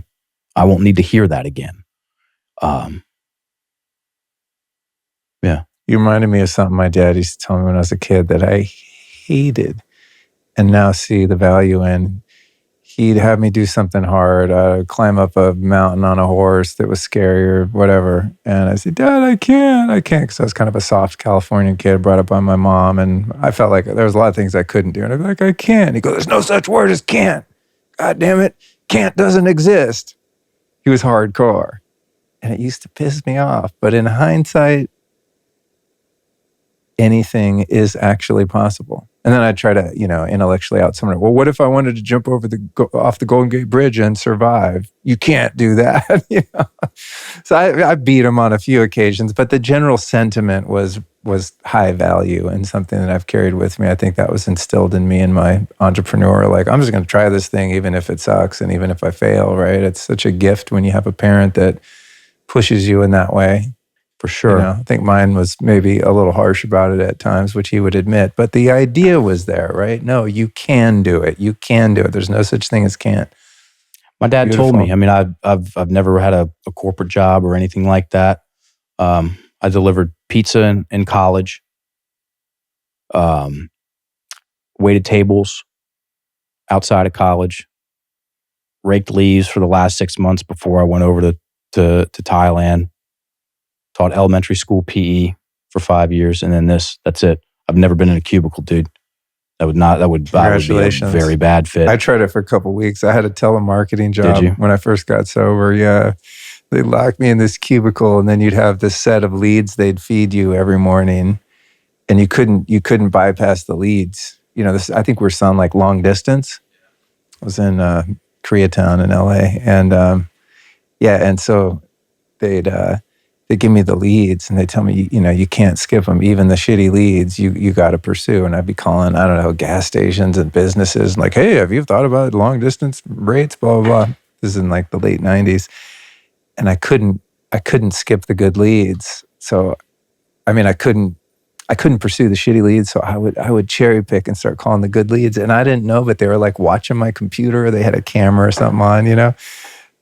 I won't need to hear that again. You reminded me of something my dad used to tell me when I was a kid that I hated and now see the value in. He'd have me do something hard, climb up a mountain on a horse that was scary or whatever. And I said, Dad, I can't, because I was kind of a soft Californian kid brought up by my mom. And I felt like there was a lot of things I couldn't do. And I'd be like, I can't. He goes, there's no such word as can't. God damn it. Can't doesn't exist. He was hardcore. And it used to piss me off. But in hindsight, anything is actually possible. And then I'd try to, intellectually out someone. Well, what if I wanted to jump over off the Golden Gate Bridge and survive? You can't do that. So I beat him on a few occasions, but the general sentiment was high value and something that I've carried with me. I think that was instilled in me in my entrepreneur. Like, I'm just going to try this thing, even if it sucks and even if I fail. Right? It's such a gift when you have a parent that pushes you in that way. For sure. I think mine was maybe a little harsh about it at times, which he would admit. But the idea was there, right? No, you can do it. You can do it. There's no such thing as can't. My dad told me. I mean, I've never had a corporate job or anything like that. I delivered pizza in college. Waited tables outside of college. Raked leaves for the last 6 months before I went over to Thailand. Taught elementary school PE for 5 years, and then that's it. I've never been in a cubicle, dude. That would be a very bad fit. I tried it for a couple of weeks. I had a telemarketing job when I first got sober. Yeah. They locked me in this cubicle, and then you'd have this set of leads they'd feed you every morning, and you couldn't bypass the leads. I think we're selling like long distance. I was in Koreatown in LA, and and so they'd give me the leads, and they tell me, you can't skip them. Even the shitty leads, you got to pursue. And I'd be calling, I don't know, gas stations and businesses, and like, hey, have you thought about long distance rates? Blah blah blah. This is in like the late '90s, and I couldn't skip the good leads. So, I mean, I couldn't pursue the shitty leads. So I would cherry pick and start calling the good leads, and I didn't know, but they were like watching my computer. Or they had a camera or something on,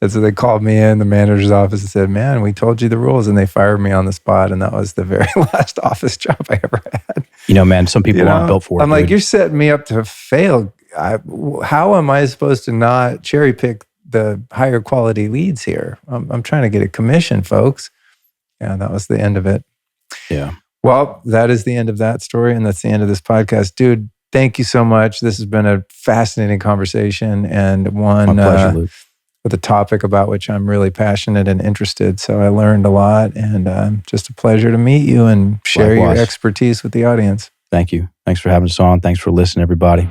And so they called me in the manager's office and said, man, we told you the rules. And they fired me on the spot. And that was the very last office job I ever had. Man, some people aren't built for it. I'm like, you're setting me up to fail. How am I supposed to not cherry pick the higher quality leads here? I'm trying to get a commission, folks. Yeah, that was the end of it. Yeah. Well, that is the end of that story. And that's the end of this podcast. Dude, thank you so much. This has been a fascinating conversation. And one... My pleasure, Luke. with a topic about which I'm really passionate and interested. So I learned a lot, and just a pleasure to meet you and share Likewise. your expertise with the audience. Thank you. Thanks for having us on. Thanks for listening, everybody.